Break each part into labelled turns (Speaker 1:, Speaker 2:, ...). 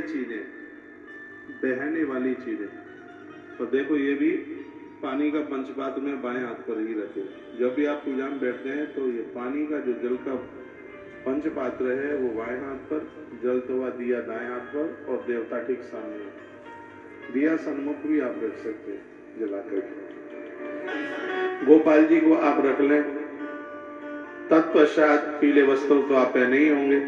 Speaker 1: चीजें, बहने वाली चीजें। तो देखो ये भी पानी का पंचपात्र में बाएं हाथ पर ही रखे। जब भी आप पूजा में बैठते हैं तो ये पानी का जो जल का पंचपात्र है वो बाएं हाथ पर, जलता हुआ दिया दाएं हाथ पर और देवता ठीक सामने। दिया सन्मुख भी आप रख सकते हैं जलाकर। गोपाल जी को आप रख लें। तत्पश्चात पीले वस्त्र तो आप पहने ही होंगे।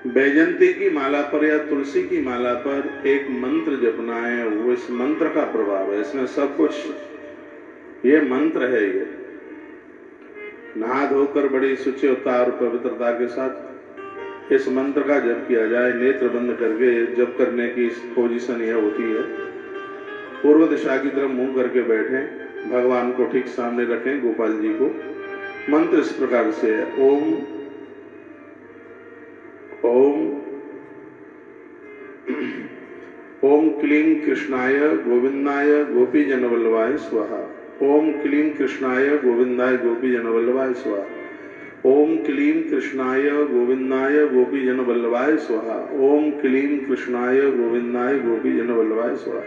Speaker 1: बैजंती की माला पर या तुलसी की माला पर एक मंत्र जपना है, वो इस मंत्र का प्रभाव है, इसमें सब कुछ ये मंत्र है। ये नहा धोकर बड़ी शुचिता और पवित्रता के साथ इस मंत्र का जप किया जाए। नेत्र बंद करके जप करने की पोजीशन यह होती है। पूर्व दिशा की तरफ मुंह करके बैठें, भगवान को ठीक सामने रखें, गोपाल जी को। मंत्र इस प्रकार से है, ओम ओम ओम क्लीं कृष्णाय गोविंदाय गोपी जनवल्लभाय स्वाहा। ओम क्लीं कृष्णाय गोविंदाय गोपी जनवल्लभाय स्वाहा। ओम क्लीं कृष्णाय गोविंदाय गोपी जनवल्लभाय स्वाहा। ओम क्लीं कृष्णाय गोविंदाय गोपी जनवल्लभाय स्वाहा।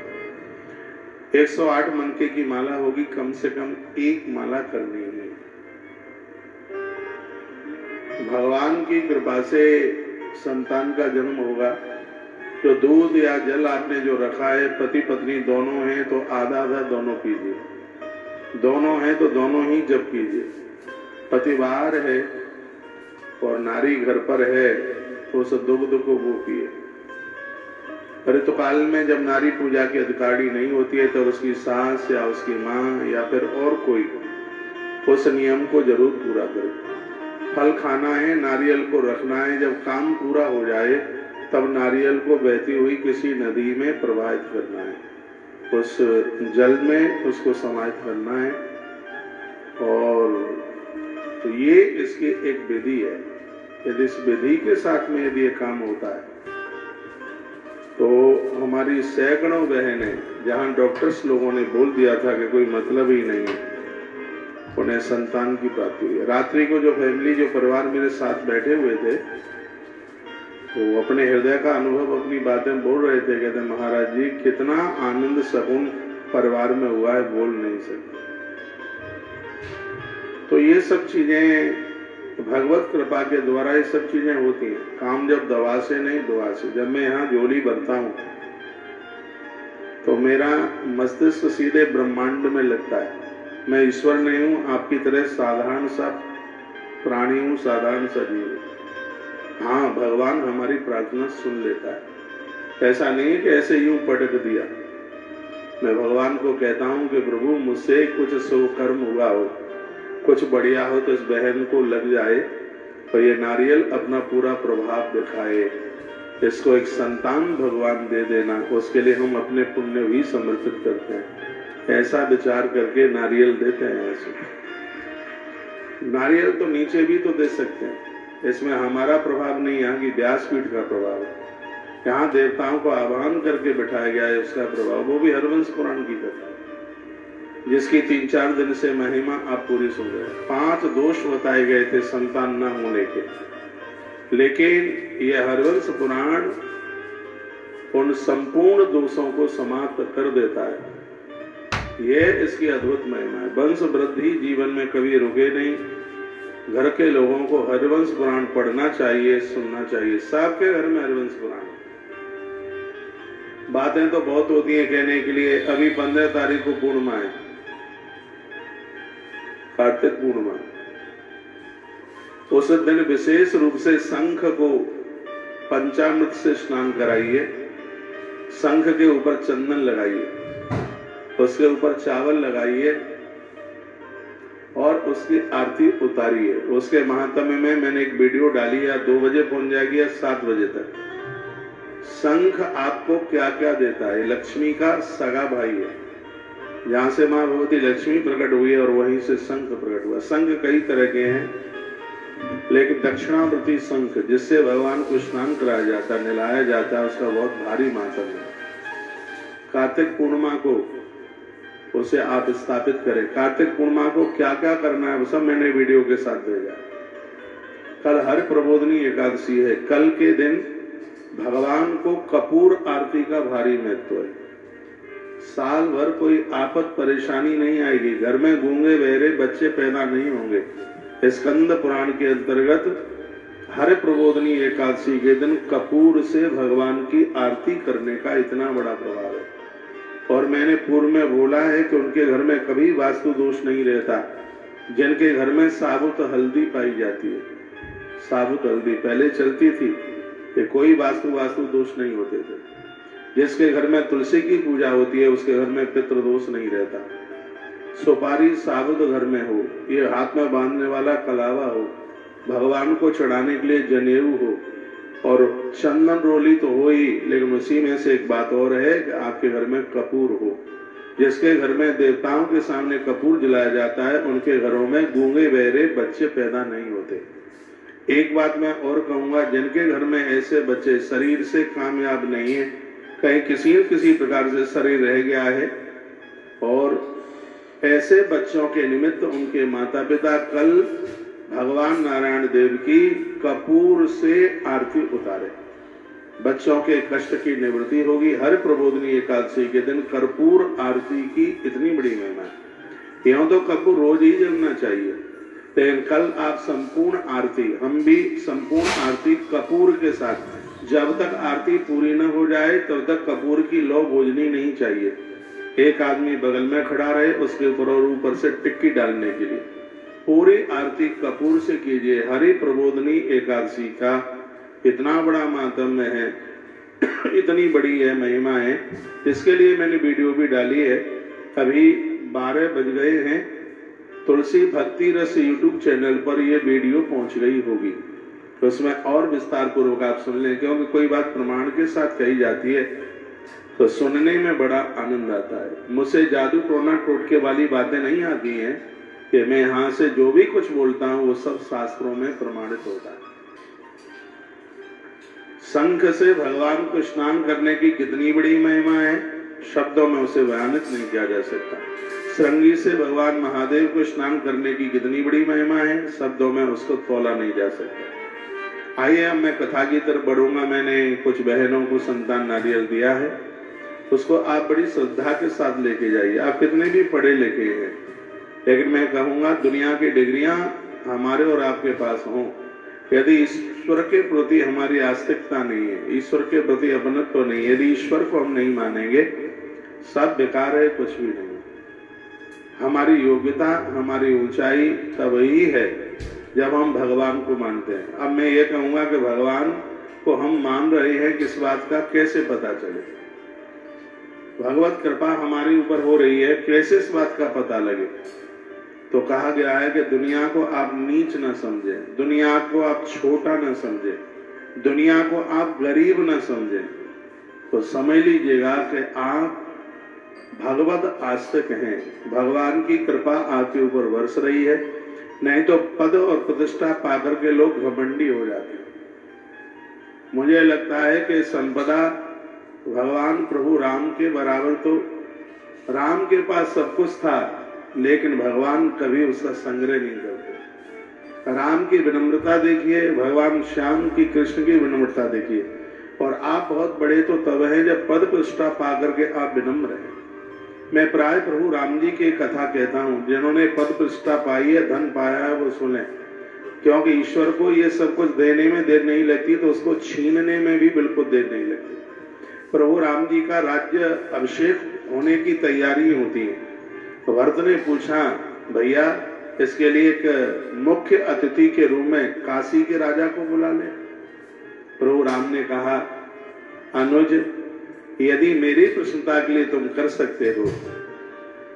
Speaker 1: 108 मनके की माला होगी, कम से कम एक माला करनी है। भगवान की कृपा से संतान का जन्म होगा तो दूध या जल आपने जो रखा है, पति पत्नी दोनों हैं तो आधा आधा दोनों पीजिए, दोनों हैं तो दोनों ही जप कीजिए। पति बाहर है और नारी घर पर है तो उस दुग्ध को वो पिए। ऋतुकाल में जब नारी पूजा की अधिकारी नहीं होती है तो उसकी सास या उसकी माँ या फिर और कोई उस नियम को जरूर पूरा करे। फल खाना है, नारियल को रखना है, जब काम पूरा हो जाए तब नारियल को बहती हुई किसी नदी में प्रवाहित करना है, उस जल में उसको समाहित करना है। और तो ये इसकी एक विधि है। यदि इस विधि के साथ में यदि ये काम होता है तो हमारी सैकड़ों बहनें, जहां डॉक्टर्स लोगों ने बोल दिया था कि कोई मतलब ही नहीं है, उन्हें संतान की प्राप्ति हुई। रात्रि को जो फैमिली, जो परिवार मेरे साथ बैठे हुए थे, तो अपने हृदय का अनुभव, अपनी बातें बोल रहे थे। कहते महाराज जी कितना आनंद सगुन परिवार में हुआ है, बोल नहीं सकते। तो ये सब चीजें भगवत कृपा के द्वारा ये सब चीजें होती हैं। काम जब दवा से नहीं, दुआ से। जब मैं यहाँ झोली भरता हूँ तो मेरा मस्तिष्क सीधे ब्रह्मांड में लगता है। मैं ईश्वर नहीं हूँ, आपकी तरह साधारण सा प्राणी हूँ, साधारण सा जीव हूँ। हाँ, भगवान हमारी प्रार्थना सुन लेता है। ऐसा नहीं है कि ऐसे यूं पटक दिया। मैं भगवान को कहता हूँ कि प्रभु मुझसे कुछ शुभकर्म हुआ हो, कुछ बढ़िया हो तो इस बहन को लग जाए तो ये नारियल अपना पूरा प्रभाव दिखाए, इसको एक संतान भगवान दे देना। उसके लिए हम अपने पुण्य भी समर्पित करते हैं। ऐसा विचार करके नारियल देते हैं। ऐसे नारियल तो नीचे भी तो दे सकते हैं, इसमें हमारा प्रभाव नहीं, यहाँ की व्यासपीठ का प्रभाव है। यहाँ देवताओं को आह्वान करके बिठाया गया है, उसका प्रभाव। वो भी हरवंश पुराण की कथा, जिसकी 3-4 दिन से महिमा आप पूरी सुन रहे हैं। 5 दोष बताए गए थे संतान न होने के, लेकिन यह हरवंश पुराण उन संपूर्ण दोषों को समाप्त कर देता है। यह इसकी अद्भुत महिमा है। वंश वृद्धि जीवन में कभी रुके नहीं। घर के लोगों को हरवंश पुराण पढ़ना चाहिए, सुनना चाहिए। सबके घर में हरवंश पुराण। बातें तो बहुत होती हैं कहने के लिए। अभी 15 तारीख को पूर्णिमा है, कार्तिक पूर्णिमा। उस दिन विशेष रूप से शंख को पंचामृत से स्नान कराइए, शंख के ऊपर चंदन लगाइए, उसके ऊपर चावल लगाइए और उसकी आरती उतारिए। उसके महात्म्य में मैंने एक वीडियो डाली है, 2 बजे पहुंच जाएगी या 7 बजे तक। शंख आपको क्या क्या देता है? लक्ष्मी का सगा भाई है, जहां से मां भगवती लक्ष्मी प्रकट हुई है और वहीं से शंख प्रकट हुआ। शंख कई तरह के हैं, लेकिन दक्षिणावर्ती शंख जिससे भगवान को स्नान कराया जाता है, नहलाया जाता है, उसका बहुत भारी मातम है। कार्तिक पूर्णिमा को उसे आप स्थापित करें। कार्तिक पूर्णिमा को क्या क्या करना है वो सब मैंने वीडियो के साथ भेजा। कल हर प्रबोधनी एकादशी है। कल के दिन भगवान को कपूर आरती का भारी महत्व है। साल भर कोई आपद परेशानी नहीं आएगी, घर में गूंगे बहरे बच्चे पैदा नहीं होंगे। स्कंद पुराण के अंतर्गत हरि प्रबोधनी एकादशी के दिन कपूर से भगवान की आरती करने का इतना बड़ा प्रभाव है। और मैंने पूर्व में बोला है कि उनके घर में कभी वास्तु दोष नहीं रहता। जिनके घर में साबुत हल्दी पाई जाती है, साबुत हल्दी पहले चलती थी, कि कोई वास्तु दोष नहीं होते थे। जिसके घर में तुलसी की पूजा होती है उसके घर में पितृ दोष नहीं रहता। सुपारी साबुत घर में हो, ये हाथ में बांधने वाला कलावा हो, भगवान को चढ़ाने के लिए जनेऊ हो, और चंदन रोली तो हो ही, लेकिन उसी में से एक बात और है कि आपके घर में कपूर हो। जिसके घर में देवताओं के सामने कपूर जलाया जाता है उनके घरों में गूंगे बहरे बच्चे पैदा नहीं होते। एक बात मैं और कहूंगा, जिनके घर में ऐसे बच्चे शरीर से कामयाब नहीं है, कहीं किसी प्रकार से शरीर रह गया है, और ऐसे बच्चों के निमित्त उनके माता पिता कल भगवान नारायण देव की कपूर से आरती उतारे, बच्चों के कष्ट की निवृत्ति होगी। हर प्रबोधनी एकादशी के दिन कर्पूर आरती की इतनी बड़ी महिमा है। यूं तो कपूर रोज ही जलना चाहिए, लेकिन कल आप संपूर्ण आरती, हम भी संपूर्ण आरती कपूर के साथ, जब तक आरती पूरी न हो जाए तब तक कपूर की लौ भोजनी नहीं चाहिए। एक आदमी बगल में खड़ा रहे, उसके ऊपर और ऊपर से टिक्की डालने के लिए। पूरी आरती कपूर से कीजिए। हरि प्रबोधनी एकादशी का इतना बड़ा मातम्य है, इतनी बड़ी है महिमा है, इसके लिए मैंने वीडियो भी डाली है। अभी 12 बज गए हैं, तुलसी भक्ति रस यूट्यूब चैनल पर यह वीडियो पहुंच गई होगी, तो उसमें और विस्तार पूर्वक आप सुन लें, क्योंकि कोई बात प्रमाण के साथ कही जाती है तो सुनने में बड़ा आनंद आता है। मुझसे जादू टोना टोटके वाली बातें नहीं आती हैं कि मैं यहां से जो भी कुछ बोलता हूं वो सब शास्त्रों में प्रमाणित होता है। शंख से भगवान को स्नान करने की कितनी बड़ी महिमा है, शब्दों में उसे बयानित नहीं किया जा सकता। श्रृंगी से भगवान महादेव को स्नान करने की कितनी बड़ी महिमा है, शब्दों में उसको तोला नहीं जा सकता। आइए अब मैं कथा की तरफ बढ़ूंगा। मैंने कुछ बहनों को संतान नारियल दिया है, उसको आप बड़ी श्रद्धा के साथ लेके जाइए। आप कितने भी पढ़े लिखे हैं, लेकिन मैं कहूंगा दुनिया की डिग्रियां हमारे और आपके पास हों, यदि ईश्वर के प्रति हमारी आस्तिकता नहीं है, ईश्वर के प्रति अपनत्व तो नहीं, यदि ईश्वर को हम नहीं मानेंगे, सब बेकार है, कुछ भी नहीं। हमारी योग्यता, हमारी ऊंचाई तब ही है जब हम भगवान को मानते हैं। अब मैं ये कहूंगा कि भगवान को हम मान रहे हैं, किस बात का कैसे पता चले? भगवत कृपा हमारे ऊपर हो रही है, कैसे इस बात का पता लगे? तो कहा गया है कि दुनिया को आप नीच न समझें, दुनिया को आप छोटा न समझें, दुनिया को आप गरीब न समझें, तो समझ लीजिएगा कि आप भगवत आस्तिक हैं, भगवान की कृपा आपके ऊपर बरस रही है। नहीं तो पद और प्रतिष्ठा पाकर के लोग घमंडी हो जाते हैं। मुझे लगता है कि संपदा भगवान प्रभु राम के बराबर, तो राम के पास सब कुछ था, लेकिन भगवान कभी उसका संग्रह नहीं करते। राम की विनम्रता देखिए, भगवान श्याम की, कृष्ण की विनम्रता देखिए। और आप बहुत बड़े तो तब हैं जब पद प्रतिष्ठा पा करके आप विनम्र हैं। मैं प्राय प्रभु राम जी की कथा कहता हूँ, जिन्होंने पद प्रतिष्ठा पाई है, धन पाया है, वो सुने, क्योंकि ईश्वर को ये सब कुछ देने में देर नहीं लगती, तो उसको छीनने में भी बिल्कुल देर नहीं लगती। प्रभु राम जी का राज्य अभिषेक होने की तैयारी होती है, तो भरत ने पूछा, भैया इसके लिए एक मुख्य अतिथि के रूप में काशी के राजा को बुला ले। प्रभु राम ने कहा, अनुज यदि मेरी प्रसन्नता के लिए तुम कर सकते हो,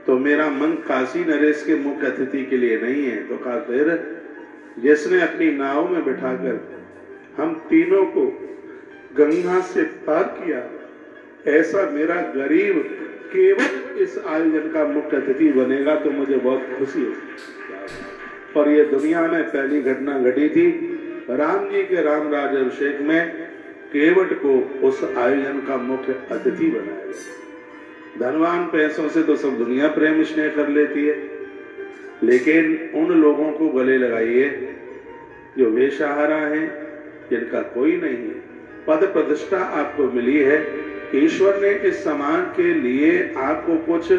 Speaker 1: तो मेरा मन काशी नरेश के मुख्य अतिथि के लिए नहीं है। तो कहा, फिर जिसने अपनी नाव में बिठाकर हम तीनों को गंगा से पार किया, ऐसा मेरा गरीब केवल इस आयोजन का मुख्य अतिथि बनेगा तो मुझे बहुत खुशी होगी। और ये दुनिया में पहली घटना घटी थी, राम जी के राम राज अभिषेक में केवट को उस आयोजन का मुख्य अतिथि बनाया गया। धनवान पैसों से तो सब दुनिया प्रेम स्नेह कर लेती है, लेकिन उन लोगों को गले लगाइए जो बेसहारा हैं, जिनका कोई नहीं है, पद प्रतिष्ठा आपको मिली है। ईश्वर ने इस समाज के लिए आपको कुछ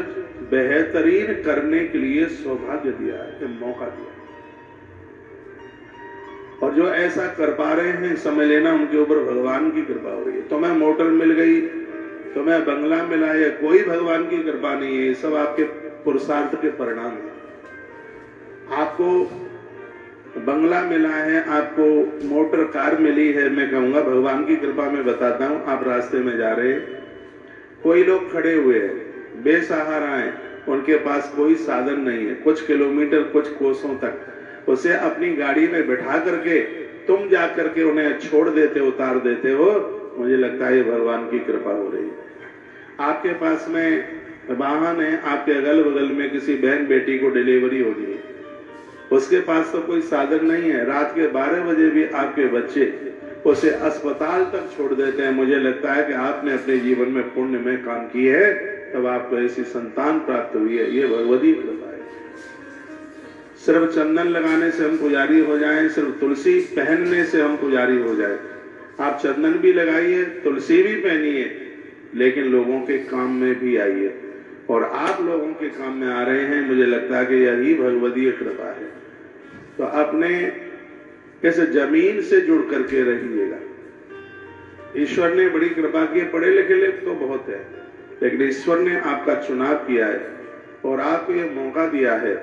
Speaker 1: बेहतरीन करने के लिए सौभाग्य दिया है, मौका दिया। और जो ऐसा कर पा रहे हैं, समझ लेना उनके ऊपर भगवान की कृपा हो रही है। तुम्हें मोटर मिल गई, तुम्हें बंगला मिला है, कोई भगवान की कृपा नहीं है, ये सब आपके पुरुषार्थ के परिणाम है। आपको बंगला मिला है, आपको मोटर कार मिली है, मैं कहूंगा भगवान की कृपा में बताता हूं। आप रास्ते में जा रहे हैं, कोई लोग खड़े हुए हैं, बेसहारा हैं, उनके पास कोई साधन नहीं है, कुछ किलोमीटर कुछ कोसों तक उसे अपनी गाड़ी में बिठा करके तुम जा करके उन्हें छोड़ देते, उतार देते हो, मुझे लगता है ये भगवान की कृपा हो रही है। आपके पास में वाहन है, आपके अगल बगल में किसी बहन बेटी को डिलीवरी होनी है, उसके पास तो कोई साधन नहीं है, रात के 12 बजे भी आपके बच्चे उसे अस्पताल तक छोड़ देते हैं। मुझे लगता है कि आपने अपने जीवन में पुण्य में काम की है, तब आपको ऐसी संतान प्राप्त हुई है, ये भगवती कृपा है। सिर्फ चंदन लगाने से हम पुजारी हो जाएं, सिर्फ तुलसी पहनने से हम पुजारी हो जाए। आप चंदन भी लगाइए, तुलसी भी पहनिए, लेकिन लोगों के काम में भी आइए। और आप लोगों के काम में आ रहे हैं, मुझे लगता है कि यही भगवतीय कृपा है। तो अपने इस जमीन से जुड़ करके रहिएगा। ईश्वर ने बड़ी कृपा की, पढ़े लिखे लोग तो बहुत है, लेकिन ईश्वर ने आपका चुनाव किया है और आपको ये मौका दिया है,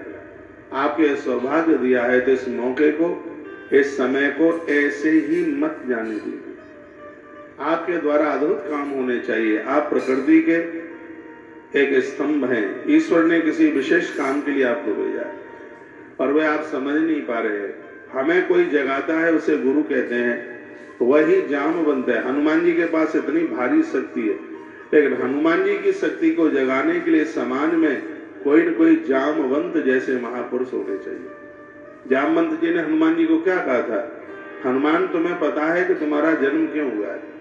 Speaker 1: आपको ये सौभाग्य दिया है। तो इस मौके को, इस समय को ऐसे ही मत जाने दीजिए। आपके द्वारा अद्भुत काम होने चाहिए। आप प्रकृति के एक स्तंभ हैं। ईश्वर ने किसी विशेष काम के लिए आपको भेजा है और वह आप समझ नहीं पा रहे हैं। हमें कोई जगाता है, उसे गुरु कहते हैं, वही जामवंत है। हनुमान जी के पास इतनी भारी शक्ति है, लेकिन हनुमान जी की शक्ति को जगाने के लिए समाज में कोई न कोई जामवंत जैसे महापुरुष होने चाहिए। जामवंत जी ने हनुमान जी को क्या कहा था? हनुमान, तुम्हें पता है कि तुम्हारा जन्म क्यों हुआ है?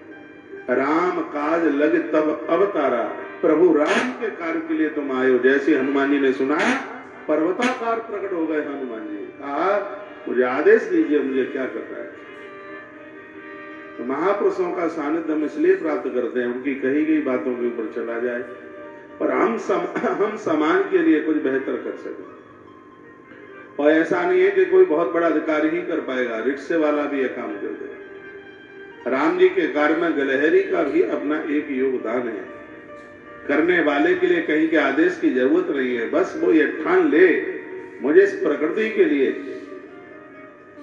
Speaker 1: राम काज लग तब अवतारा, प्रभु राम के कार्य के लिए तुम आए हो। जैसे हनुमान जी ने सुना, पर्वताकार प्रकट हो गए हनुमान जी। कहा, मुझे आदेश दीजिए, मुझे क्या करना है। तो महापुरुषों का सानिध्य हम इसलिए प्राप्त करते हैं, उनकी कही गई बातों के ऊपर चला जाए और हम समाज के लिए कुछ बेहतर कर सके। और ऐसा नहीं है कि कोई बहुत बड़ा अधिकारी ही कर पाएगा, रिक्शे वाला भी यह काम कर दे। राम जी के कार्य में गिलहरी का भी अपना एक योगदान है। करने वाले के लिए कहीं के आदेश की जरूरत नहीं है, बस वो ये ठान ले, मुझे इस प्रकृति के लिए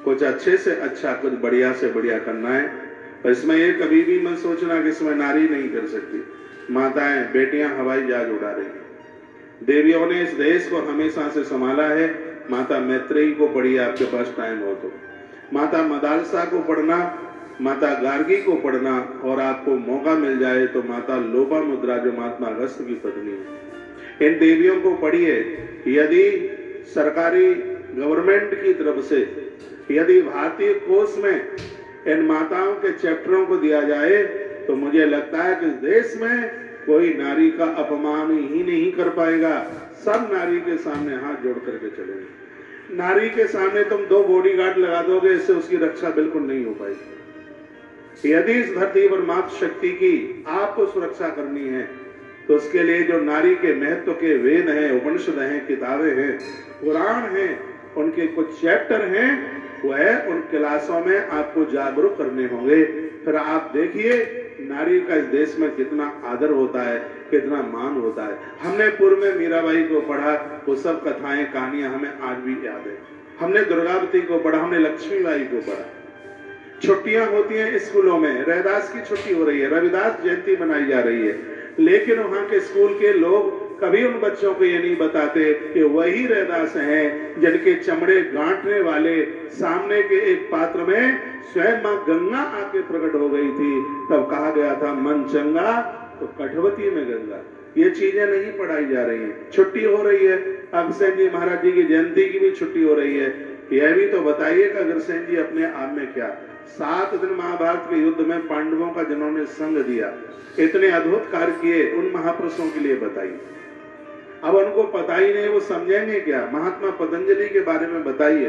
Speaker 1: कुछ अच्छे से अच्छा, कुछ बढ़िया से बढ़िया करना है। और इसमें ये कभी भी मत सोचना कि इसमें नारी नहीं कर सकती। माताएं, बेटियां हवाई जहाज उड़ा रही हैं। देवियों ने इस देश को हमेशा से संभाला है। माता मैत्रेयी को पढ़िए, आपके पास टाइम हो तो। माता मदालसा को पढ़ना, माता गार्गी को पढ़ना, और आपको मौका मिल जाए तो माता लोपामुद्रा, जो महात्मा अगस्त की पत्नी है, इन देवियों को पढ़िए। यदि सरकारी गवर्नमेंट की तरफ से, यदि भारतीय कोष में इन माताओं के चैप्टरों को दिया जाए, तो मुझे लगता है कि देश में कोई नारी का अपमान ही नहीं कर पाएगा। सब नारी के सामने हाथ जोड़ करके चलेंगे। नारी के सामने तुम 2 बॉडीगार्ड लगा दोगे, इससे उसकी रक्षा बिल्कुल नहीं हो पाएगी। यदि इस धरती पर मातृशक्ति की आपको सुरक्षा करनी है, तो उसके लिए जो नारी के महत्व के वेद हैं, उपनिषद हैं, किताबें हैं, पुराण हैं, उनके कुछ चैप्टर हैं, वह उन क्लासों में आपको जागरूक करने होंगे। फिर आप देखिए नारी का इस देश में कितना आदर होता है, कितना मान होता है। हमने पूर्व में मीराबाई को पढ़ा, वो सब कथाएं कहानियां हमें आज भी याद है। हमने दुर्गावती को पढ़ा, हमने लक्ष्मीबाई को पढ़ा। छुट्टियां होती हैं स्कूलों में, रैदास की छुट्टी हो रही है, रविदास जयंती मनाई जा रही है, लेकिन वहां के स्कूल के लोग कभी उन बच्चों को ये नहीं बताते कि वही रैदास हैं जिनके चमड़े गांठने वाले सामने के एक पात्र में स्वयं मां गंगा आके प्रकट हो गई थी। तब कहा गया था, मन चंगा तो कठवती में गंगा। ये चीजें नहीं पढ़ाई जा रही हैं। छुट्टी हो रही है, अग्रसेन जी महाराज जी की जयंती की भी छुट्टी हो रही है। यह भी तो बताइए कि अग्रसेन जी अपने आप में क्या, 7 दिन महाभारत के युद्ध में पांडवों का जिन्होंने संग दिया, इतने अद्भुत कार्य किए, उन महापुरुषों के लिए बताइए। अब उनको पता ही नहीं, वो समझेंगे क्या? महात्मा पतंजलि के बारे में बताइए,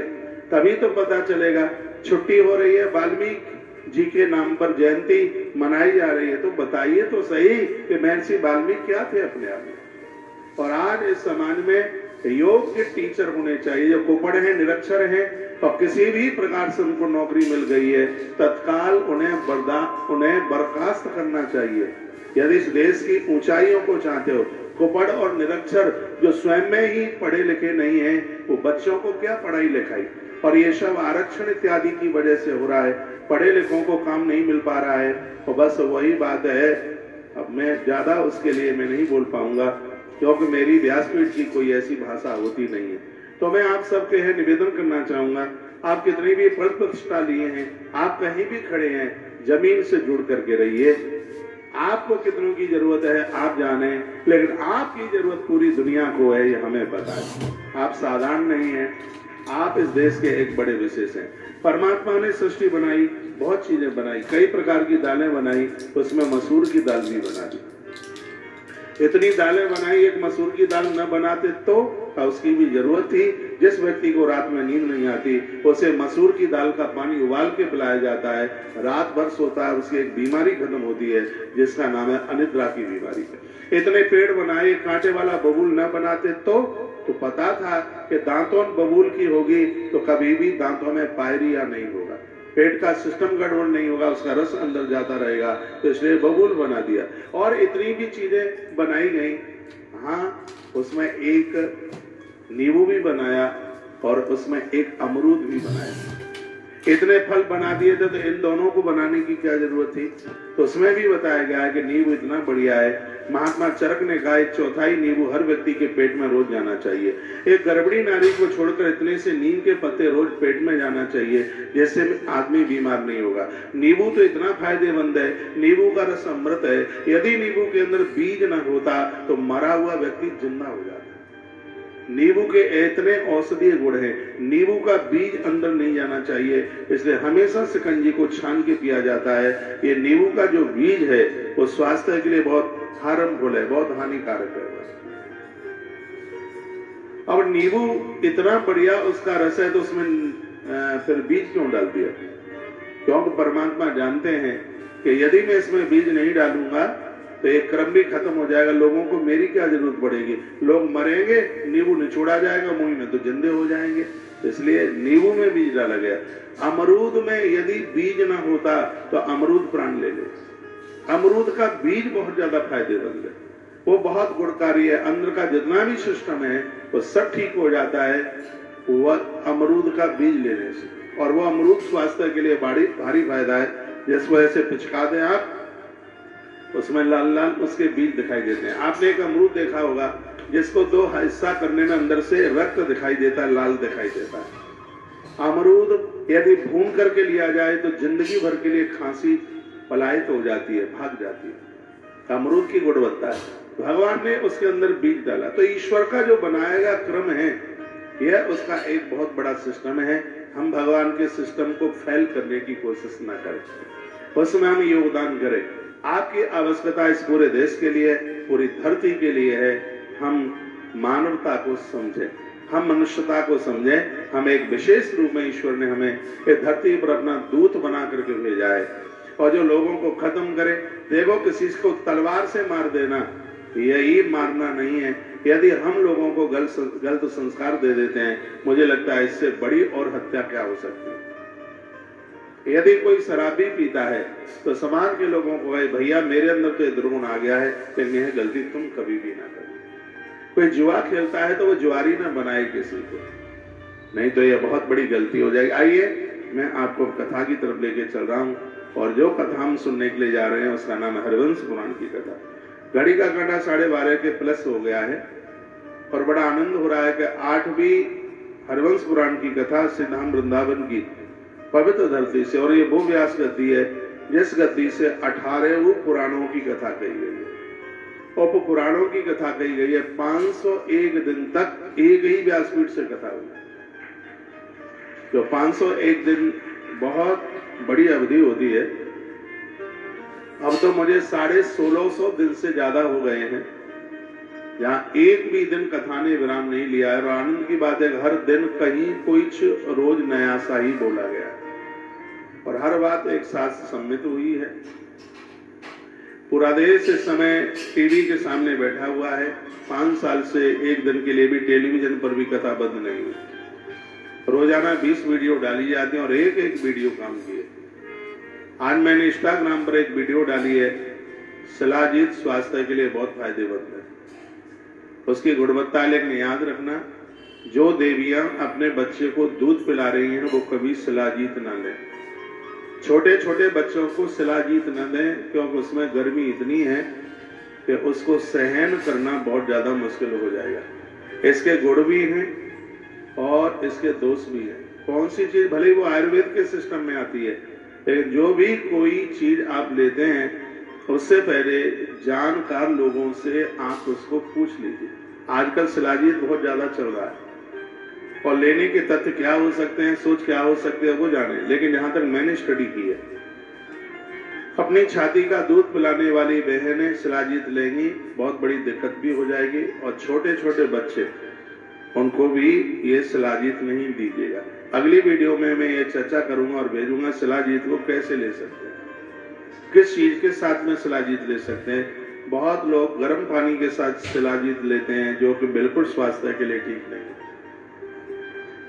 Speaker 1: तभी तो पता चलेगा। छुट्टी हो रही है, वाल्मीकि जी के नाम पर जयंती मनाई जा रही है, तो बताइए तो सही कि महर्षि वाल्मीकि क्या थे अपने आप में। और आज इस समाज में योग के टीचर होने चाहिए, जो कुपड़ हैं, निरक्षर हैं, और किसी भी प्रकार से उनको नौकरी मिल गई है, तत्काल उन्हें बर्खास्त करना चाहिए। यदि इस देश की ऊंचाइयों को चाहते हो, कुपड़ और निरक्षर जो स्वयं में ही पढ़े लिखे नहीं है, वो बच्चों को क्या पढ़ाई लिखाई। और ये सब आरक्षण इत्यादि की वजह से हो रहा है, पढ़े लिखों को काम नहीं मिल पा रहा है। और बस वही बात है, अब मैं ज्यादा उसके लिए मैं नहीं बोल पाऊंगा, क्योंकि मेरी व्यासपीठ की कोई ऐसी भाषा होती नहीं है। तो मैं आप सबके है निवेदन करना चाहूंगा, आप कितनी भी पद प्रतिष्ठा लिए हैं, आप कहीं भी खड़े हैं, जमीन से जुड़ करके रहिए। आपको कितनों की जरूरत है आप जाने, लेकिन आपकी जरूरत पूरी दुनिया को है, ये हमें पता है। आप साधारण नहीं हैं, आप इस देश के एक बड़े विशेष हैं। परमात्मा ने सृष्टि बनाई, बहुत चीजें बनाई, कई प्रकार की दालें बनाई, उसमें मसूर की दाल भी बना दी। इतनी दालें बनाई, एक मसूर की दाल न बनाते तो उसकी भी जरूरत थी। जिस व्यक्ति को रात में नींद नहीं आती, उसे मसूर की दाल का पानी उबाल के पिलाया जाता है, रात भर सोता है, उसकी एक बीमारी खत्म होती है जिसका नाम है अनिद्रा की बीमारी। इतने पेड़ बनाए, कांटे वाला बबूल न बनाते तो पता था कि दांतों बबूल की होगी तो कभी भी दांतों में पायरिया नहीं होगा, पेट का सिस्टम गड़बड़ नहीं होगा, उसका रस अंदर जाता रहेगा, तो इसलिए बबूल बना दिया। और इतनी भी चीजें बनाई गई, हाँ उसमें एक नींबू भी बनाया और उसमें एक अमरूद भी बनाया। इतने फल बना दिए थे, तो इन दोनों को बनाने की क्या जरूरत थी। तो उसमें भी बताया गया है कि नींबू इतना बढ़िया है, महात्मा चरक ने कहा 1/4 नींबू हर व्यक्ति के पेट में रोज जाना चाहिए। एक गर्भवती नारी को छोड़कर इतने से नीम के पत्ते रोज पेट में जाना चाहिए, जिससे आदमी बीमार नहीं होगा। नींबू तो इतना फायदेमंद है, नींबू का रस अमृत है। यदि नींबू के अंदर बीज न होता तो मरा हुआ व्यक्ति जिंदा हो जाता। नींबू के इतने औषधीय गुण हैं, नींबू का बीज अंदर नहीं जाना चाहिए, इसलिए हमेशा शिकंजी को छान के पिया जाता है। ये नींबू का जो बीज है वो स्वास्थ्य के लिए बहुत हार्मफुल है, बहुत हानिकारक है। अब नींबू इतना बढ़िया उसका रस है, तो उसमें फिर बीज क्यों डाल दिया? क्योंकि परमात्मा जानते हैं कि यदि मैं इसमें बीज नहीं डालूंगा तो एक क्रम भी खत्म हो जाएगा, लोगों को मेरी क्या जरूरत पड़ेगी, लोग मरेंगे, नींबू निचोड़ा जाएगा मुंह में तो जिंदे हो जाएंगे। तो इसलिए नींबू में बीज डाला गया। अमरूद में यदि बीज ना होता तो अमरूद प्राण ले ले। अमरूद का बीज बहुत ज्यादा फायदेमंद है, वो बहुत गुणकारी है, अंदर का जितना भी सिस्टम है वो सब ठीक हो जाता है वह अमरूद का बीज लेने से। और वो अमरूद स्वास्थ्य के लिए भारी फायदा है। जिस वजह से पिचका दें आप, उसमें लाल लाल उसके बीज दिखाई देते हैं। आपने एक अमरूद देखा होगा जिसको 2 हिस्सा करने में अंदर से रक्त दिखाई देता है, लाल दिखाई देता है। अमरूद यदि भून करके लिया जाए तो जिंदगी भर के लिए खांसी पलायित हो जाती है, भाग जाती है। अमरूद की गुणवत्ता है। भगवान ने उसके अंदर बीज डाला। तो ईश्वर का जो बनाया गया क्रम है, यह उसका एक बहुत बड़ा सिस्टम है। हम भगवान के सिस्टम को फेल करने की कोशिश न करें, उसमें हम योगदान करें। आपकी आवश्यकता इस पूरे देश के लिए, पूरी धरती के लिए है। हम मानवता को समझें, हम मनुष्यता को समझें। हम एक विशेष रूप में ईश्वर ने हमें इस धरती पर अपना दूत बना करके भेजा है, और जो लोगों को खत्म करे। देखो, किसी को तलवार से मार देना यही मारना नहीं है। यदि हम लोगों को गलत संस्कार दे देते हैं, मुझे लगता है इससे बड़ी और हत्या क्या हो सकती है। यदि कोई शराबी पीता है तो समाज के लोगों को कहे, भैया मेरे अंदर तो दुर्गुण आ गया है, लेकिन यह गलती तुम कभी भी ना करो। कोई जुआ खेलता है तो वो जुआरी ना बनाए किसी को, नहीं तो यह बहुत बड़ी गलती हो जाएगी। आइए मैं आपको कथा की तरफ लेके चल रहा हूँ, और जो कथा हम सुनने के लिए जा रहे हैं उसका नाम है हरिवंश पुराण की कथा। घड़ी का कांटा 12:30 के प्लस हो गया है, और बड़ा आनंद हो रहा है कि 8वीं हरिवंश पुराण की कथा सिद्धाम वृंदावन की पवित्र धरती से, और ये वो व्यास गद्दी है जिस गद्दी से 18 पुराणों की कथा कही गई है। उप पुराणों की कथा कही गई है। 501 दिन तक एक ही व्यासपीठ से कथा हुई। जो 501 दिन बहुत बड़ी अवधि होती है। अब तो मुझे 1650 दिन से ज्यादा हो गए हैं जहाँ एक भी दिन कथा ने विराम नहीं लिया है। और आनंद की बात है, हर दिन कहीं कुछ रोज नया सा ही बोला गया। और हर बात एक साथ सम्मित हुई है। पूरा देश इस समय टीवी के सामने बैठा हुआ है। 5 साल से एक दिन के लिए भी टेलीविजन पर भी कथा बंद नहीं हुई। रोजाना 20 वीडियो डाली जाती है और एक एक वीडियो काम की है। आज मैंने इंस्टाग्राम पर एक वीडियो डाली है, शिलाजीत स्वास्थ्य के लिए बहुत फायदेमंद है। उसकी गुणवत्ता लेकिन याद रखना, जो देवियां अपने बच्चे को दूध पिला रही हैं वो कभी शिलाजीत ना लें। छोटे छोटे बच्चों को शिलाजीत न दें, क्योंकि उसमें गर्मी इतनी है कि उसको सहन करना बहुत ज्यादा मुश्किल हो जाएगा। इसके गुण भी हैं और इसके दोष भी हैं। कौन सी चीज भले वो आयुर्वेद के सिस्टम में आती है, लेकिन जो भी कोई चीज आप लेते हैं उससे पहले जानकार लोगों से आप उसको पूछ लीजिए। आजकल शिलाजीत बहुत ज्यादा चल रहा है और लेने के तथ्य क्या हो सकते हैं, सोच क्या हो सकते हैं वो जाने, लेकिन जहां तक मैंने स्टडी की है, अपनी छाती का दूध पिलाने वाली बहनें शिलाजीत लेंगी, बहुत बड़ी दिक्कत भी हो जाएगी। और छोटे छोटे बच्चे, उनको भी ये शिलाजीत नहीं दीजिएगा। अगली वीडियो में मैं ये चर्चा करूंगा और भेजूंगा शिलाजीत को कैसे ले सकते हैं, किस चीज के साथ में शिलाजीत ले सकते हैं। बहुत लोग गर्म पानी के साथ शिलाजीत लेते हैं, जो कि बिल्कुल स्वास्थ्य के लिए ठीक नहीं है।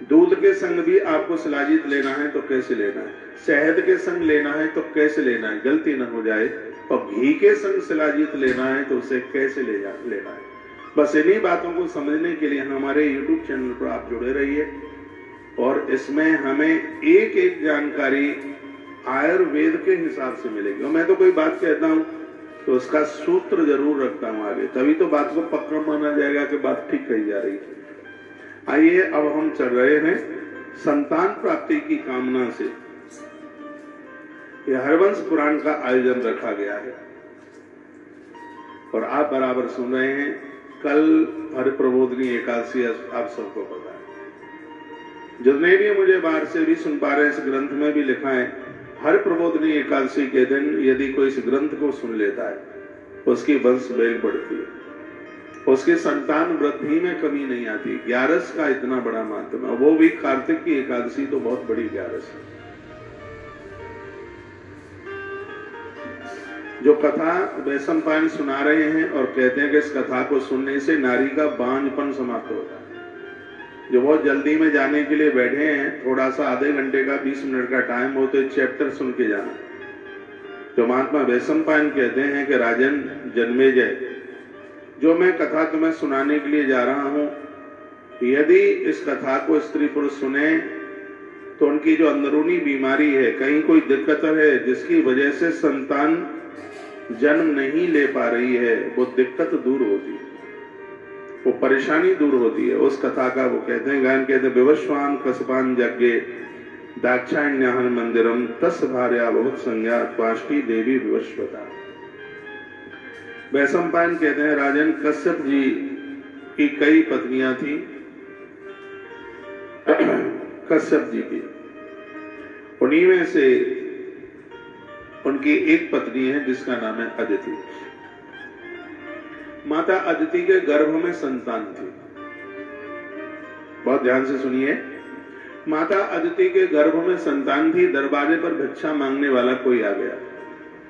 Speaker 1: दूध के संग भी आपको शिलाजीत लेना है तो कैसे लेना है, शहद के संग लेना है तो कैसे लेना है, गलती न हो जाए, और घी के संग शिलाजीत लेना है तो उसे कैसे लेना है। बस इन्हीं बातों को समझने के लिए हमारे YouTube चैनल पर आप जुड़े रहिए और इसमें हमें एक एक जानकारी आयुर्वेद के हिसाब से मिलेगी। और मैं तो कोई बात कहता हूं तो उसका सूत्र जरूर रखता हूं आगे, तभी तो बात को पक्का माना जाएगा कि बात ठीक कही जा रही है। आइए अब हम चल रहे हैं संतान प्राप्ति की कामना से। यह हरवंश पुराण का आयोजन रखा गया है और आप बराबर सुन रहे हैं। कल हरिप्रबोधिनी एकादशी आप सबको पता है। जितने भी मुझे बाहर से भी सुन पा रहे हैं, इस ग्रंथ में भी लिखा है, हरिप्रबोधिनी एकादशी के दिन यदि कोई इस ग्रंथ को सुन लेता है उसकी वंश बेल बढ़ती है, उसके संतान वृद्धि में कमी नहीं आती। 11 का इतना बड़ा महत्व है, वो भी कार्तिक की एकादशी तो बहुत बड़ी 11 है। जो कथा वैशंपायन सुना रहे हैं और कहते हैं कि इस कथा को सुनने से नारी का बांझपन समाप्त होता है। जो बहुत जल्दी में जाने के लिए बैठे हैं, थोड़ा सा आधे घंटे का 20 मिनट का टाइम हो तो चैप्टर सुन के जाना। जो महात्मा वैशंपायन कहते हैं कि राजन जन्मेजय, जो मैं कथा तुम्हें सुनाने के लिए जा रहा हूं, यदि इस कथा को स्त्री पुरुष सुने तो उनकी जो अंदरूनी बीमारी है, कहीं कोई दिक्कत है जिसकी वजह से संतान जन्म नहीं ले पा रही है, वो दिक्कत दूर होती है, वो परेशानी दूर होती है। उस कथा का वो कहते हैं, गायन कहते हैं, विवस्वान कस्पान यज्ञे दाक्षायण्याहन मंदिरम तस् भार्या बहुत संज्ञा त्वाष्टी देवी विवस्वता। वैशंपायन कहते हैं, राजन कश्यप जी की कई पत्नियां थी, कश्यप जी की, उन्हीं में से उनकी एक पत्नी है जिसका नाम है अदिति। माता अदिति के गर्भ में संतान थी। बहुत ध्यान से सुनिए, माता अदिति के गर्भ में संतान थी। दरवाजे पर भिक्षा मांगने वाला कोई आ गया।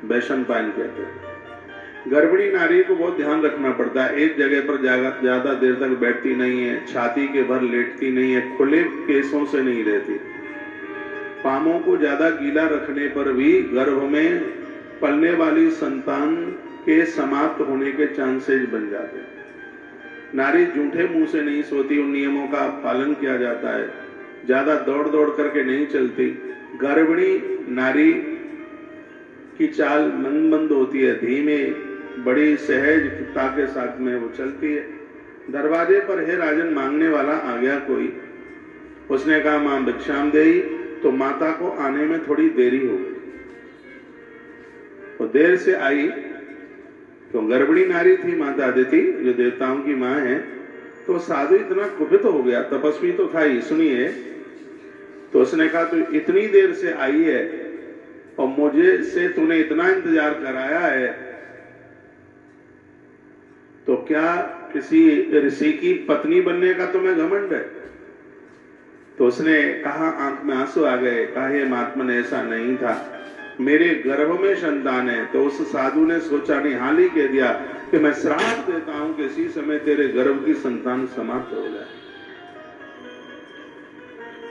Speaker 1: वैशंपायन कहते हैं, गर्भिणी नारी को बहुत ध्यान रखना पड़ता है। एक जगह पर ज्यादा देर तक बैठती नहीं है, छाती के भर लेटती नहीं है, खुले केसों से नहीं रहती। पामों को ज्यादा गीला रखने पर भी गर्भ में पलने वाली संतान के समाप्त होने के चांसेस बन जाते हैं। नारी जूठे मुंह से नहीं सोती, उन नियमों का पालन किया जाता है। ज्यादा दौड़ दौड़ करके नहीं चलती। गर्भिणी नारी की चाल मंद होती है, धीमे, बड़ी सहजता के साथ में वो चलती है। दरवाजे पर हे राजन मांगने वाला आ गया कोई। उसने कहा, मां भिक्षाम देई, तो माता को आने में थोड़ी देरी हो गई। वो देर से आई तो गर्भिणी नारी थी माता अदिति, जो देवताओं की मां है। तो साधु इतना कुपित हो गया, तपस्वी तो था ही, सुनिए। तो उसने कहा, तू इतनी देर से आई है और मुझे से तूने इतना इंतजार कराया है, तो क्या किसी ऋषि की पत्नी बनने का तुम्हें घमंड है? तो उसने कहा, आंख में आंसू आ गए, कहा हे महात्मन ऐसा नहीं था, मेरे गर्भ में संतान है। तो उस साधु ने सोचा नहीं, हाल ही कह दिया कि मैं श्राप देता हूं कि इसी समय तेरे गर्भ की संतान समाप्त हो जाए।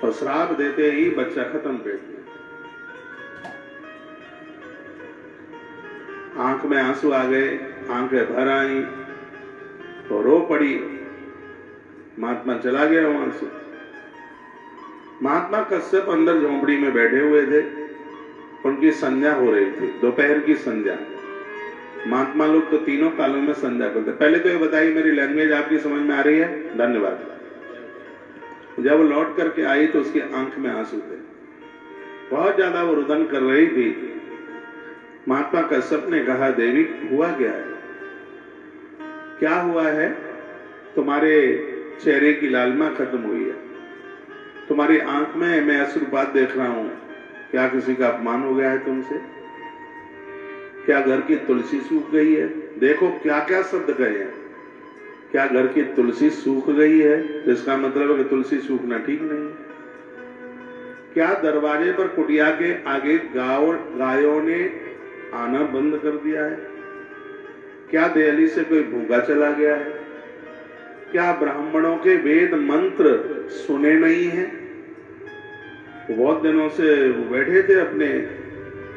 Speaker 1: और श्राप देते ही बच्चा खत्म पेट में। आंख में आंसू आ गए, आंखें भर आई तो रो पड़ी। महात्मा चला गया वहां से। महात्मा कश्यप अंदर झोंपड़ी में बैठे हुए थे, उनकी संध्या हो रही थी, दोपहर की संध्या। महात्मा लोग तो तीनों कालों में संध्या करते। पहले तो ये बताइए, मेरी लैंग्वेज आपकी समझ में आ रही है? धन्यवाद। जब वो लौट करके आई तो उसकी आंख में आंसू थे, बहुत ज्यादा वो रुदन कर रही थी। महात्मा कश्यप ने कहा, देवी हुआ क्या है? क्या हुआ है? तुम्हारे चेहरे की लालिमा खत्म हुई है, तुम्हारी आंख में मैं अश्रुपात देख रहा हूं। क्या किसी का अपमान हो गया है तुमसे? क्या घर की तुलसी सूख गई है? देखो क्या क्या शब्द कहे हैं। क्या घर की तुलसी सूख गई है? इसका मतलब है कि तुलसी सूखना ठीक नहीं। क्या दरवाजे पर कुटिया के आगे गायों ने आना बंद कर दिया है? क्या दहली से कोई भूखा चला गया है? क्या ब्राह्मणों के वेद मंत्र सुने नहीं हैं? बहुत दिनों से वो बैठे थे अपने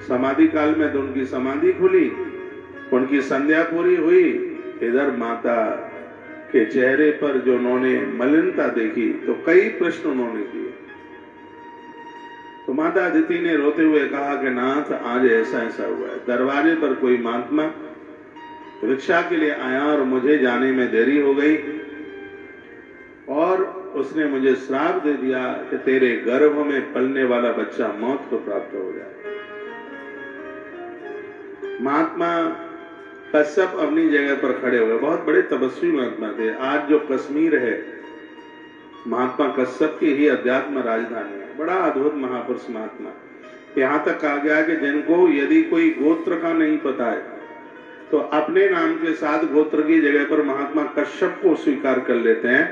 Speaker 1: समाधि काल में, तो उनकी समाधि खुली, उनकी संध्या पूरी हुई। इधर माता के चेहरे पर जो उन्होंने मलिनता देखी तो कई प्रश्न उन्होंने किए। तो माता अदिति ने रोते हुए कहा कि नाथ आज ऐसा ऐसा हुआ है, दरवाजे पर कोई महात्मा भिक्षा के लिए आया और मुझे जाने में देरी हो गई और उसने मुझे श्राप दे दिया कि तेरे गर्भ में पलने वाला बच्चा मौत को प्राप्त हो जाए। महात्मा कश्यप अपनी जगह पर खड़े हुए, बहुत बड़े तपस्वी महात्मा थे। आज जो कश्मीर है महात्मा कश्यप की ही अध्यात्म राजधानी है। बड़ा अद्भुत महापुरुष महात्मा। यहां तक कहा गया कि जिनको यदि कोई गोत्र का नहीं पता है तो अपने नाम के साथ गोत्र की जगह पर महात्मा कश्यप को स्वीकार कर लेते हैं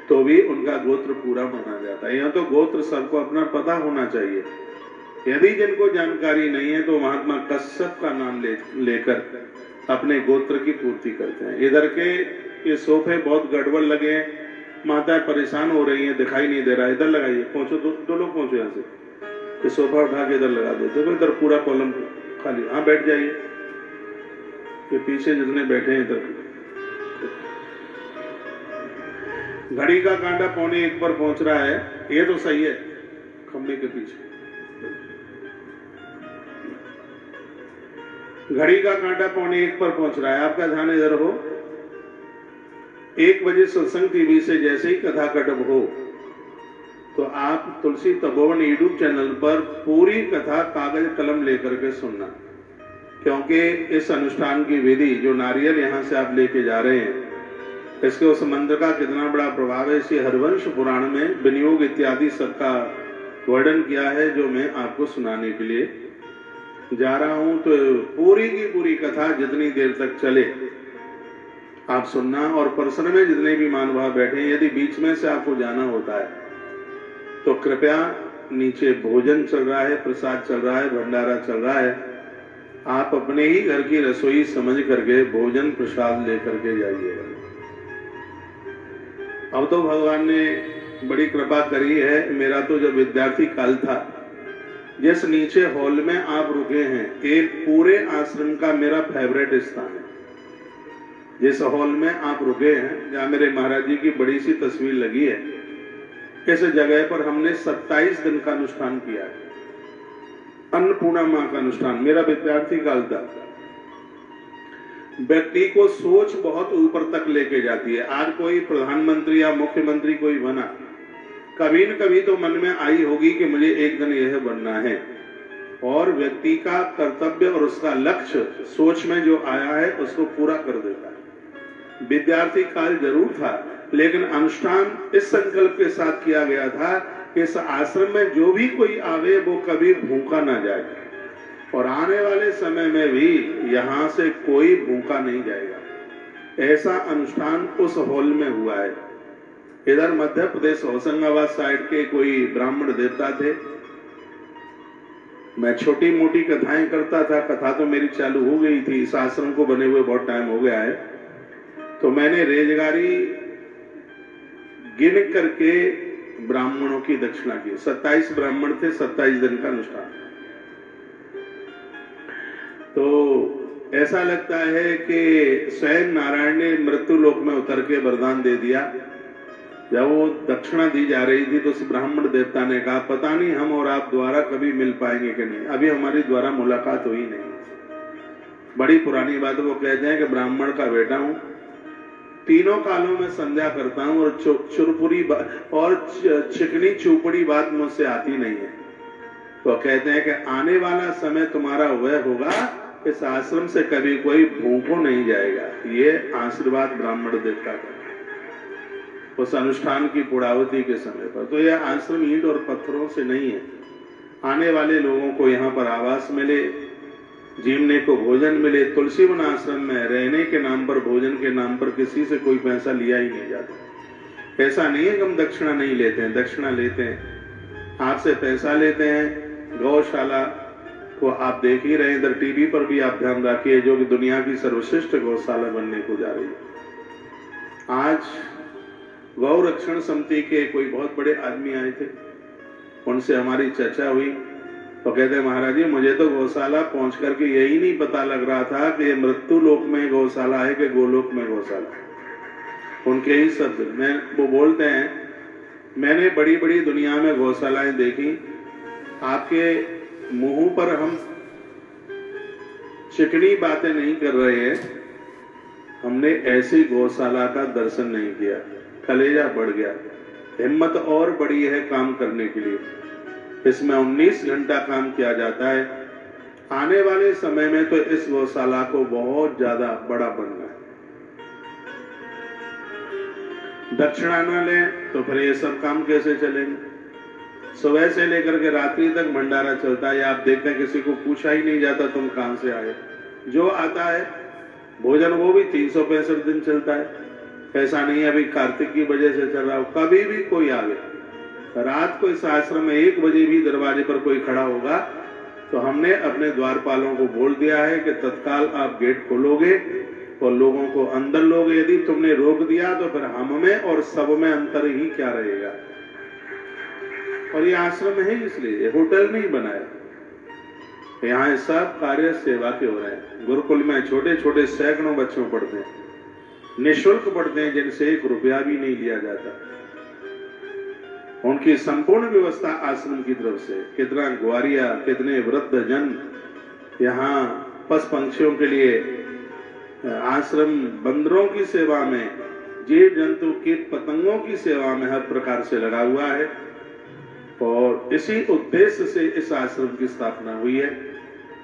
Speaker 1: तो भी उनका गोत्र पूरा माना जाता है। यह तो गोत्र सबको अपना पता होना चाहिए। यदि जिनको जानकारी नहीं है तो महात्मा कश्यप का नाम लेकर अपने गोत्र की पूर्ति करते हैं। इधर के ये सोफे बहुत गड़बड़ लगे हैं, माताएं परेशान हो रही हैं, दिखाई नहीं दे रहा। इधर लगाइए, पहुंचो, दो लोग पहुंचो यहाँ से। ये सोफा उठा के इधर लगा दो। देखो इधर पूरा कॉलम खाली। हाँ बैठ जाइए। ये पीछे जितने बैठे हैं इधर। घड़ी का कांटा 1:45 पर पहुंच रहा है, ये तो सही है, खंबे के पीछे। घड़ी का कांटा 1:45 पर पहुंच रहा है, आपका ध्यान इधर हो। 1 बजे सत्संग टीवी से जैसे ही कथा कटब हो तो आप तुलसी तपोवन यूट्यूब चैनल पर पूरी कथा कागज कलम लेकर के सुनना, क्योंकि इस अनुष्ठान की विधि जो नारियल यहां से आप लेके जा रहे हैं, इसके उस मंत्र का कितना बड़ा प्रभाव है, इसे हरवंश पुराण में विनियोग इत्यादि सबका वर्णन किया है, जो मैं आपको सुनाने के लिए जा रहा हूं। तो पूरी की पूरी कथा जितनी देर तक चले आप सुनना। और परिसर में जितने भी महानुभाव बैठे हैं, यदि बीच में से आपको जाना होता है तो कृपया, नीचे भोजन चल रहा है, प्रसाद चल रहा है, भंडारा चल रहा है, आप अपने ही घर की रसोई समझ करके भोजन प्रसाद लेकर के जाइएगा। अब तो भगवान ने बड़ी कृपा करी है। मेरा तो जब विद्यार्थी काल था, जिस नीचे हॉल में आप रुके हैं, एक पूरे आश्रम का मेरा फेवरेट स्थान है। जिस हॉल में आप रुके हैं, जहां मेरे महाराज जी की बड़ी सी तस्वीर लगी है, इस जगह पर हमने 27 दिन का अनुष्ठान किया है, अन्नपूर्णा मां का अनुष्ठान। मेरा विद्यार्थी काल था। व्यक्ति को सोच बहुत ऊपर तक लेके जाती है। आज कोई प्रधानमंत्री या मुख्यमंत्री कोई बना, कभी न कभी तो मन में आई होगी कि मुझे एक दिन यह बनना है, और व्यक्ति का कर्तव्य और उसका लक्ष्य सोच में जो आया है उसको पूरा कर देता है। विद्यार्थी काल जरूर था, लेकिन अनुष्ठान इस संकल्प के साथ किया गया था कि इस आश्रम में जो भी कोई आवे वो कभी भूखा ना जाए, और आने वाले समय में भी यहां से कोई भूखा नहीं जाएगा। ऐसा अनुष्ठान उस हॉल में हुआ है। इधर मध्य प्रदेश होशंगाबाद साइड के कोई ब्राह्मण देवता थे। मैं छोटी मोटी कथाएं करता था, कथा तो मेरी चालू हो गई थी, इस आश्रम को बने हुए बहुत टाइम हो गया है। तो मैंने रेजगारी गिन करके ब्राह्मणों की दक्षिणा की। 27 ब्राह्मण थे, 27 दिन का अनुष्ठान। तो ऐसा लगता है कि स्वयं नारायण ने मृत्यु लोक में उतर के वरदान दे दिया। जब वो दक्षिणा दी जा रही थी तो उस ब्राह्मण देवता ने कहा, पता नहीं हम और आप द्वारा कभी मिल पाएंगे कि नहीं, अभी हमारी द्वारा मुलाकात हुई नहीं। बड़ी पुरानी बात। वो कहते हैं कि ब्राह्मण का बेटा हूं, तीनों कालों में संध्या करता हूं और चुरपुरी और चिकनी चूपड़ी बात मुझसे आती नहीं है। तो कहते हैं कि आने वाला समय तुम्हारा वह होगा, इस आश्रम से कभी कोई भूखों नहीं जाएगा। ये आशीर्वाद ब्राह्मण देवता का उस अनुष्ठान की पूर्णावधि के समय पर। तो यह आश्रम ईंट और पत्थरों से नहीं है। आने वाले लोगों को यहाँ पर आवास मिले, जीवने को भोजन मिले। तुलसी वन आश्रम में रहने के नाम पर, भोजन के नाम पर किसी से कोई पैसा लिया ही नहीं जाता। ऐसा नहीं है कि हम दक्षिणा नहीं लेते हैं, दक्षिणा लेते हैं, आपसे पैसा लेते हैं। गौशाला को आप देख ही रहे, इधर टीवी पर भी आप ध्यान रखिए, जो कि दुनिया की सर्वश्रेष्ठ गौशाला बनने को जा रही है। आज गौ रक्षण समिति के कोई बहुत बड़े आदमी आए थे, उनसे हमारी चर्चा हुई। तो कहते महाराज जी, मुझे तो गौशाला पहुंच करके यही नहीं पता लग रहा था कि ये मृत्यु लोक में गौशाला है कि गोलोक में गौशाला। उनके ही शब्द में वो बोलते हैं, मैंने बड़ी बड़ी दुनिया में गौशालाएं देखी, आपके मुंह पर हम चिकनी बातें नहीं कर रहे हैं, हमने ऐसी गौशाला का दर्शन नहीं किया। कलेजा बढ़ गया, हिम्मत और बढ़ी है काम करने के लिए। इसमें 19 घंटा काम किया जाता है। आने वाले समय में तो इस गौशाला को बहुत ज्यादा बड़ा बनना है। दक्षिणा न लें तो फिर ये सब काम कैसे चलेंगे? सुबह से लेकर के रात्रि तक भंडारा चलता है। आप देखते हैं किसी को पूछा ही नहीं जाता तुम कहां से आए। जो आता है भोजन वो भी 365 दिन चलता है। ऐसा नहीं है अभी कार्तिक की वजह से चल रहा हो, कभी भी कोई आवे। रात को इस आश्रम में 1 बजे भी दरवाजे पर कोई खड़ा होगा तो हमने अपने द्वारपालों को बोल दिया है कि तत्काल आप गेट खोलोगे और लोगों को अंदर लोगे। यदि तुमने रोक दिया तो फिर हम में और सब में अंतर ही क्या रहेगा। और ये आश्रम है इसलिए, होटल नहीं बनाया। यहाँ सब कार्य सेवा के हो रहे हैं। गुरुकुल में छोटे छोटे सैकड़ों बच्चों पढ़ते हैं, निःशुल्क पढ़ते हैं, जिनसे 1 रुपया भी नहीं लिया जाता। उनकी संपूर्ण व्यवस्था आश्रम की तरफ से। कितना ग्वारिया, कितने वृद्ध जन यहाँ पशु पंक्षियों के लिए, आश्रम बंदरों की सेवा में, जीव जंतु कीट पतंगों की सेवा में हर प्रकार से लगा हुआ है। और इसी उद्देश्य से इस आश्रम की स्थापना हुई है।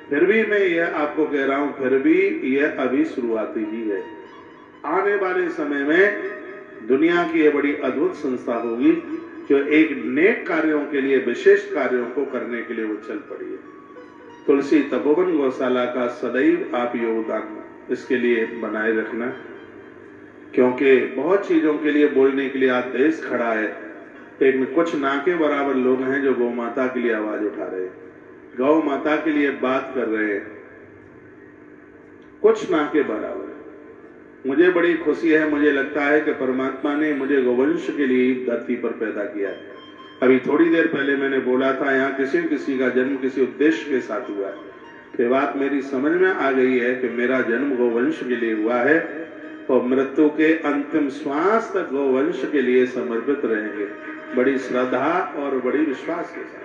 Speaker 1: फिर भी मैं यह आपको कह रहा हूं, फिर भी यह अभी शुरुआती ही है। आने वाले समय में दुनिया की यह बड़ी अद्भुत संस्था होगी जो एक नेक कार्यों के लिए, विशेष कार्यों को करने के लिए वो चल पड़ी है। तुलसी तपोवन गौशाला का सदैव आप योगदान इसके लिए बनाए रखना, क्योंकि बहुत चीजों के लिए बोलने के लिए आज देश खड़ा है, लेकिन कुछ ना के बराबर लोग हैं जो गौ माता के लिए आवाज उठा रहे हैं, गौ माता के लिए बात कर रहे हैं, कुछ ना के बराबर। मुझे बड़ी खुशी है, मुझे लगता है कि परमात्मा ने मुझे गोवंश के लिए धरती पर पैदा किया है। अभी थोड़ी देर पहले मैंने बोला था यहाँ किसी का जन्म किसी उद्देश्य के साथ हुआ है। ये बात मेरी समझ में आ गई है कि मेरा जन्म गोवंश के लिए हुआ है और मृत्यु के अंतिम श्वास तक गोवंश के लिए समर्पित रहेंगे, बड़ी श्रद्धा और बड़ी विश्वास के साथ।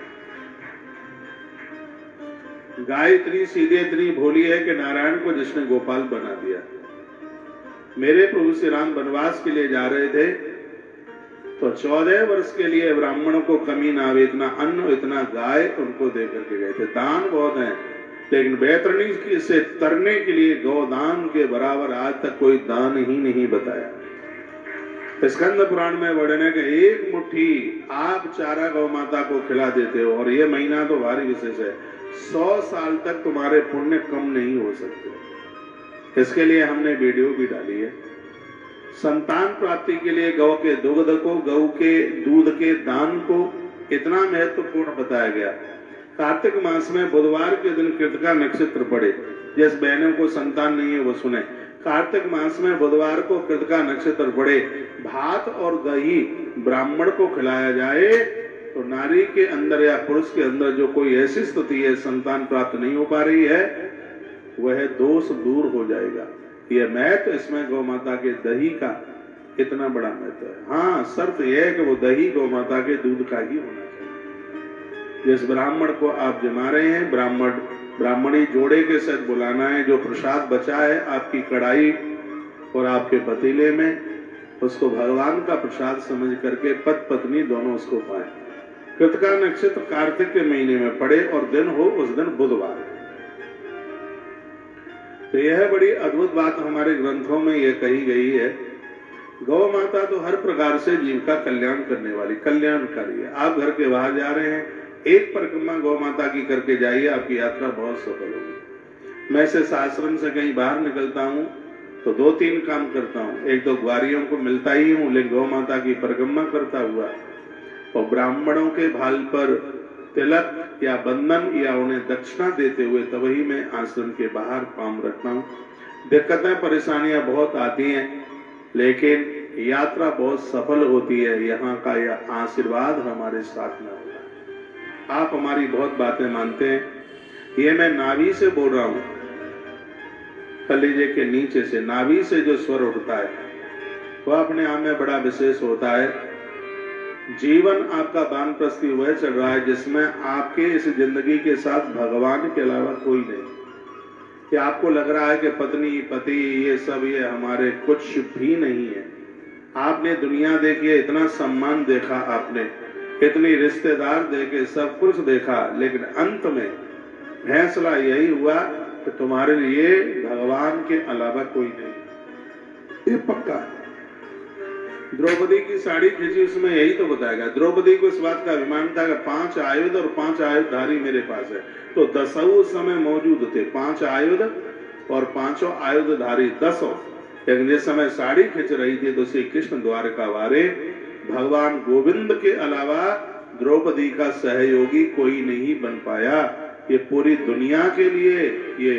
Speaker 1: गाय इतनी सीधी, इतनी भोली है कि नारायण को जिसने गोपाल बना दिया। मेरे प्रभु श्री राम वनवास के लिए जा रहे थे तो 14 वर्ष के लिए ब्राह्मणों को कमी ना आवे, इतना अन्न इतना गाय उनको दे करके गए थे। दान बहुत है, लेकिन बैतरणी से तरने के लिए गौदान के बराबर आज तक कोई दान ही नहीं बताया। स्कंद पुराण में वर्णन है कि 1 मुट्ठी आप चारा गौ माता को खिला देते हो, और ये महीना तो भारी विशेष है, 100 साल तक तुम्हारे पुण्य कम नहीं हो सकते। इसके लिए हमने वीडियो भी डाली है। संतान प्राप्ति के लिए गौ के दुग्ध को, गौ के दूध के दान को इतना महत्वपूर्ण बताया गया। कार्तिक मास में बुधवार के दिन कृतिका नक्षत्र पड़े। जिस बहनों को संतान नहीं है वो सुने, कार्तिक मास में बुधवार को कृतिका नक्षत्र पड़े, भात और दही ब्राह्मण को खिलाया जाए तो नारी के अंदर या पुरुष के अंदर जो कोई ऐसी स्थिति है, संतान प्राप्त नहीं हो पा रही है, वह दोष दूर हो जाएगा। यह महत्व इसमें गौ माता के दही का इतना बड़ा महत्व है। हाँ, शर्त यह है कि वो दही गौ माता के दूध का ही होना चाहिए। जिस ब्राह्मण को आप जमा रहे हैं, ब्राह्मणी जोड़े के साथ बुलाना है। जो प्रसाद बचा है आपकी कढ़ाई और आपके पतीले में, उसको भगवान का प्रसाद समझ करके पति पत्नी दोनों उसको पाए। कृतिका नक्षत्र कार्तिक के महीने में पड़े और दिन हो उस दिन बुधवार। तो यह बड़ी अद्भुत बात हमारे ग्रंथों में यह कही गई है। गौ माता तो हर प्रकार से जीव का कल्याण करने वाली, कल्याणकारी है। आप घर के बाहर जा रहे हैं, एक परिक्रमा गौ माता की करके जाइए, आपकी यात्रा बहुत सफल होगी। मैं से आश्रम से कहीं बाहर निकलता हूँ तो 2-3 काम करता हूँ। एक तो ग्वारियों को मिलता ही हूँ, लेकिन गौ माता की परिक्रमा करता हुआ और ब्राह्मणों के भाल पर तिलक या बंधन या उन्हें दक्षिणा देते हुए तभी मैं आश्रम के बाहर पांव रखता हूँ। दिक्कतें परेशानियां बहुत आती हैं, लेकिन यात्रा बहुत सफल होती है। यहाँ का यह आशीर्वाद हमारे साथ में होता है। आप हमारी बहुत बातें मानते हैं। ये मैं नाभि से बोल रहा हूँ, कलेजे के नीचे से, नाभि से जो स्वर उठता है वह अपने आप में बड़ा विशेष होता है। जीवन आपका वानप्रस्थी वह चल रहा है जिसमें आपके इस जिंदगी के साथ भगवान के अलावा कोई नहीं। कि आपको लग रहा है कि पत्नी पति ये सब ये हमारे कुछ भी नहीं है। आपने दुनिया देखी है, इतना सम्मान देखा, आपने इतनी रिश्तेदार देखे, सब कुछ देखा, लेकिन अंत में फैसला यही हुआ कि तुम्हारे लिए भगवान के अलावा कोई नहीं। ये पक्का है। द्रौपदी की साड़ी खींची, उसमें यही तो बताया गया। द्रौपदी को इस बात का अभिमान था कि 5 आयुध और 5 आयुधधारी मेरे पास है, तो 10 उस समय मौजूद थे। 5 आयुध और 5 आयुधधारी 10। लेकिन जिस समय साड़ी खींच रही थी तो श्री कृष्ण द्वारका वारे भगवान गोविंद के अलावा द्रौपदी का सहयोगी कोई नहीं बन पाया। ये पूरी दुनिया के लिए ये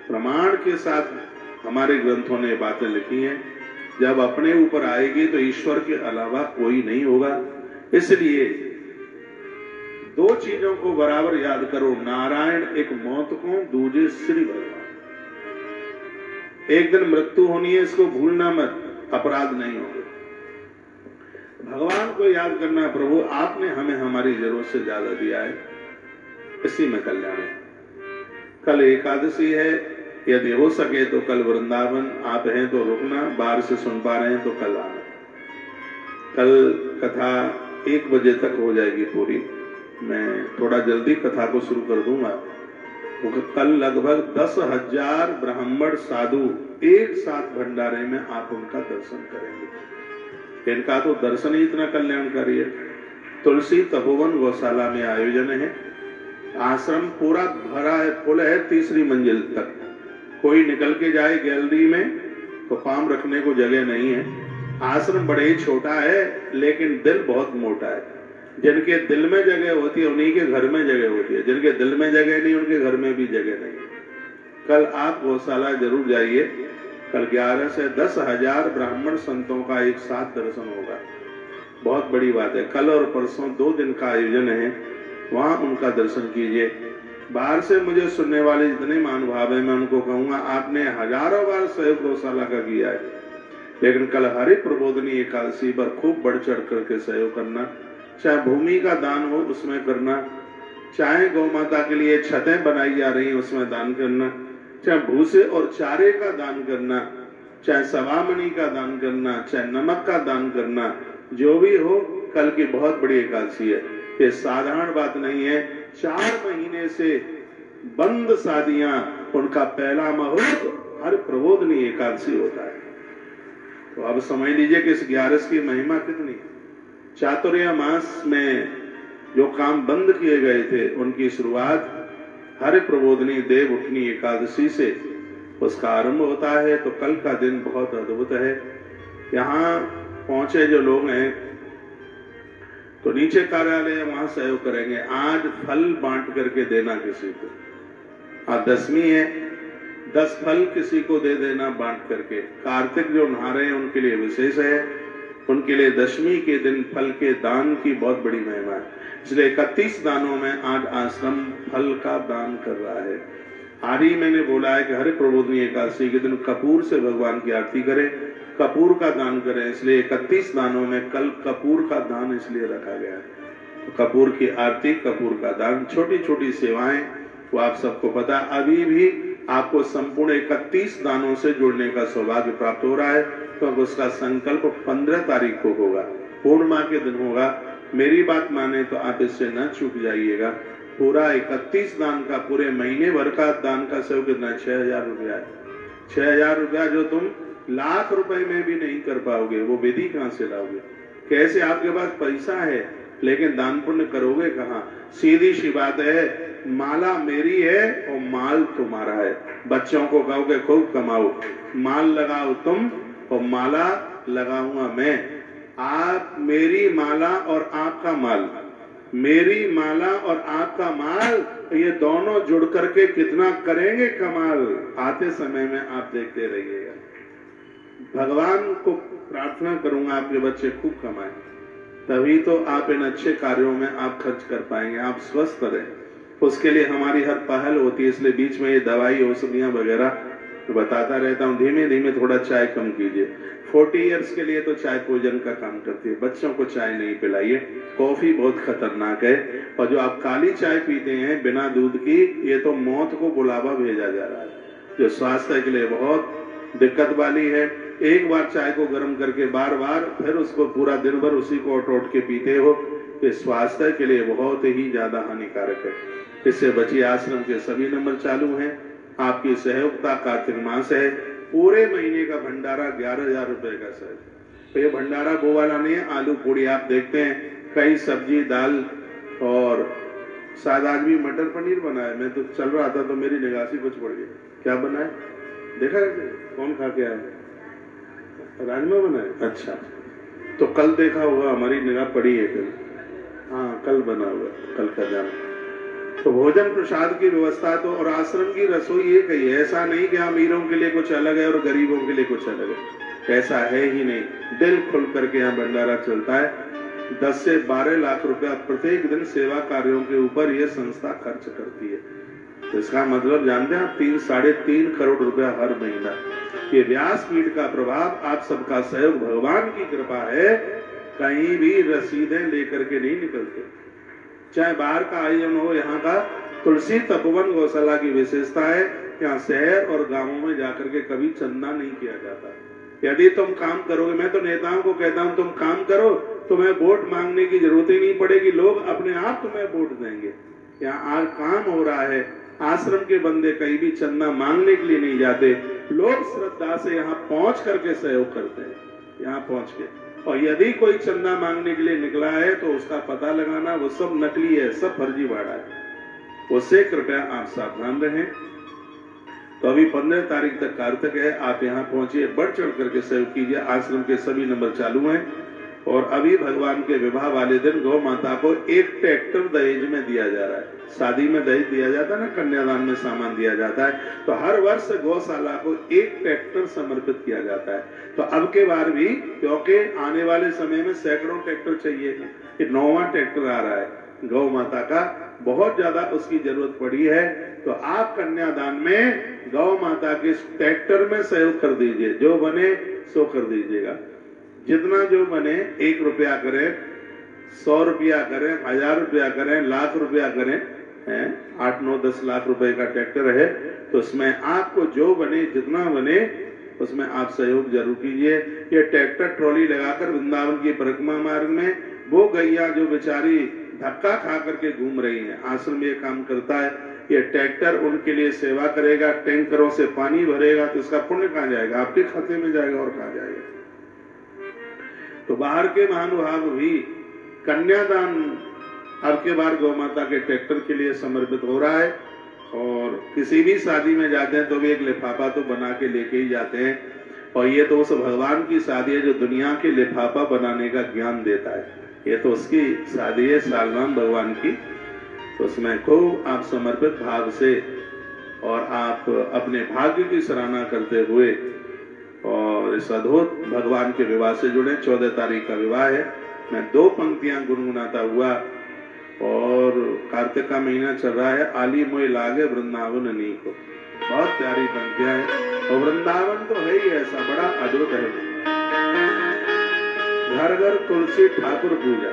Speaker 1: प्रमाण के साथ हमारे ग्रंथों ने बातें लिखी हैं। जब अपने ऊपर आएगी तो ईश्वर के अलावा कोई नहीं होगा। इसलिए 2 चीजों को बराबर याद करो, नारायण एक मौत को, दूजे श्री भगवान। एक दिन मृत्यु होनी है, इसको भूलना मत, अपराध नहीं होगा। भगवान को याद करना, प्रभु आपने हमें हमारी जरूरत से ज्यादा दिया है, इसी में कल्याण है। कल एकादशी है, यदि हो सके तो कल वृंदावन आप हैं तो रुकना, बाहर से सुन पा रहे हैं तो कल आना। कल कथा 1 बजे तक हो जाएगी पूरी। मैं थोड़ा जल्दी कथा को शुरू कर दूंगा। तो कल लगभग 10,000 ब्राह्मण साधु एक साथ भंडारे में आप उनका दर्शन करेंगे। इनका तो दर्शन ही इतना कल्याणकारी है। तुलसी तपोवन गौशाला में आयोजन है। आश्रम पूरा भरा है, फुल है 3री मंजिल तक। कोई निकल के जाए गैलरी में तो पांव रखने को जगह नहीं है। आश्रम बड़े ही छोटा है, लेकिन दिल बहुत मोटा है। जिनके दिल में जगह होती है उन्हीं के घर में जगह होती है, जिनके दिल में जगह नहीं उनके घर में भी जगह नहीं। कल आप गौशाला जरूर जाइए। कल 11 से 10,000 ब्राह्मण संतों का एक साथ दर्शन होगा। बहुत बड़ी बात है। कल और परसों 2 दिन का आयोजन है, वहां उनका दर्शन कीजिए। बाहर से मुझे सुनने वाले जितने महानुभाव है, मैं उनको कहूंगा आपने हजारों बार सहयोग गौशाला का किया है, लेकिन कल हरि प्रबोधनी एकादशी पर खूब बढ़ चढ़ करके सहयोग करना। चाहे भूमि का दान हो उसमें करना, चाहे गौ माता के लिए छतें बनाई जा रही हैं उसमें दान करना, चाहे भूसे और चारे का दान करना, चाहे सवामणि का दान करना, चाहे नमक का दान करना, जो भी हो। कल की बहुत बड़ी एकादशी है, ये साधारण बात नहीं है। 4 महीने से बंद शादियां, उनका पहला मुहूर्त हर प्रबोधनी एकादशी होता है। तो अब समझ लीजिए कि इस 11 की महिमा कितनी है। चातुर्य मास में जो काम बंद किए गए थे उनकी शुरुआत हर प्रबोधनी देव उठनी एकादशी से उसका आरंभ होता है। तो कल का दिन बहुत अद्भुत है। यहाँ पहुंचे जो लोग हैं तो नीचे कार्यालय है, वहां सहयोग करेंगे। आज फल बांट करके देना किसी को, आज 10वीं है, 10 फल किसी को दे देना बांट करके। कार्तिक जो नहा रहे हैं उनके लिए विशेष है, उनके लिए 10वीं के दिन फल के दान की बहुत बड़ी महिमा है। इसलिए 31 दानों में आज आश्रम फल का दान कर रहा है। आज ही मैंने बोला है कि हर प्रबोधनी एकादशी के दिन कपूर से भगवान की आरती करें, कपूर का दान करें। इसलिए 31 दानों में कल कपूर का दान इसलिए रखा गया है। तो कपूर की आरती, कपूर का दान, छोटी छोटी सेवाएं वो आप सबको पता। अभी भी आपको संपूर्ण 31 दानों से जुड़ने का सौभाग्य प्राप्त हो रहा है, तो अब उसका संकल्प 15 तारीख को होगा, पूर्णिमा के दिन होगा। मेरी बात माने तो आप इससे न चूक जाइएगा। पूरा 31 दान का, पूरे महीने भर का दान का सहयोग कितना? 6000 रुपया है। 6000 रुपया जो तुम लाख रुपए में भी नहीं कर पाओगे, वो विधि कहां से लाओगे? कैसे? आपके पास पैसा है लेकिन दान पुण्य करोगे कहां? सीधी सी बात है, माला मेरी है और माल तुम्हारा है। बच्चों को कहोगे खूब कमाओ, माल लगाओ तुम और माला लगाऊंगा मैं। आप मेरी माला और आपका माल, मेरी माला और आपका माल, ये दोनों जुड़ करके कितना करेंगे कमाल, आते समय में आप देखते रहिएगा। भगवान को प्रार्थना करूंगा आपके बच्चे खूब कमाएं, तभी तो आप इन अच्छे कार्यों में आप खर्च कर पाएंगे, आप स्वस्थ रहें। उसके लिए हमारी हर पहल होती है। इसलिए बीच में ये दवाई औषधियां वगैरह तो बताता रहता हूँ, धीमे धीमे थोड़ा चाय कम कीजिए। 40 इयर्स के लिए तो चाय पोजन का काम करती है। बच्चों को चाय नहीं पिलाइए, कॉफी बहुत खतरनाक है। और जो आप काली चाय पीते हैं बिना दूध की, ये तो मौत को बुलावा भेजा जा रहा है, जो स्वास्थ्य के लिए बहुत दिक्कत वाली है। एक बार चाय को गर्म करके बार बार फिर उसको पूरा दिन भर उसी को उठ के पीते हो, ये स्वास्थ्य के लिए बहुत ही ज्यादा हानिकारक है। इससे बचिए। आश्रम के सभी नंबर चालू हैं। आपकी सहयोगता, कार्तिक मास है, पूरे महीने का भंडारा 11,000 रुपए का सहयोग। तो ये भंडारा वो वाला नहीं है, आलू पूड़ी आप देखते हैं, कई सब्जी दाल, और शायद आज भी मटर पनीर बना है। मैं तो चल रहा था तो मेरी निगाह से कुछ पड़ गया। क्या बना है देखा? कौन खा के आया? राजमा बना है। अच्छा, तो कल देखा होगा, हमारी निगाह पड़ी है कल। हाँ, कल बना हुआ, कल का जाना। तो भोजन प्रसाद की व्यवस्था तो, और आश्रम की रसोई एक ही है। ऐसा नहीं कि अमीरों के लिए कुछ अलग है और गरीबों के लिए कुछ अलग है, ऐसा है ही नहीं। दिल खुल करके यहाँ भंडारा चलता है। 10 से 12 लाख रुपया प्रत्येक दिन सेवा कार्यों के ऊपर ये संस्था खर्च करती है। तो इसका मतलब जानते हैं आप, 3-3.5 करोड़ रुपया हर महीना। ये व्यासपीठ का प्रभाव, आप सबका सहयोग, भगवान की कृपा है। कहीं भी रसीदें लेकर के नहीं निकलते, चाहे बाहर का आयोजन हो। यहाँ का तुलसी तपोवन गौशाला की विशेषता है, यहाँ शहर और गांवों में जाकर के कभी चंदा नहीं किया जाता। यदि तुम काम करोगे, मैं तो नेताओं को कहता हूँ तुम काम करो, तुम्हें वोट मांगने की जरूरत ही नहीं पड़ेगी, लोग अपने आप तुम्हें वोट देंगे। यहाँ आज काम हो रहा है। आश्रम के बंदे कहीं भी चंदा मांगने के लिए नहीं जाते, लोग श्रद्धा से यहाँ पहुंच करके सहयोग करते हैं। यहाँ पहुंच के, और यदि कोई चंदा मांगने के लिए निकला है तो उसका पता लगाना, वो सब नकली है, सब फर्जीवाड़ा है, उससे कृपया आप सावधान रहें। तो अभी 15 तारीख तक कार्तिक है, आप यहाँ पहुंचिए, बढ़ चढ़ करके सहयोग कीजिए। आश्रम के सभी नंबर चालू हैं। और अभी भगवान के विवाह वाले दिन गौ माता को 1 ट्रैक्टर दहेज में दिया जा रहा है। शादी में दहेज दिया जाता है ना, कन्यादान में सामान दिया जाता है, तो हर वर्ष गौशाला को 1 ट्रैक्टर समर्पित किया जाता है। तो अब के बार भी, क्योंकि आने वाले समय में सैकड़ों ट्रैक्टर चाहिए, ये 9वां ट्रैक्टर आ रहा है गौ माता का, बहुत ज्यादा उसकी जरूरत पड़ी है। तो आप कन्यादान में गौ माता के ट्रैक्टर में सहयोग कर दीजिए, जो बने सो कर दीजिएगा। जितना जो बने, 1 रुपया करें, 100 रुपया करें, 1000 रुपया करें, लाख रुपया करें, 8, 9, 10 लाख रुपए का ट्रैक्टर है, तो उसमें आपको जो बने, जितना बने, उसमें आप सहयोग जरूर कीजिए। ये ट्रैक्टर ट्रॉली लगाकर वृंदावन की परिक्रमा मार्ग में वो गैया जो बेचारी धक्का खा करके घूम रही है, आश्रम ये काम करता है। ये ट्रैक्टर उनके लिए सेवा करेगा, टैंकरों से पानी भरेगा, तो इसका पुण्य कहाँ जाएगा? आपके खाते में जाएगा, और कहाँ जाएगा? तो बाहर के महानुभाव भी कन्यादान अब के बार गौ माता के ट्रैक्टर के लिए समर्पित हो रहा है। और किसी भी शादी में जाते हैं तो भी एक लिफाफा तो बना के लेके ही जाते हैं। और ये तो उस भगवान की शादी है जो दुनिया के लिफाफा बनाने का ज्ञान देता है। ये तो उसकी शादी है सालमान भगवान की। तो उसमें खूब आप समर्पित भाव से और आप अपने भाग्य की सराहना करते हुए और इस अद्भुत भगवान के विवाह से जुड़े। 14 तारीख का विवाह है। मैं 2 पंक्तियां गुनगुनाता हुआ, और कार्तिक का महीना चल रहा है। आली मोय लागे वृंदावन नी को, बहुत प्यारी पंक्तियां हैं। और वृंदावन तो है ही ऐसा बड़ा अद्भुत है। घर घर तुलसी ठाकुर पूजा,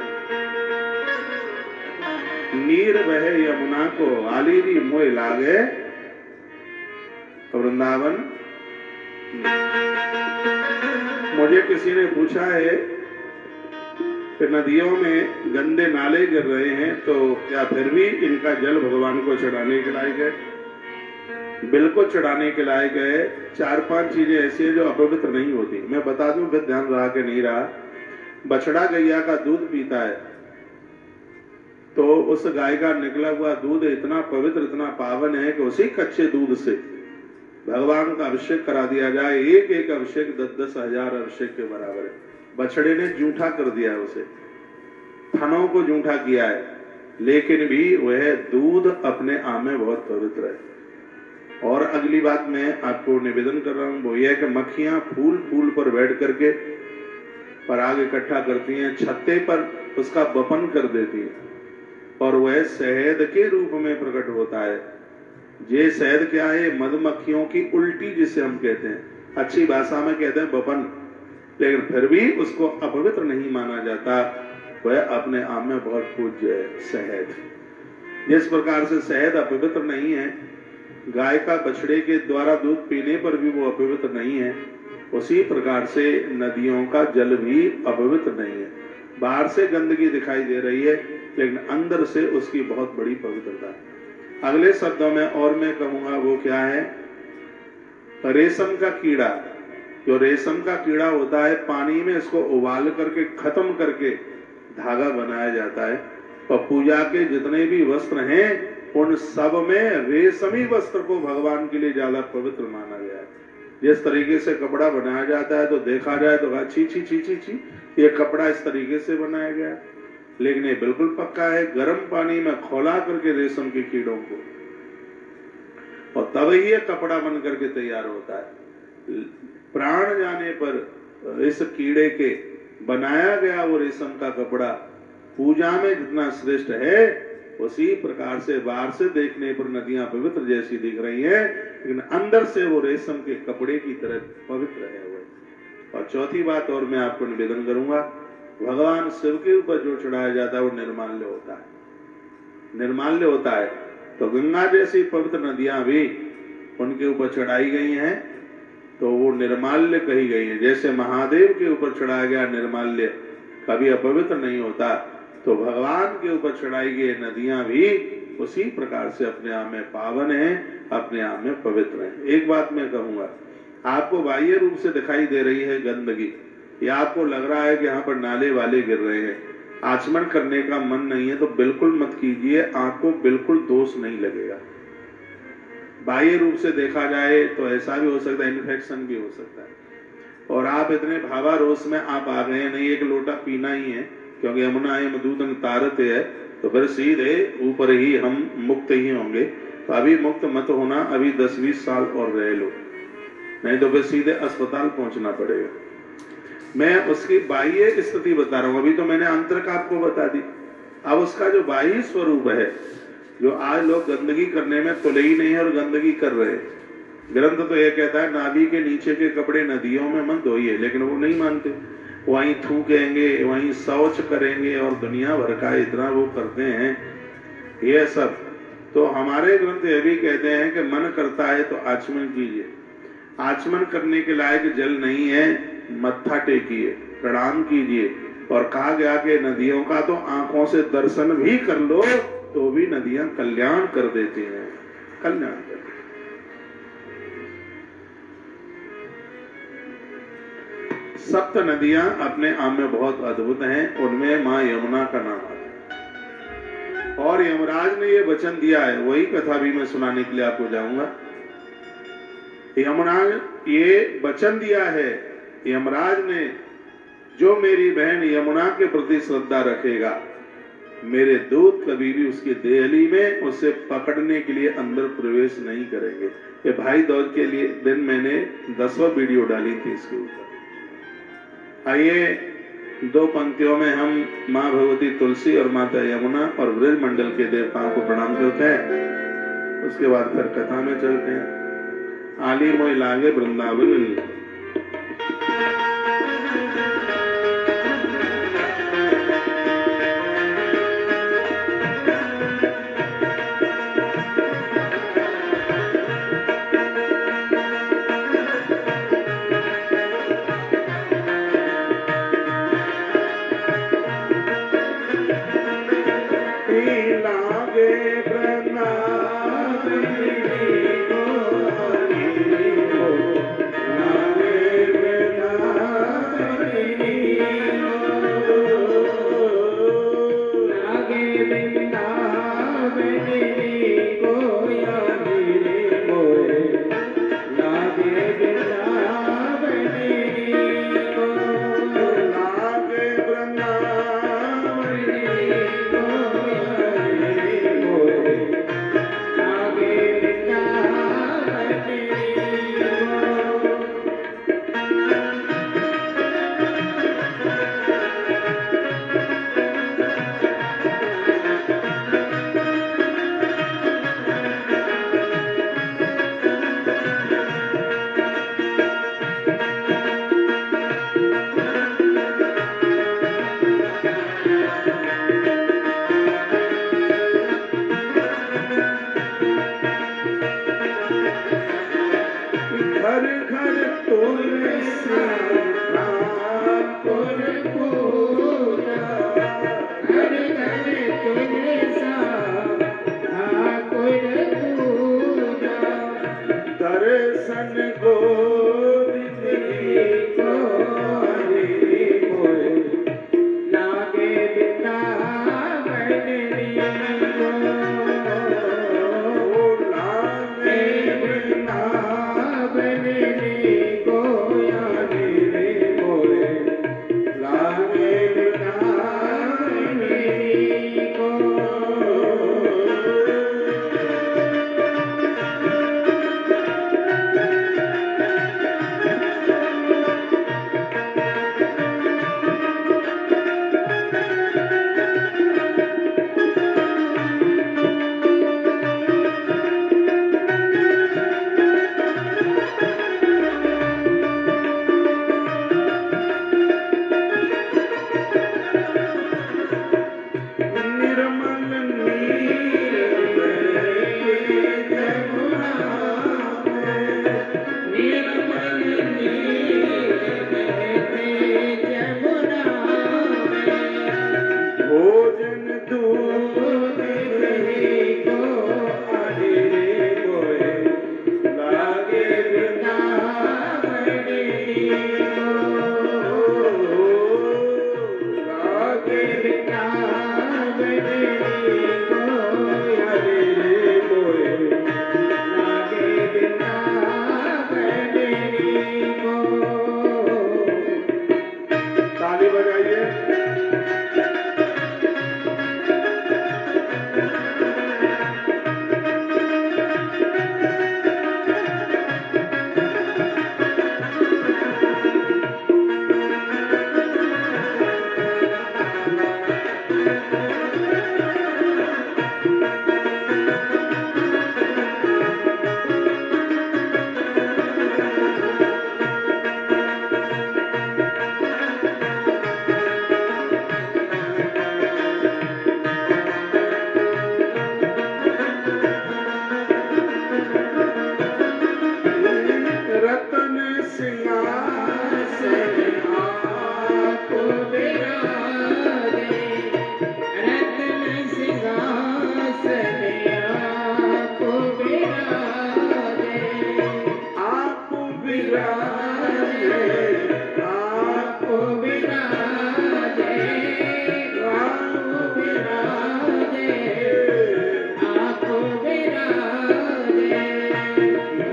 Speaker 1: नीर बहे यमुना को, आली री मोय लागे वृंदावन। मुझे किसी ने पूछा है कि नदियों में गंदे नाले गिर रहे हैं, तो क्या फिर भी इनका जल भगवान को चढ़ाने के लायक है? बिल्कुल चढ़ाने के लायक है। 4-5 चीजें ऐसी हैं जो अपवित्र नहीं होती। मैं बता दूं, फिर ध्यान रहा कि नहीं रहा। बछड़ा गैया का दूध पीता है तो उस गाय का निकला हुआ दूध इतना पवित्र, इतना पावन है कि उसी कच्चे दूध से भगवान का अभिषेक करा दिया जाए। एक एक अभिषेक 10-10 हजार अभिषेक के बराबर है। बछड़े ने जूठा कर दिया है, उसे थनों को जूठा किया है, लेकिन भी वह दूध अपने आप में बहुत पवित्र है। और अगली बात मैं आपको निवेदन कर रहा हूं वो यह है कि मक्खियां फूल फूल पर बैठ करके पराग इकट्ठा करती हैं, छत्ते पर उसका वपन कर देती हैं, और वह शहद के रूप में प्रकट होता है। ये शहद क्या है? मधुमक्खियों की उल्टी, जिसे हम कहते हैं, अच्छी भाषा में कहते हैं वपन, लेकिन फिर भी उसको अपवित्र नहीं माना जाता। वह अपने आप में बहुत पूज्य है। शहद, जिस प्रकार से शहद अपवित्र नहीं है, गाय का बछड़े के द्वारा दूध पीने पर भी वो अपवित्र नहीं है, उसी प्रकार से नदियों का जल भी अपवित्र नहीं है। बाहर से गंदगी दिखाई दे रही है, लेकिन अंदर से उसकी बहुत बड़ी पवित्रता है। अगले शब्दों में और मैं कहूंगा वो क्या है? रेशम का कीड़ा। जो रेशम का कीड़ा होता है, पानी में इसको उबाल करके खत्म करके धागा बनाया जाता है, और पूजा के जितने भी वस्त्र हैं उन सब में रेशमी वस्त्र को भगवान के लिए ज्यादा पवित्र माना गया है। जिस तरीके से कपड़ा बनाया जाता है तो देखा जाए तो छी छी छी छी छी, ये कपड़ा इस तरीके से बनाया गया, लेकिन ये बिल्कुल पक्का है। गर्म पानी में खौला करके रेशम के कीड़ों को, और तब ही ये कपड़ा बन करके तैयार होता है। प्राण जाने पर इस कीड़े के बनाया गया वो रेशम का कपड़ा पूजा में जितना श्रेष्ठ है, उसी प्रकार से बाहर से देखने पर नदियां पवित्र जैसी दिख रही हैं, लेकिन अंदर से वो रेशम के कपड़े की तरह पवित्र है वो। और चौथी बात और मैं आपको निवेदन करूंगा, भगवान शिव के ऊपर जो चढ़ाया जाता है वो निर्माल्य होता है। निर्माल्य होता है तो गंगा जैसी पवित्र नदियां भी उनके ऊपर चढ़ाई गई हैं, तो वो निर्माल्य कही गई है। जैसे महादेव के ऊपर चढ़ाया गया निर्माल्य कभी अपवित्र नहीं होता, तो भगवान के ऊपर चढ़ाई गई नदियां भी उसी प्रकार से अपने आप में पावन है, अपने आप में पवित्र है। एक बात मैं कहूंगा, आपको बाह्य रूप से दिखाई दे रही है गंदगी, या आपको लग रहा है कि यहाँ पर नाले वाले गिर रहे हैं, आचमन करने का मन नहीं है, तो बिल्कुल मत कीजिए, आपको बिल्कुल दोष नहीं लगेगा। बाह्य रूप से देखा जाए तो ऐसा भी हो सकता है, इन्फेक्शन भी हो सकता है, और आप इतने भावारोष में आप आ गए, नहीं एक लोटा पीना ही है क्योंकि यमुना है मधुदन तारत है, तो फिर सीधे ऊपर ही हम मुक्त ही होंगे। तो अभी मुक्त मत होना, अभी 10-20 साल और रह लो, नहीं तो फिर सीधे अस्पताल पहुंचना पड़ेगा। मैं उसकी बाह्य स्थिति बता रहा हूं, अभी तो मैंने अंतर का आपको बता दी। अब उसका जो बाह्य स्वरूप है, जो आज लोग गंदगी करने में तुले ही नहीं है और गंदगी कर रहे हैं। ग्रंथ तो यह कहता है नाभि के नीचे के कपड़े नदियों में मत धोइए, लेकिन वो नहीं मानते, वहीं थूकेंगे, वहीं शौच करेंगे और दुनिया भर का इतना वो करते हैं ये सब। तो हमारे ग्रंथ ये भी कहते हैं कि मन करता है तो आचमन कीजिए, आचमन करने के लायक जल नहीं है, मत्था टेकिए, प्रणाम कीजिए, और कहा गया कि नदियों का तो आंखों से दर्शन भी कर लो तो भी नदियां कल्याण कर देती हैं, कल्याण कर। सप्त नदियां अपने आप में बहुत अद्भुत हैं, उनमें मां यमुना का नाम आता है, और यमराज ने ये वचन दिया है, वही कथा भी मैं सुनाने के लिए आपको जाऊंगा। यमुना ये वचन दिया है यमराज ने, जो मेरी बहन यमुना के प्रति श्रद्धा रखेगा, मेरे दूत कभी भी उसकी देहली में उसे पकड़ने के लिए अंदर प्रवेश नहीं करेंगे। ये भाई दूज के लिए दिन मैंने 10वां वीडियो डाली थी इसके ऊपर। आइए 2 पंक्तियों में हम माँ भगवती तुलसी और माता यमुना और ब्रज मंडल के देवताओं को प्रणाम करते हैं, उसके बाद फिर कथा में चलते हैं। आली मोई लागे वृंदावन,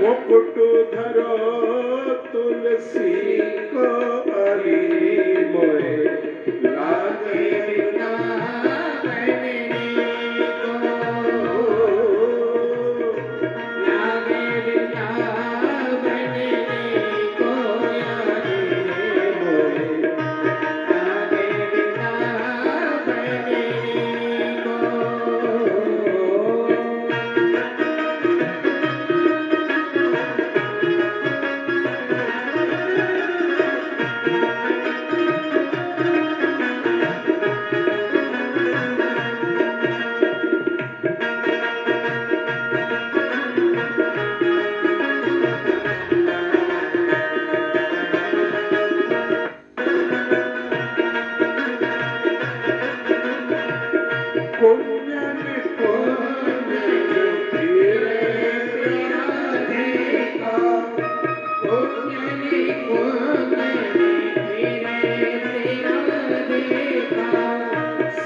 Speaker 2: मुकुट धर
Speaker 1: तुलसी को अली मोए लागे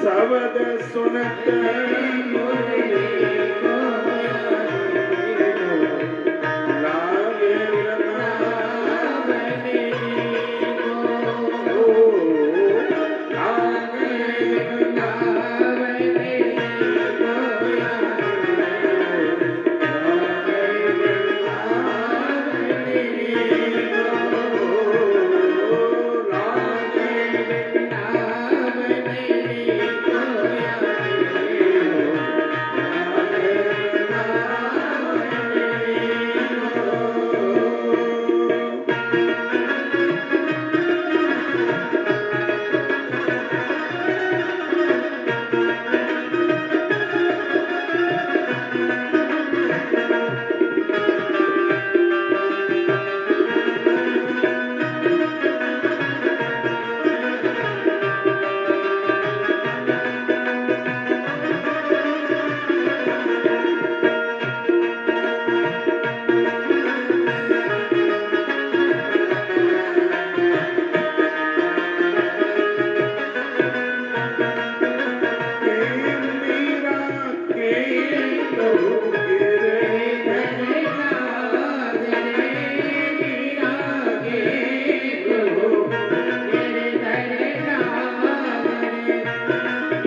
Speaker 1: शब्द सुनत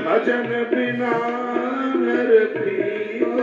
Speaker 1: भजन बिना नर प्रियो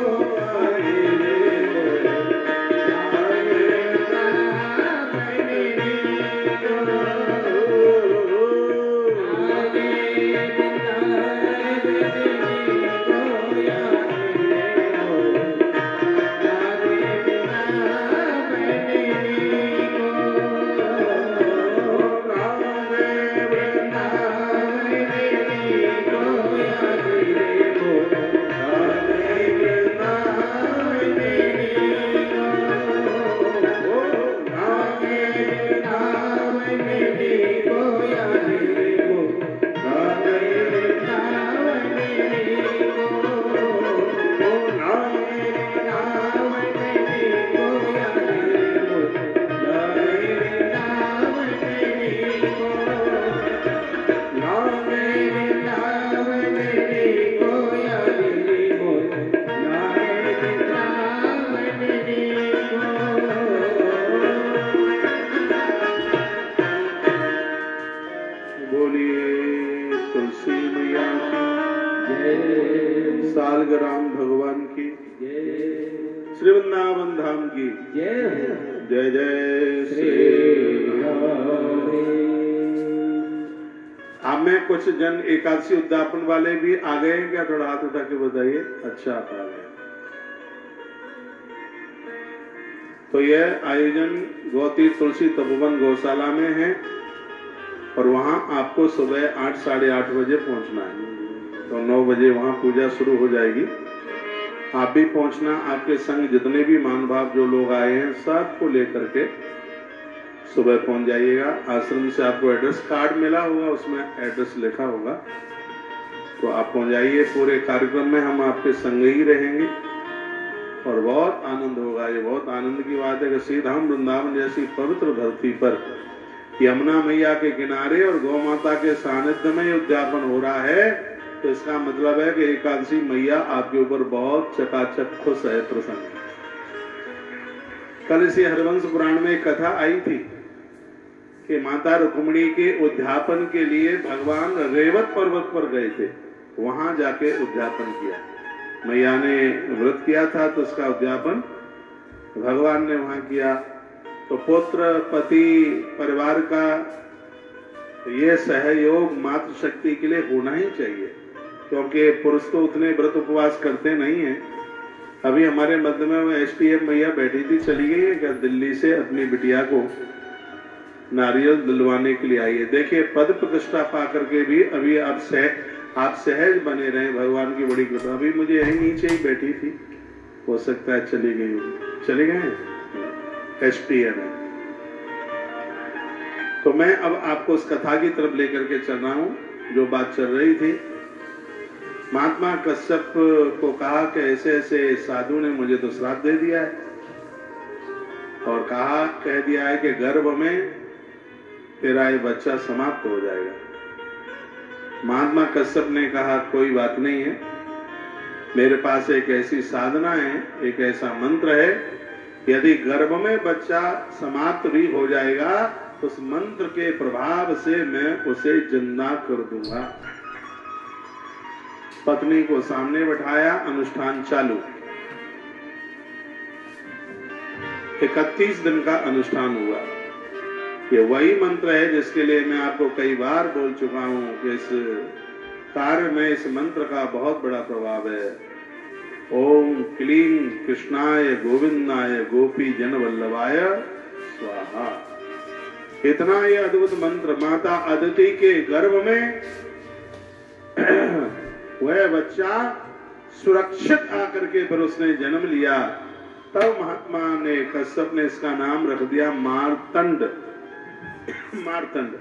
Speaker 1: सालग्राम भगवान की श्री वृंदावन धाम की जय जय श्री आप में कुछ जन एकादशी उद्यापन वाले भी आ गए हैं क्या? थोड़ा हाथ उठा के बताइए। अच्छा आप आ गए। तो यह आयोजन गौती तुलसी तपोवन गौशाला में है और वहां आपको सुबह 8 साढ़े 8 बजे पहुंचना है। तो 9 बजे वहां पूजा शुरू हो जाएगी। आप भी पहुंचना, आपके संग जितने भी मान भाव जो लोग आए हैं सबको लेकर के सुबह पहुंच जाइएगा। आश्रम से आपको एड्रेस कार्ड मिला होगा, उसमें एड्रेस लिखा होगा, तो आप पहुंच जाइए। पूरे कार्यक्रम में हम आपके संग ही रहेंगे और बहुत आनंद होगा। ये बहुत आनंद की बात है कि श्रीधाम वृंदावन जैसी पवित्र धरती पर यमुना मैया के किनारे और गौ माता के सानिध्य में उद्यापन हो रहा है। तो इसका मतलब है कि एकादशी मैया आपके ऊपर बहुत चकाचक खुश है, प्रसन्न है। कल इसी हरिवंश पुराण में एक कथा आई थी कि माता रुक्मिणी के उद्यापन के लिए भगवान रेवत पर्वत पर गए थे, वहां जाके उद्यापन किया। मैया ने व्रत किया था तो उसका उद्यापन भगवान ने वहां किया। तो पुत्र पति परिवार का ये सहयोग मातृशक्ति के लिए होना ही चाहिए, क्योंकि पुरुष तो उतने व्रत उपवास करते नहीं है। अभी हमारे मध्य में वो एसटीएम मैया बैठी थी, चली गई है क्या दिल्ली से, अपनी बिटिया को नारियल दिलवाने के लिए आई है। देखिए पद प्रतिष्ठा पा करके भी अभी आप सहज बने रहे, भगवान की बड़ी कृपा। अभी मुझे यही नीचे ही बैठी थी, हो सकता है चली गई होगी, चले गए एसटीएम में। तो मैं अब आपको उस कथा की तरफ लेकर के चल रहा हूं जो बात चल रही थी। महात्मा कश्यप को कहा कि ऐसे ऐसे साधु ने मुझे तो श्राप दे दिया है और कह दिया है कि गर्भ में तेरा ये बच्चा समाप्त हो जाएगा। महात्मा कश्यप ने कहा कोई बात नहीं है, मेरे पास एक ऐसी साधना है, एक ऐसा मंत्र है, यदि गर्भ में बच्चा समाप्त भी हो जाएगा तो उस मंत्र के प्रभाव से मैं उसे जिंदा कर दूंगा। पत्नी को सामने बैठाया, अनुष्ठान चालू। 31 दिन का अनुष्ठान हुआ। ये वही मंत्र है जिसके लिए मैं आपको कई बार बोल चुका हूं कि इस कार्य में इस मंत्र का बहुत बड़ा प्रभाव है। ओम क्लीं कृष्णाय गोविंदाय गोपी जन वल्लभाय स्वाहा। इतना ये अद्भुत मंत्र माता अदिति के गर्भ में वह बच्चा सुरक्षित आकर के फिर उसने जन्म लिया। तब महात्मा ने कश्यप ने इसका नाम रख दिया मारतंड। मारतंड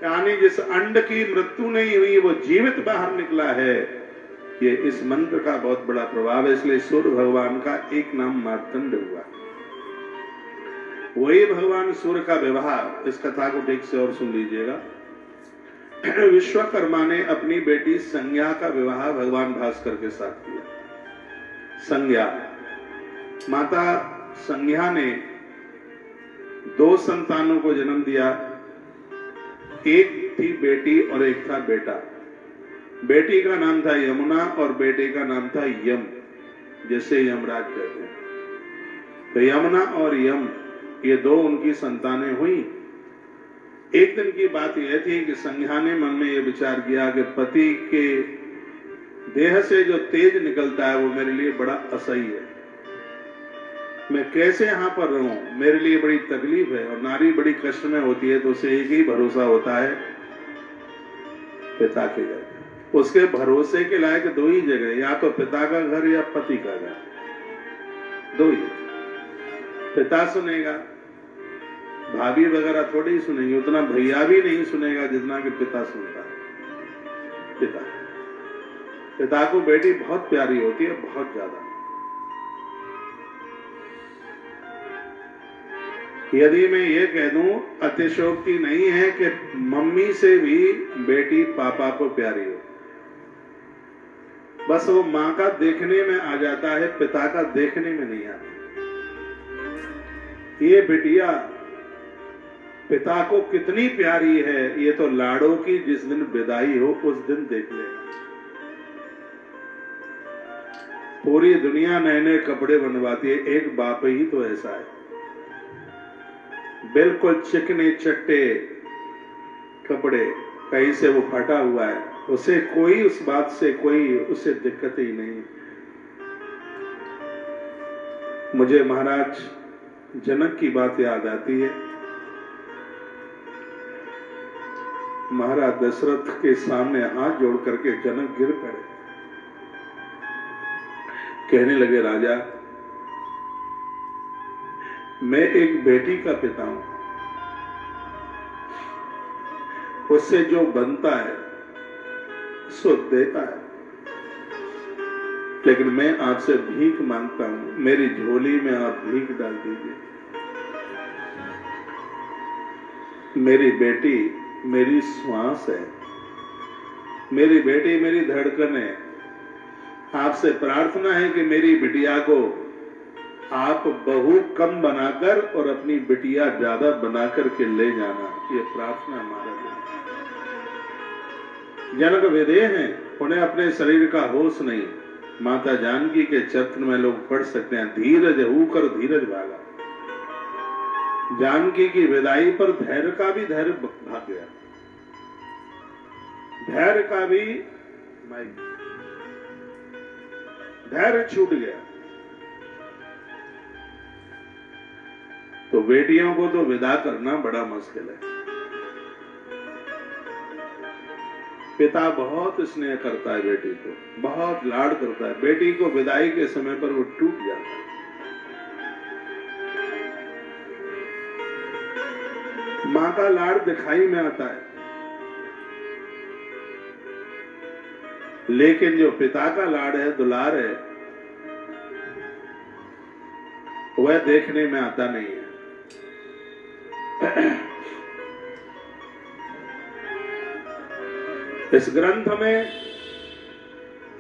Speaker 1: यानी जिस अंड की मृत्यु नहीं हुई वो जीवित बाहर निकला है। ये इस मंत्र का बहुत बड़ा प्रभाव है, इसलिए सूर्य भगवान का एक नाम मारतंड हुआ। वही भगवान सूर्य का विवाह, इस कथा को ठीक से और सुन लीजिएगा। विश्वकर्मा ने अपनी बेटी संज्ञा का विवाह भगवान भास्कर के साथ किया। संज्ञा माता संज्ञा ने 2 संतानों को जन्म दिया, एक थी बेटी और एक था बेटा। बेटी का नाम था यमुना और बेटे का नाम था यम, जैसे यमराज कहते हैं। तो यमुना और यम ये 2 उनकी संतानें हुई। एक दिन की बात यह थी कि संज्ञा ने मन में यह विचार किया कि पति के देह से जो तेज निकलता है वो मेरे लिए बड़ा असह्य है, मैं कैसे यहां पर रहूं, मेरे लिए बड़ी तकलीफ है। और नारी बड़ी कष्ट में होती है तो उसे एक ही भरोसा होता है, पिता के घर। उसके भरोसे के लायक 2 ही जगह, या तो पिता का घर या पति का घर, 2 ही। पिता सुनेगा, भाभी वगैरह थोड़ी ही सुनेंगे, उतना भैया भी नहीं सुनेगा जितना कि पिता सुनता है। पिता को बेटी बहुत प्यारी होती है, बहुत ज्यादा। यदि मैं ये कह दूं, अतिशयोक्ति नहीं है कि मम्मी से भी बेटी पापा को प्यारी हो, बस वो मां का देखने में आ जाता है, पिता का देखने में नहीं आता। ये बिटिया पिता को कितनी प्यारी है ये तो लाड़ों की जिस दिन विदाई हो उस दिन देख ले। पूरी दुनिया नए नए कपड़े बनवाती है, एक बाप ही तो ऐसा है, बिल्कुल चिकने चट्टे कपड़े, कहीं से वो फटा हुआ है, उसे कोई उस बात से कोई उसे दिक्कत ही नहीं। मुझे महाराज जनक की बात याद आती है। महाराज दशरथ के सामने हाथ जोड़ करके जनक गिर पड़े, कहने लगे राजा मैं एक बेटी का पिता हूं, उससे जो बनता है सो देता है, लेकिन मैं आपसे भीख मांगता हूं, मेरी झोली में आप भीख डाल दीजिए। मेरी बेटी मेरी श्वास है, मेरी बेटी मेरी धड़कन है। आपसे प्रार्थना है कि मेरी बिटिया को आप बहू कम बनाकर और अपनी बिटिया ज्यादा बनाकर के ले जाना, ये प्रार्थना हमारा है। जनक विदेह हैं, उन्हें अपने शरीर का होश नहीं। माता जानकी के चरित्र में लोग पढ़ सकते हैं, धीरज होकर धीरज भागा। जानकी की विदाई पर धैर्य का भी धैर्य भाग गया, धैर्य का भी धैर्य छूट गया। तो बेटियों को तो विदा करना बड़ा मुश्किल है। पिता बहुत स्नेह करता है बेटी को, बहुत लाड करता है। बेटी को विदाई के समय पर वो टूट जाता है। मां का लाड दिखाई में आता है, लेकिन जो पिता का लाड है, दुलार है, वह देखने में आता नहीं है। इस ग्रंथ में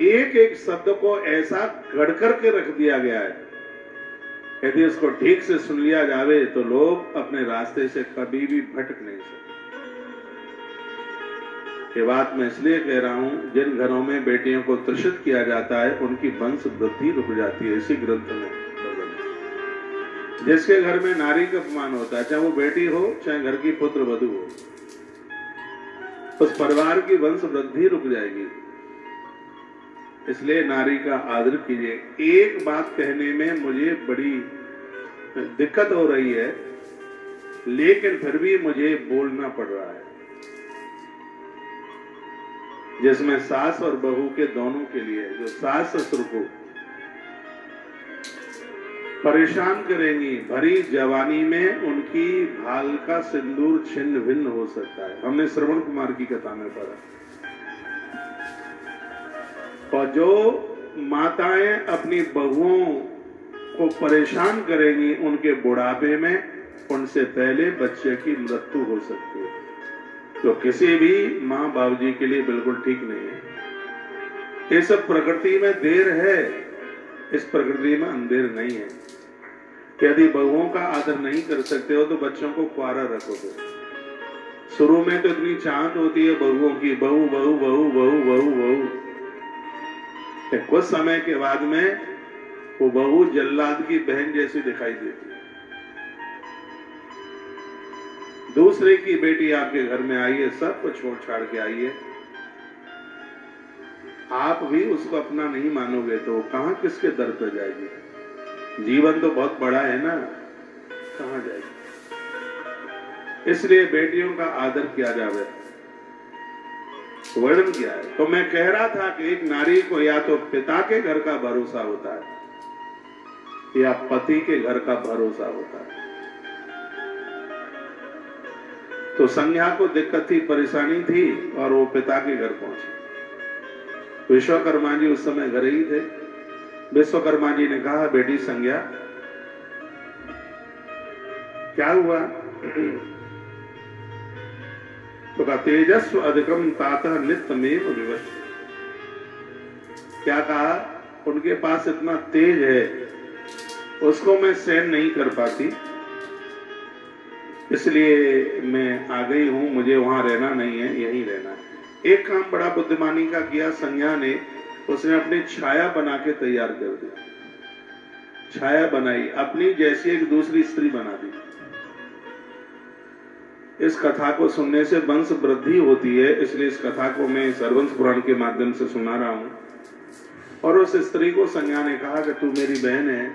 Speaker 1: एक एक शब्द को ऐसा गढ़ करके रख दिया गया है, यदि उसको ठीक से सुन लिया जावे तो लोग अपने रास्ते से कभी भी भटक नहीं सकते। ये बात मैं इसलिए कह रहा हूं, जिन घरों में बेटियों को त्रिषित किया जाता है उनकी वंश वृद्धि रुक जाती है। इसी ग्रंथ में जिसके घर में नारी का अपमान होता है, चाहे वो बेटी हो चाहे घर की पुत्र वधू हो, उस परिवार की वंश वृद्धि रुक जाएगी। इसलिए नारी का आदर कीजिए। एक बात कहने में मुझे बड़ी दिक्कत हो रही है, लेकिन फिर भी मुझे बोलना पड़ रहा है, जिसमें सास और बहू के दोनों के लिए, जो सास ससुर को परेशान करेंगी, भरी जवानी में उनकी भाल का सिंदूर छिन्न भिन्न हो सकता है। हमने श्रवण कुमार की कथा में पढ़ा। और जो माताएं अपनी बहुओं को परेशान करेंगी, उनके बुढ़ापे में उनसे पहले बच्चे की मृत्यु हो सकती है, तो किसी भी माँ बाबूजी के लिए बिल्कुल ठीक नहीं है। ये सब प्रकृति में देर है, इस प्रकृति में अंधेर नहीं है। यदि बहुओं का आदर नहीं कर सकते हो तो बच्चों को कुआरा रखोगे। शुरू में तो इतनी चाहत होती है बहुओं की, बहू बहू बहू बहू बहू बहू, कुछ समय के बाद में वो बहू जल्लाद की बहन जैसी दिखाई देती है। दूसरे की बेटी आपके घर में आई है, सब कुछ छोड़ छाड़ के आई है, आप भी उसको अपना नहीं मानोगे तो वो कहां किसके दर पर जाएगी? जीवन तो बहुत बड़ा है ना, कहां जाएगी? इसलिए बेटियों का आदर किया जावे। वर्णन किया है। तो मैं कह रहा था कि एक नारी को या तो पिता के घर का भरोसा होता है या पति के घर का भरोसा होता है। तो संज्ञा को दिक्कत थी, परेशानी थी, और वो पिता के घर पहुंची। विश्वकर्मा जी उस समय घर ही थे। विश्वकर्मा जी ने कहा, बेटी संज्ञा क्या हुआ? तो कहा, तेजस्व अधिकम तातः नित्यमेव विवश। क्या कहा? उनके पास इतना तेज है, उसको मैं सहन नहीं कर पाती, इसलिए मैं आ गई हूं, मुझे वहां रहना नहीं है, यहीं रहना है। एक काम बड़ा बुद्धिमानी का किया संज्ञा ने, उसने अपनी छाया बना के तैयार कर दी। छाया बनाई, अपनी जैसी एक दूसरी स्त्री बना दी। इस कथा को सुनने से वंश वृद्धि होती है, इसलिए इस कथा को मैं सर्वंश पुराण के माध्यम से सुना रहा हूं। और उस स्त्री को संज्ञा ने कहा कि तू मेरी बहन है,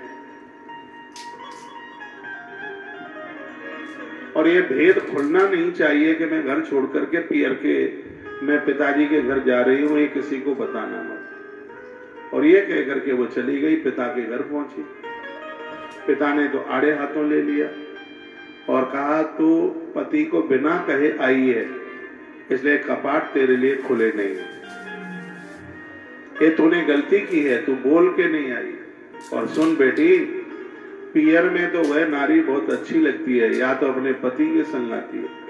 Speaker 1: और ये भेद खुलना नहीं चाहिए कि मैं घर छोड़ करके पियर के मैं पिताजी के घर जा रही हूं, ये किसी को बताना मत। और ये कह करके वो चली गई, पिता के घर पहुंची। पिता ने तो आड़े हाथों ले लिया और कहा, तू पति को बिना कहे आई है, इसलिए कपाट तेरे लिए खुले नहीं। ये तूने गलती की है, तू बोल के नहीं आई। और सुन बेटी, पियर में तो वह नारी बहुत अच्छी लगती है, या तो अपने पति के संग आती है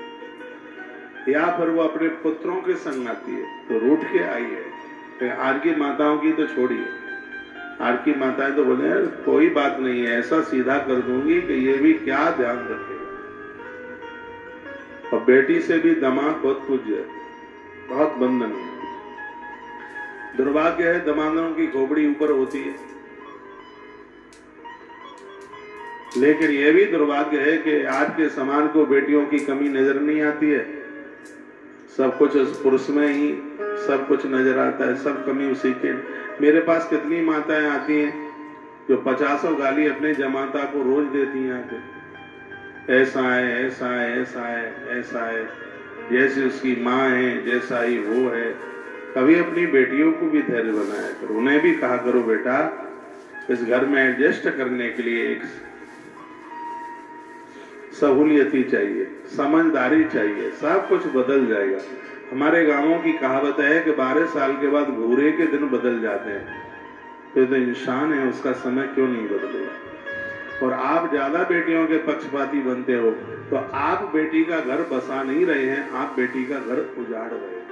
Speaker 1: या फिर वो अपने पुत्रों के संग आती है, तो रूठ के आई है। आज की माताओं की तो छोड़िए, आज की माताएं तो बोले कोई बात नहीं है, ऐसा सीधा कर दूंगी कि ये भी क्या ध्यान रखेगा। और बेटी से भी दामाद बहुत पूज्य है, बहुत बंधन है। दुर्भाग्य है दामादों की खोपड़ी ऊपर होती है, लेकिन यह भी दुर्भाग्य है कि आज के समाज को बेटियों की कमी नजर नहीं आती है। सब कुछ उस पुरुष में ही सब कुछ नजर आता है, सब कमी उसी के। मेरे पास कितनी माताएं आती हैं जो 50 गाली अपने जमाता को रोज देती हैं आके, ऐसा है ऐसा है ऐसा है ऐसा है, जैसे उसकी माँ है जैसा ही वो है। कभी अपनी बेटियों को भी धैर्य बनाया करो, उन्हें भी कहा करो बेटा इस घर में एडजस्ट करने के लिए एक सहूलियती चाहिए, समझदारी चाहिए, सब कुछ बदल जाएगा। हमारे गांवों की कहावत है कि 12 साल के बाद घूरे के दिन बदल जाते हैं, तो इंसान है उसका समय क्यों नहीं बदलेगा। और आप ज्यादा बेटियों के पक्षपाती बनते हो तो आप बेटी का घर बसा नहीं रहे हैं, आप बेटी का घर उजाड़ रहे हैं।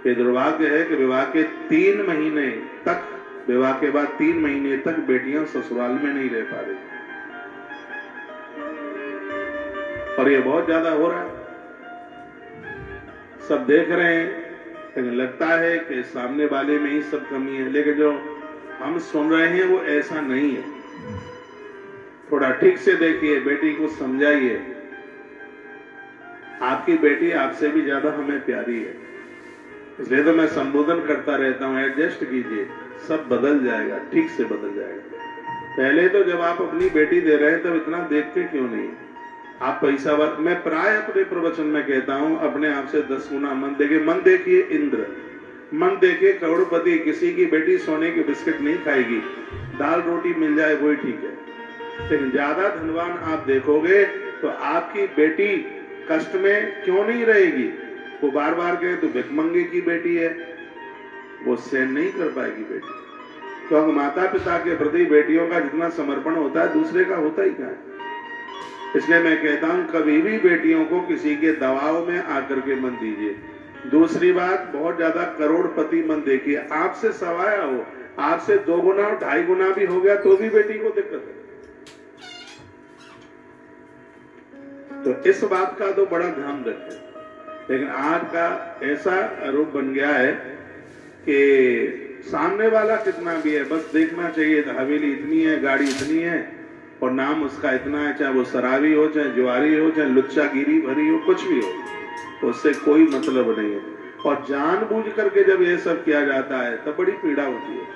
Speaker 1: ये दुर्भाग्य है कि विवाह के 3 महीने तक, विवाह के बाद 3 महीने तक बेटियां ससुराल में नहीं रह पा रही, और ये बहुत ज्यादा हो रहा है। सब देख रहे हैं, लेकिन लगता है कि सामने वाले में ही सब कमी है, लेकिन जो हम सुन रहे हैं वो ऐसा नहीं है। थोड़ा ठीक से देखिए, बेटी को समझाइए, आपकी बेटी आपसे भी ज्यादा हमें प्यारी है, इसलिए तो मैं संबोधन करता रहता हूं, एडजस्ट कीजिए, सब बदल जाएगा, ठीक से बदल जाएगा। पहले तो जब आप अपनी बेटी दे रहे हैं तब इतना देखते क्यों नहीं? आप पैसा वर्ग, मैं प्राय अपने प्रवचन में कहता हूं अपने आप से 10 गुना मन देखिए। मन देखिए इंद्र, मन देखिए करोड़पति, किसी की बेटी सोने के बिस्किट नहीं खाएगी, दाल रोटी मिल जाए वही ठीक है। लेकिन ज्यादा धनवान आप देखोगे तो आपकी बेटी कष्ट में क्यों नहीं रहेगी? वो बार बार कहे तो भिखमंगे की बेटी है, वो सहन नहीं कर पाएगी बेटी। क्योंकि माता पिता के प्रति बेटियों का जितना समर्पण होता है दूसरे का होता ही क्या है। इसलिए मैं कहता हूं कभी भी बेटियों को किसी के दबाव में आकर के मत दीजिए। दूसरी बात, बहुत ज्यादा करोड़पति मत देखिए। आपसे सवाया हो, आपसे 2 गुना 2.5 गुना भी हो गया तो भी बेटी को दिक्कत है। तो इस बात का तो बड़ा ध्यान रखें। लेकिन आज का ऐसा रूप बन गया है कि सामने वाला कितना भी है बस देखना चाहिए, हवेली इतनी है, गाड़ी इतनी है और नाम उसका इतना है, चाहे वो शराबी हो, चाहे जुआरी हो, चाहे लुच्चागिरी भरी हो, कुछ भी हो, तो उससे कोई मतलब नहीं है। और जानबूझ करके जब ये सब किया जाता है तब बड़ी पीड़ा होती है।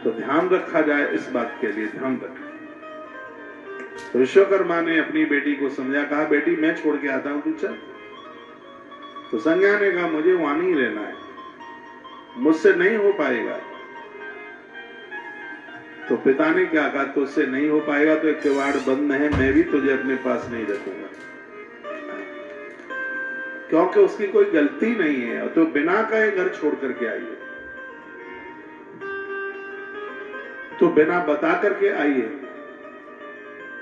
Speaker 1: तो ध्यान रखा जाए, इस बात के लिए ध्यान रखें। तो विश्वकर्मा ने अपनी बेटी को समझा, कहा बेटी मैं छोड़ के आता हूं, तू चल। तो संज्ञा ने कहा मुझे वहां नहीं रहना है, मुझसे नहीं हो पाएगा। तो पिता ने क्या कहा, तुझसे नहीं हो पाएगा तो एक किवाड़ बंद है, मैं भी तुझे अपने पास नहीं रखूंगा। क्योंकि उसकी कोई गलती नहीं है, तो बिना कहे घर छोड़ करके आई है, तो बिना बता करके आई है,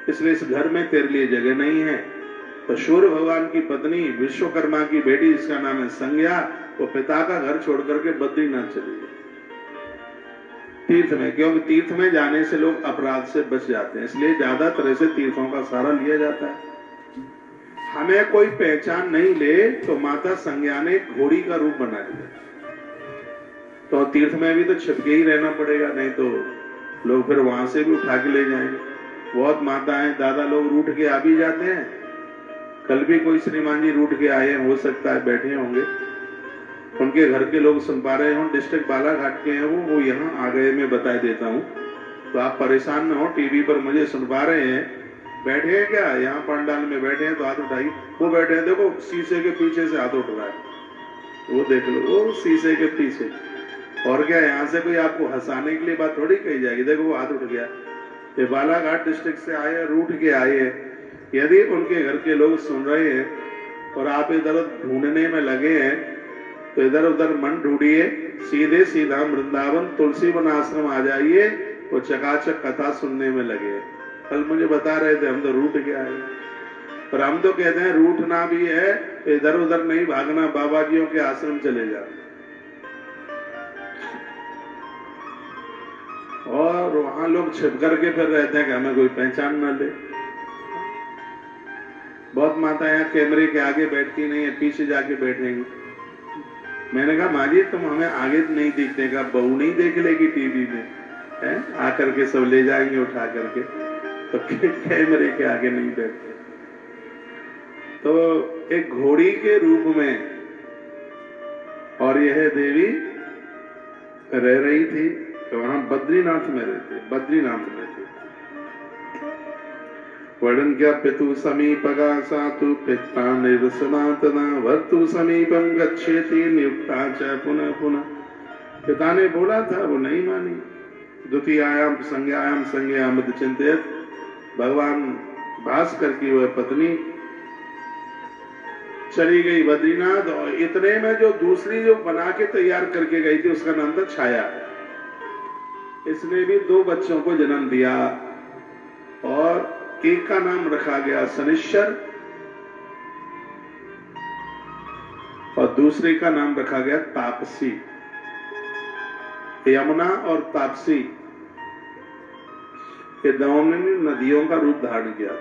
Speaker 1: इसलिए इस घर में तेरे लिए जगह नहीं है। तो सूर्य भगवान की पत्नी विश्वकर्मा की बेटी जिसका नाम है संज्ञा, वो पिता का घर छोड़ करके बद्रीनाथ चली गई तीर्थ में, क्योंकि तीर्थ में जाने से लोग अपराध से बच जाते हैं, इसलिए ज्यादा तरह से तीर्थों का सहारा लिया जाता है। हमें कोई पहचान नहीं ले तो माता संज्ञा ने घोड़ी का रूप बना दिया, तो तीर्थ में भी तो छिपके ही रहना पड़ेगा, नहीं तो लोग फिर वहां से भी उठा के ले जाएंगे। बहुत माताएं दादा लोग रूठ के आ भी जाते हैं। कल भी कोई श्रीमान जी रूठ के आए, हो सकता है बैठे होंगे, उनके घर के लोग सुन पा रहे हों, डिस्ट्रिक्ट बालाघाट के हैं वो यहाँ आ गए, मैं बता देता हूँ, तो आप परेशान न हो। टीवी पर मुझे सुन पा रहे हैं, बैठे हैं क्या यहाँ पंडाल में बैठे हैं तो हाथ उठाइए। वो बैठे हैं, देखो शीशे के पीछे से हाथ उठ रहा है, वो देख लो, वो शीशे के पीछे। और क्या यहाँ से कोई आपको हंसाने के लिए बात थोड़ी कही जाएगी, देखो वो हाथ उठ गया। ये बालाघाट डिस्ट्रिक्ट से आए, रूठ के आए हैं। यदि उनके घर के लोग सुन रहे हैं और आप इधर ढूंढने में लगे हैं तो इधर उधर मन ढूंढिए, सीधे सीधा वृंदावन तुलसी वन आश्रम आ जाइए, वो चकाचक कथा सुनने में लगे। कल मुझे बता रहे थे हम तो रूठ के आए, पर हम तो कहते हैं रूठना भी है, इधर उधर नहीं भागना, बाबा जियों के आश्रम चले जाओ। वहां लोग छिप करके फिर रहते हैं कि हमें कोई पहचान ना ले। बहुत माता यहाँ कैमरे के आगे बैठती नहीं है, पीछे जाके बैठेंगी। मैंने कहा माँ जी तुम हमें आगे नहीं दिखते, का बहू नहीं देख लेगी टीवी में है, आकर के सब ले जाएंगे उठा करके, तो कैमरे के आगे नहीं बैठते। तो एक घोड़ी के रूप में और यह देवी रह रही थी, तो वहां बद्रीनाथ में रहते, बद्रीनाथ में थे। वर्णन क्या, पितु समीपगा सातु पिता निर्सनातना वर्तु समीपम गच्छेति नियुक्ता च पुनः पुनः। पिता ने बोला था, वो नहीं मानी। द्वितीयायाम संज्ञायाम संज्ञायाम चिंतित, भगवान भास्कर की वह पत्नी चली गई बद्रीनाथ, और इतने में जो दूसरी जो बना के तैयार करके गई थी उसका नाम था छाया। इसने भी 2 बच्चों को जन्म दिया और एक का नाम रखा गया शनिश्चर और दूसरे का नाम रखा गया तापसी। यमुना और तापसी के दोनों ने नदियों का रूप धारण किया।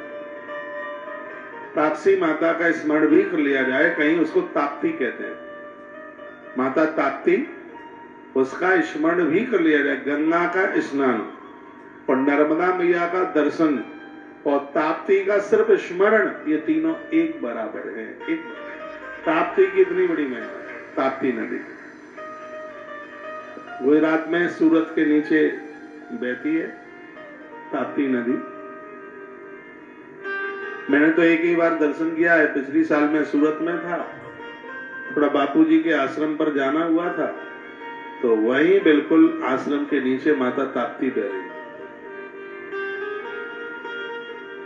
Speaker 1: तापसी माता का स्मरण भी कर लिया जाए, कहीं उसको ताप्ती कहते हैं, माता ताप्ती, उसका स्मरण भी कर लिया जाए। गंगा का स्नान और नर्मदा मैया का दर्शन और ताप्ती का सिर्फ स्मरण, ये तीनों एक बराबर है। एक ताप्ती की इतनी बड़ी महिमा, ताप्ती नदी गुजरात में सूरत के नीचे बहती है ताप्ती नदी। मैंने तो एक ही बार दर्शन किया है, पिछली साल में सूरत में था, थोड़ा बापूजी के आश्रम पर जाना हुआ था, तो वहीं बिल्कुल आश्रम के नीचे माता ताप्ती बह रही।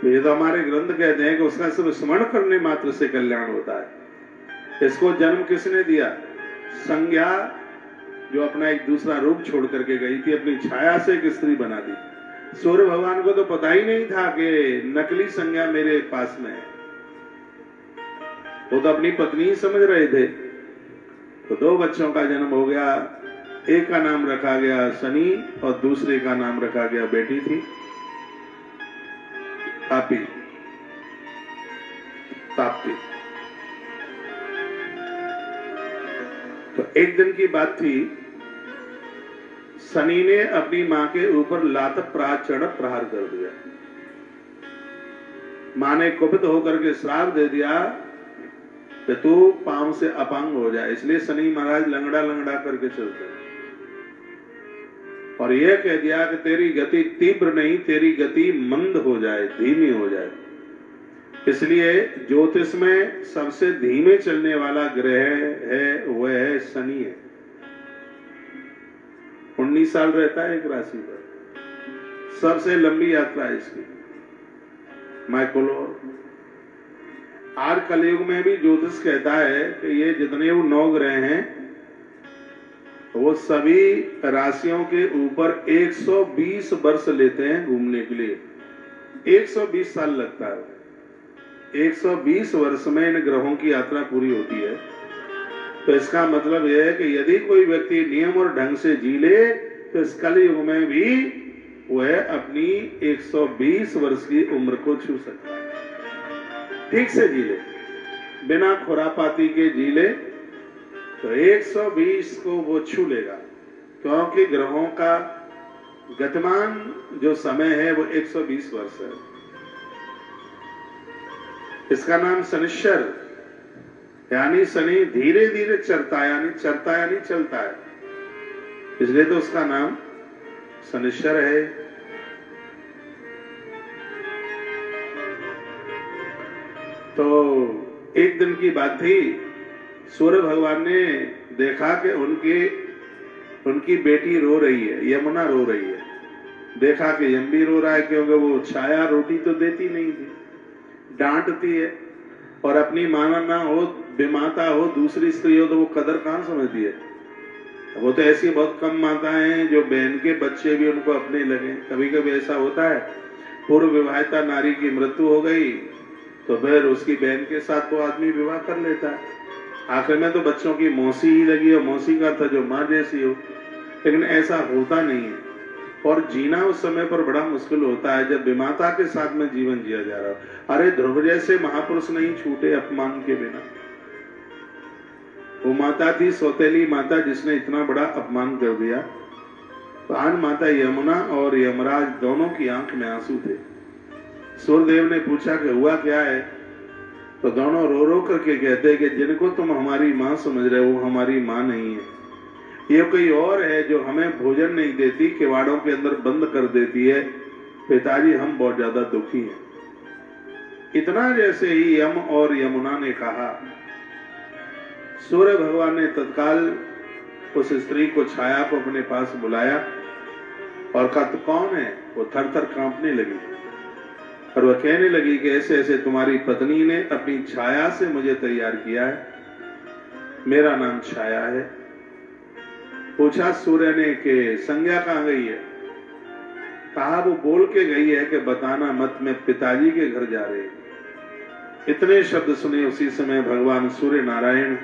Speaker 1: ये तो हमारे ग्रंथ कहते हैं कि उसका सिर्फ स्मरण करने मात्र से कल्याण होता है। इसको जन्म किसने दिया? संज्ञा, जो अपना एक दूसरा रूप छोड़ करके गई थी, अपनी छाया से एक स्त्री बना दी। सूर्य भगवान को तो पता ही नहीं था कि नकली संज्ञा मेरे पास में है, वो तो अपनी पत्नी ही समझ रहे थे। तो 2 बच्चों का जन्म हो गया, एक का नाम रखा गया शनि और दूसरे का नाम रखा गया, बेटी थी तापी, ताप्ती। तो एक दिन की बात थी, शनि ने अपनी मां के ऊपर लात प्रहार कर दिया। मां ने कुपित होकर के श्राप दे दिया कि तू पांव से अपंग हो जाए, इसलिए शनि महाराज लंगड़ा लंगड़ा करके चलते हैं। और यह कह दिया कि तेरी गति तीव्र नहीं, तेरी गति मंद हो जाए, धीमी हो जाए। इसलिए ज्योतिष में सबसे धीमे चलने वाला ग्रह है वह है शनि है। 19 साल रहता है एक राशि पर, सबसे लंबी यात्रा है इसकी। माइकोलोर आज कलयुग में भी ज्योतिष कहता है कि ये जितने वो 9 ग्रह हैं वो सभी राशियों के ऊपर 120 वर्ष लेते हैं घूमने के लिए। 120 साल लगता है। 120 वर्ष में इन ग्रहों की यात्रा पूरी होती है। तो इसका मतलब यह है कि यदि कोई व्यक्ति नियम और ढंग से जी ले तो इस कलयुग में भी वह अपनी 120 वर्ष की उम्र को छू सकता है। ठीक से जी ले, बिना खुरापाती के जी ले तो 120 को वो छू लेगा, क्योंकि ग्रहों का गतिमान जो समय है वो 120 वर्ष है। इसका नाम शनिश्चर, यानी शनि धीरे धीरे चलता है, यानी चलता यानी चलता है, इसलिए तो उसका नाम शनिश्चर है। तो एक दिन की बात थी, सूर्य भगवान ने देखा कि उनकी बेटी रो रही है, यमुना रो रही है। देखा कि यम भी रो रहा है, क्योंकि वो छाया रोटी तो देती नहीं थी, डांटती है, और अपनी माना ना हो, बेमाता हो, दूसरी स्त्री हो तो वो कदर कहां समझती है। वो तो ऐसी बहुत कम माताएं हैं जो बहन के बच्चे भी उनको अपने लगे। कभी कभी ऐसा होता है, पूर्व विवाहिता नारी की मृत्यु हो गई तो फिर उसकी बहन के साथ तो आदमी विवाह कर लेता है, आखिर में तो बच्चों की मौसी ही लगी, और मौसी का था जो माँ जैसी हो। लेकिन ऐसा होता नहीं है। और जीना उस समय पर बड़ा मुश्किल होता है जब विमाता के साथ में जीवन जिया जा रहा हो। अरे ध्रुव जैसे महापुरुष नहीं छूटे अपमान के बिना। वो माता थी सौतेली माता जिसने इतना बड़ा अपमान कर दिया। प्राण माता यमुना और यमराज दोनों की आंख में आंसू थे। सूर्यदेव ने पूछा कि हुआ क्या है, तो दोनों रो रो करके कहते कि जिनको तुम हमारी माँ समझ रहे हो हमारी माँ नहीं है, ये कोई और है जो हमें भोजन नहीं देती, किवाड़ों के अंदर बंद कर देती है। पिताजी हम बहुत ज्यादा दुखी हैं। इतना जैसे ही यम और यमुना ने कहा, सूर्य भगवान ने तत्काल उस स्त्री को छाया को अपने पास बुलाया और कहा तो कौन है। वो थर थर कांपने लगी और वह कहने लगी कि ऐसे ऐसे तुम्हारी पत्नी ने अपनी छाया से मुझे तैयार किया है, मेरा नाम छाया है। पूछा सूर्य ने कि संज्ञा कहां गई है। कहा वो बोल के गई है कि बताना मत, मैं पिताजी के घर जा रही हूं। इतने शब्द सुने उसी समय भगवान सूर्य नारायण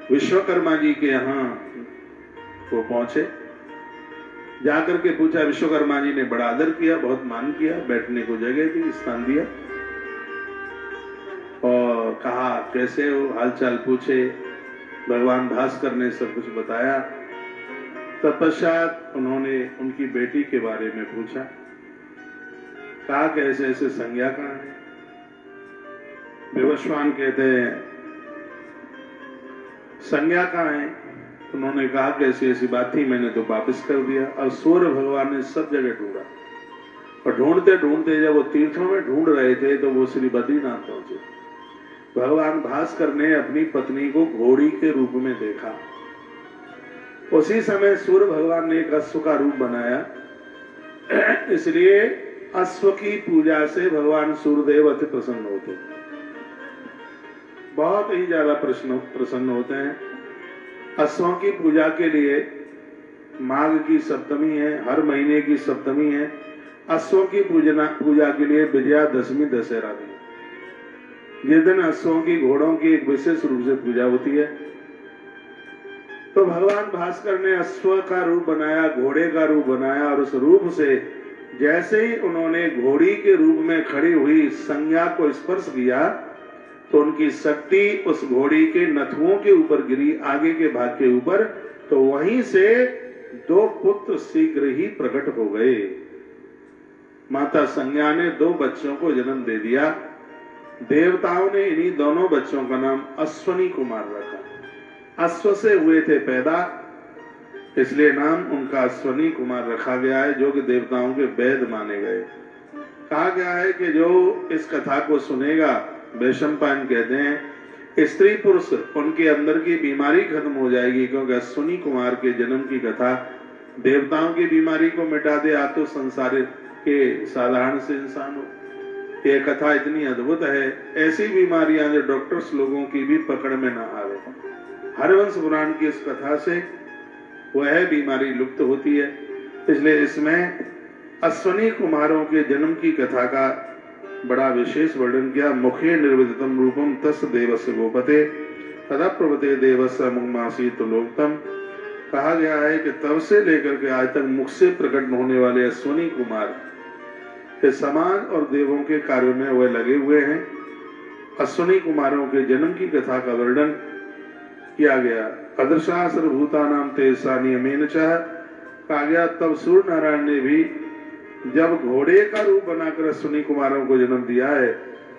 Speaker 1: विश्वकर्मा जी के यहां वो पहुंचे। जाकर के पूछा, विश्वकर्मा जी ने बड़ा आदर किया, बहुत मान किया, बैठने को जगह दी, स्थान दिया और कहा कैसे हो, हालचाल पूछे। भगवान भास्कर ने सब कुछ बताया। तत्पश्चात उन्होंने उनकी बेटी के बारे में पूछा। कहा कि ऐसे ऐसे संज्ञा कहां है। विवस्वान कहते हैं संज्ञा कहां है। उन्होंने कहा कि ऐसी ऐसी बात थी, मैंने तो वापस कर दिया। और सूर्य भगवान ने सब जगह ढूंढा और ढूंढते ढूंढते जब वो तीर्थों में ढूंढ रहे थे तो वो श्री बद्रीनाथ पहुंचे। भगवान भास्कर ने अपनी पत्नी को घोड़ी के रूप में देखा। उसी समय सूर्य भगवान ने एक अश्व का रूप बनाया। इसलिए अश्व की पूजा से भगवान सूर्यदेव अति प्रसन्न होते, बहुत ही ज्यादा प्रसन्न होते हैं। अश्वों की पूजा के लिए माघ की सप्तमी है, हर महीने की सप्तमी है। अश्वों की पूजा के लिए विजयादशमी दशहरा भी, जिस दिन अश्वों की घोड़ों की एक विशेष रूप से पूजा होती है। तो भगवान भास्कर ने अश्व का रूप बनाया, घोड़े का रूप बनाया और उस रूप से जैसे ही उन्होंने घोड़ी के रूप में खड़ी हुई संज्ञा को स्पर्श किया तो उनकी शक्ति उस घोड़ी के नथुओं के ऊपर गिरी, आगे के भाग के ऊपर। तो वहीं से दो पुत्र शीघ्र ही प्रकट हो गए। माता संज्ञा ने दो बच्चों को जन्म दे दिया। देवताओं ने इन्हीं दोनों बच्चों का नाम अश्वनी कुमार रखा। अश्व से हुए थे पैदा, इसलिए नाम उनका अश्वनी कुमार रखा गया है, जो कि देवताओं के वेद माने गए। कहा गया है कि जो इस कथा को सुनेगा, वैशंपायन कहते हैं, स्त्री पुरुष उनके अंदर की बीमारी खत्म हो जाएगी, क्योंकि अश्वनी कुमार के जन्म की कथा देवताओं की बीमारी को मिटा दे, आ तो संसार के साधारण से इंसान हो। ये कथा इतनी अद्भुत है। ऐसी बीमारियां जो डॉक्टर्स लोगों की भी पकड़ में ना आवे, हरवंश पुराण की इस कथा से वह बीमारी लुप्त होती है। इसलिए इसमें अश्वनी कुमारों के जन्म की कथा का बड़ा विशेष वर्णन किया। मुखे निर्विदितम रूपम तस् देवस्य गोपते तदा प्रवते देवस्य मुग्मासीत लोकतम। कहा गया है कि तब से लेकर के आज तक मुख से प्रकट होने वाले अश्वनी कुमार के समाज और देवों के कार्य में वह लगे हुए हैं। अश्वनी कुमारों के जन्म की कथा का वर्णन किया गया। अदृशा सर्वभूतानां तेषां नियमेन च। कहा गया तब सूर्य नारायण ने भी जब घोड़े का रूप बनाकर अश्वनी कुमारों को जन्म दिया है।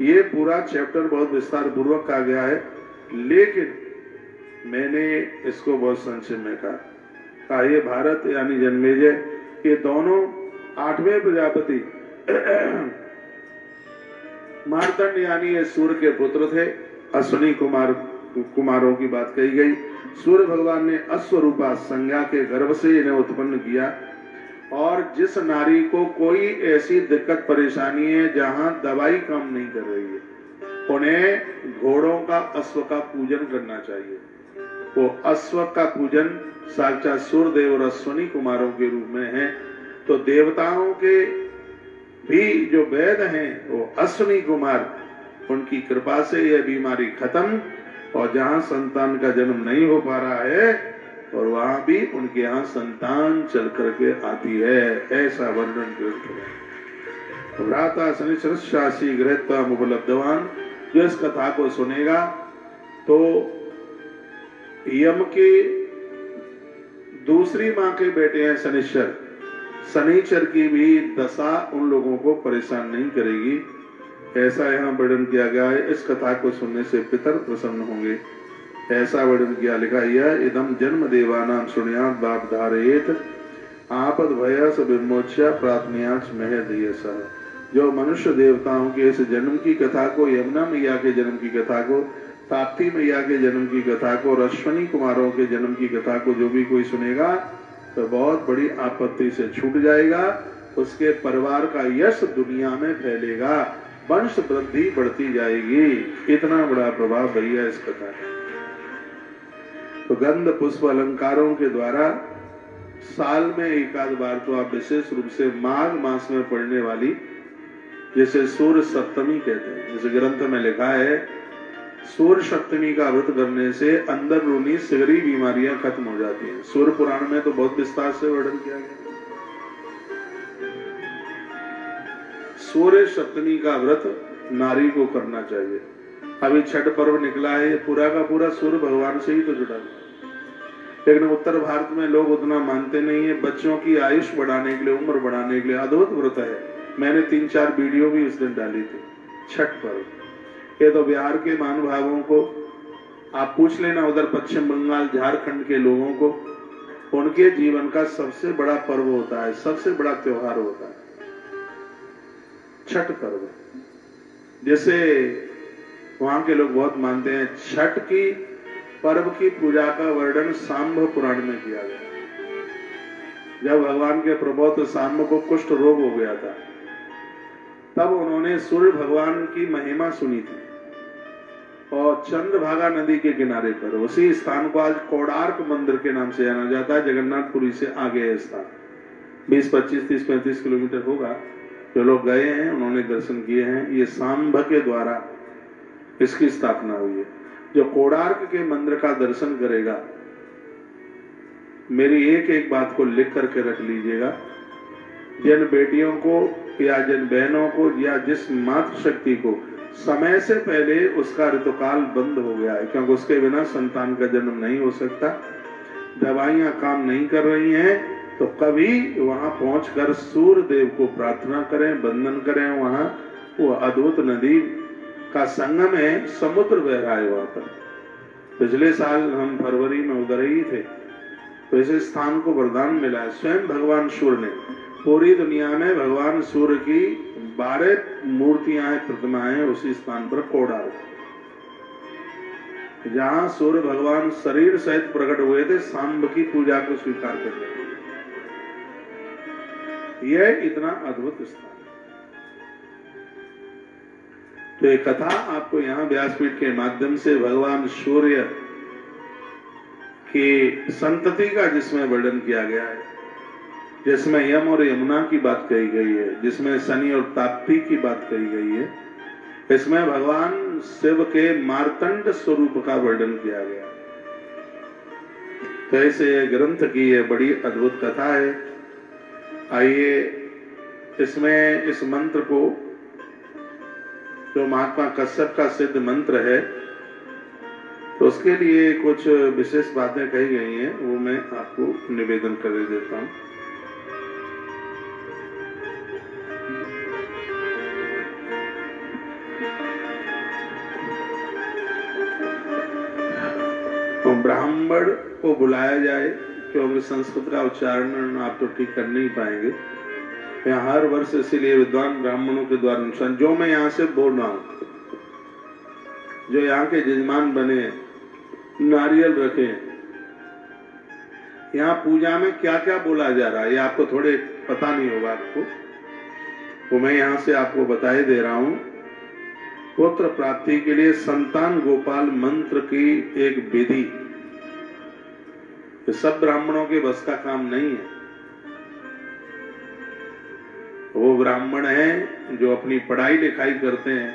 Speaker 1: ये पूरा चैप्टर बहुत विस्तार पूर्वक कहा गया है, लेकिन मैंने इसको बहुत संक्षेप में कहा। ये भारत यानी जन्मेजय, ये दोनों 8वें प्रजापति मार्तंड यानी ये सूर्य के पुत्र थे। अश्वनी कुमारों की बात कही गई। सूर्य भगवान ने अश्वरूपा संज्ञा के गर्भ से इन्हें उत्पन्न किया। और जिस नारी को कोई ऐसी दिक्कत परेशानी है जहां दवाई काम नहीं कर रही है, उन्हें घोड़ों का अश्व का पूजन करना चाहिए। वो अश्व का पूजन साक्षात सूर्यदेव और अश्वनी कुमारों के रूप में है। तो देवताओं के भी जो वेद हैं वो अश्वनी कुमार, उनकी कृपा से यह बीमारी खत्म। और जहां संतान का जन्म नहीं हो पा रहा है और वहां भी उनके यहाँ संतान चल करके आती है, ऐसा वर्णन करते हैं। भ्राता शनिश्चरशासी गृहत्वम उपलब्धवान, जो इस कथा को सुनेगा तो यम के दूसरी मां के बेटे हैं शनिश्चर, शनिश्चर की भी दशा उन लोगों को परेशान नहीं करेगी, ऐसा यहाँ वर्णन किया गया है। इस कथा को सुनने से पितर प्रसन्न होंगे, ऐसा वर्णन किया। लिखा यह इदम जन्म देवानाम सुनियात बाप धारयेत आपद भयस विमोच्या प्रार्थनियाच महदयसः। जो मनुष्य देवताओं के इस जन्म की कथा को, यमुना मैया के जन्म की कथा को, ताप्ती मैया के जन्म की कथा को, अश्विनी कुमारों के जन्म की कथा को जो भी कोई सुनेगा तो बहुत बड़ी आपत्ति से छूट जाएगा, उसके परिवार का यश दुनिया में फैलेगा, वंश वृद्धि बढ़ती जाएगी। इतना बड़ा प्रभाव भैया इस कथा का। तो गंध पुष्प अलंकारों के द्वारा साल में एक आध बार तो आप विशेष रूप से माघ मास में पड़ने वाली, जिसे सूर्य सप्तमी कहते हैं, जिस ग्रंथ में लिखा है सूर्य सप्तमी का व्रत करने से अंदरूनी सिगरी बीमारियां खत्म हो जाती हैं। सूर्य पुराण में तो बहुत विस्तार से वर्णन किया गया। सूर्य सप्तमी का व्रत नारी को करना चाहिए। अभी छठ पर्व निकला है, ये पूरा का पूरा सूर्य भगवान से ही तो जुड़ा है, लेकिन उत्तर भारत में लोग उतना मानते नहीं है। बच्चों की आयुष बढ़ाने के लिए, उम्र बढ़ाने के लिए अद्भुत व्रत है। मैंने 3-4 वीडियो भी उस दिन डाली थी। छठ पर्व ये तो बिहार के महानुभावों को आप पूछ लेना, उधर पश्चिम बंगाल झारखंड के लोगों को, उनके जीवन का सबसे बड़ा पर्व होता है, सबसे बड़ा त्योहार होता है छठ पर्व। जैसे वहां के लोग बहुत मानते हैं, छठ की पर्व की पूजा का वर्णन सांब पुराण में किया गया। जब भगवान के प्रबोध सांब को कुष्ठ रोग हो गया था, तब उन्होंने सूर्य भगवान की महिमा सुनी थी और चंद्रभागा नदी के किनारे पर, उसी स्थान को आज कोणार्क मंदिर के नाम से जाना जाता है। जगन्नाथपुरी से आगे है स्थान, 20, 25, 30, 35 किलोमीटर होगा। जो लोग गए हैं उन्होंने दर्शन किए हैं। ये सांब के द्वारा इसकी स्थापना हुई है। जो कोणार्क के मंदिर का दर्शन करेगा, मेरी एक एक बात को लिख करके रख लीजिएगा। जिन बेटियों को या जिन बहनों को या जिस मातृशक्ति को समय से पहले उसका ऋतुकाल बंद हो गया है, क्योंकि उसके बिना संतान का जन्म नहीं हो सकता, दवाइयां काम नहीं कर रही हैं, तो कभी वहां पहुंचकर सूर्य देव को प्रार्थना करें, वंदन करें। वहां वो अद्भुत नदी का संगम है, समुद्र बह रहा है वहां पर। पिछले साल हम फरवरी में उधर ही थे, तो इस स्थान को वरदान मिला है। स्वयं भगवान सूर्य ने, पूरी दुनिया में भगवान सूर्य की 12 मूर्तियां हैं, प्रतिमाएं उसी स्थान पर कोणार्क, जहां सूर्य भगवान शरीर सहित प्रकट हुए थे सांब की पूजा को स्वीकार करने के लिए। यह इतना अद्भुत स्थान। तो ये कथा आपको यहाँ व्यासपीठ के माध्यम से भगवान सूर्य की संतति का जिसमें वर्णन किया गया है, जिसमें यम और यमुना की बात कही गई है, जिसमें शनि और ताप्ती की बात कही गई है, इसमें भगवान शिव के मार्तंड स्वरूप का वर्णन किया गया। तो ऐसे ग्रंथ की यह बड़ी अद्भुत कथा है। आइए इसमें इस मंत्र को, जो महात्मा कश्यप का सिद्ध मंत्र है, तो उसके लिए कुछ विशेष बातें कही गई हैं, वो मैं आपको निवेदन कर देता हूं। तो ब्राह्मण को बुलाया जाए, क्योंकि संस्कृत का उच्चारण आप तो ठीक कर नहीं पाएंगे। यहाँ हर वर्ष इसीलिए विद्वान ब्राह्मणों के द्वारा अनुसार, जो मैं यहाँ से बोल रहा हूँ, जो यहाँ के जजमान बने, नारियल रखे, यहाँ पूजा में क्या क्या बोला जा रहा है, ये आपको थोड़े पता नहीं होगा आपको, वो मैं यहाँ से आपको बताए दे रहा हूँ। पुत्र प्राप्ति के लिए संतान गोपाल मंत्र की एक विधि, सब ब्राह्मणों के बस का काम नहीं है। वो ब्राह्मण हैं जो अपनी पढ़ाई लिखाई करते हैं,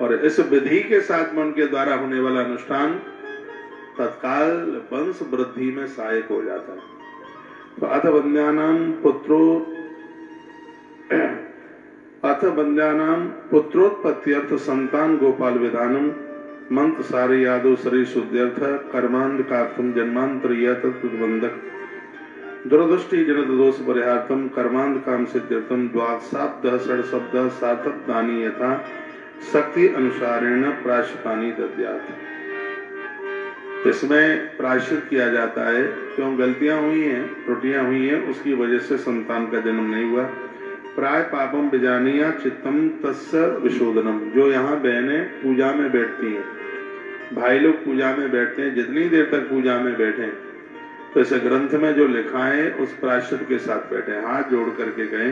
Speaker 1: और इस विधि के साथ में उनके द्वारा होने वाला अनुष्ठान तत्काल वंश वृद्धि में सहायक हो जाता है। तो अथ वंद्यानाम पुत्रोत्पत्त्यर्थ संतान गोपाल विधानम मंत्र सारे यादव शरीर शुद्ध्यर्थ कर्मांध कार्थम जन्मांतरीय तत्वबंधक दुरदृष्टि जनत दोष परिहार्थम कर्मांध काम सिद्ध्यर्थम द्वादशाब्द षड शब्द सार्थक दानी यथा शक्ति अनुसारेण प्रायश्चितानि दद्यात्। इसमें प्रायश्चित किया जाता है, क्यों गलतियां हुई हैं, त्रुटियां हुई हैं, उसकी वजह से संतान का जन्म नहीं हुआ। प्राय पापम विजानिया चित्तम तस्य विशोधनम। जो यहाँ बहनें पूजा में बैठती हैं, भाई लोग पूजा में बैठते हैं, जितनी देर तक पूजा में बैठे तो इस ग्रंथ में जो लिखा है उस प्रायश्चित के साथ बैठे, हाथ जोड़ करके गए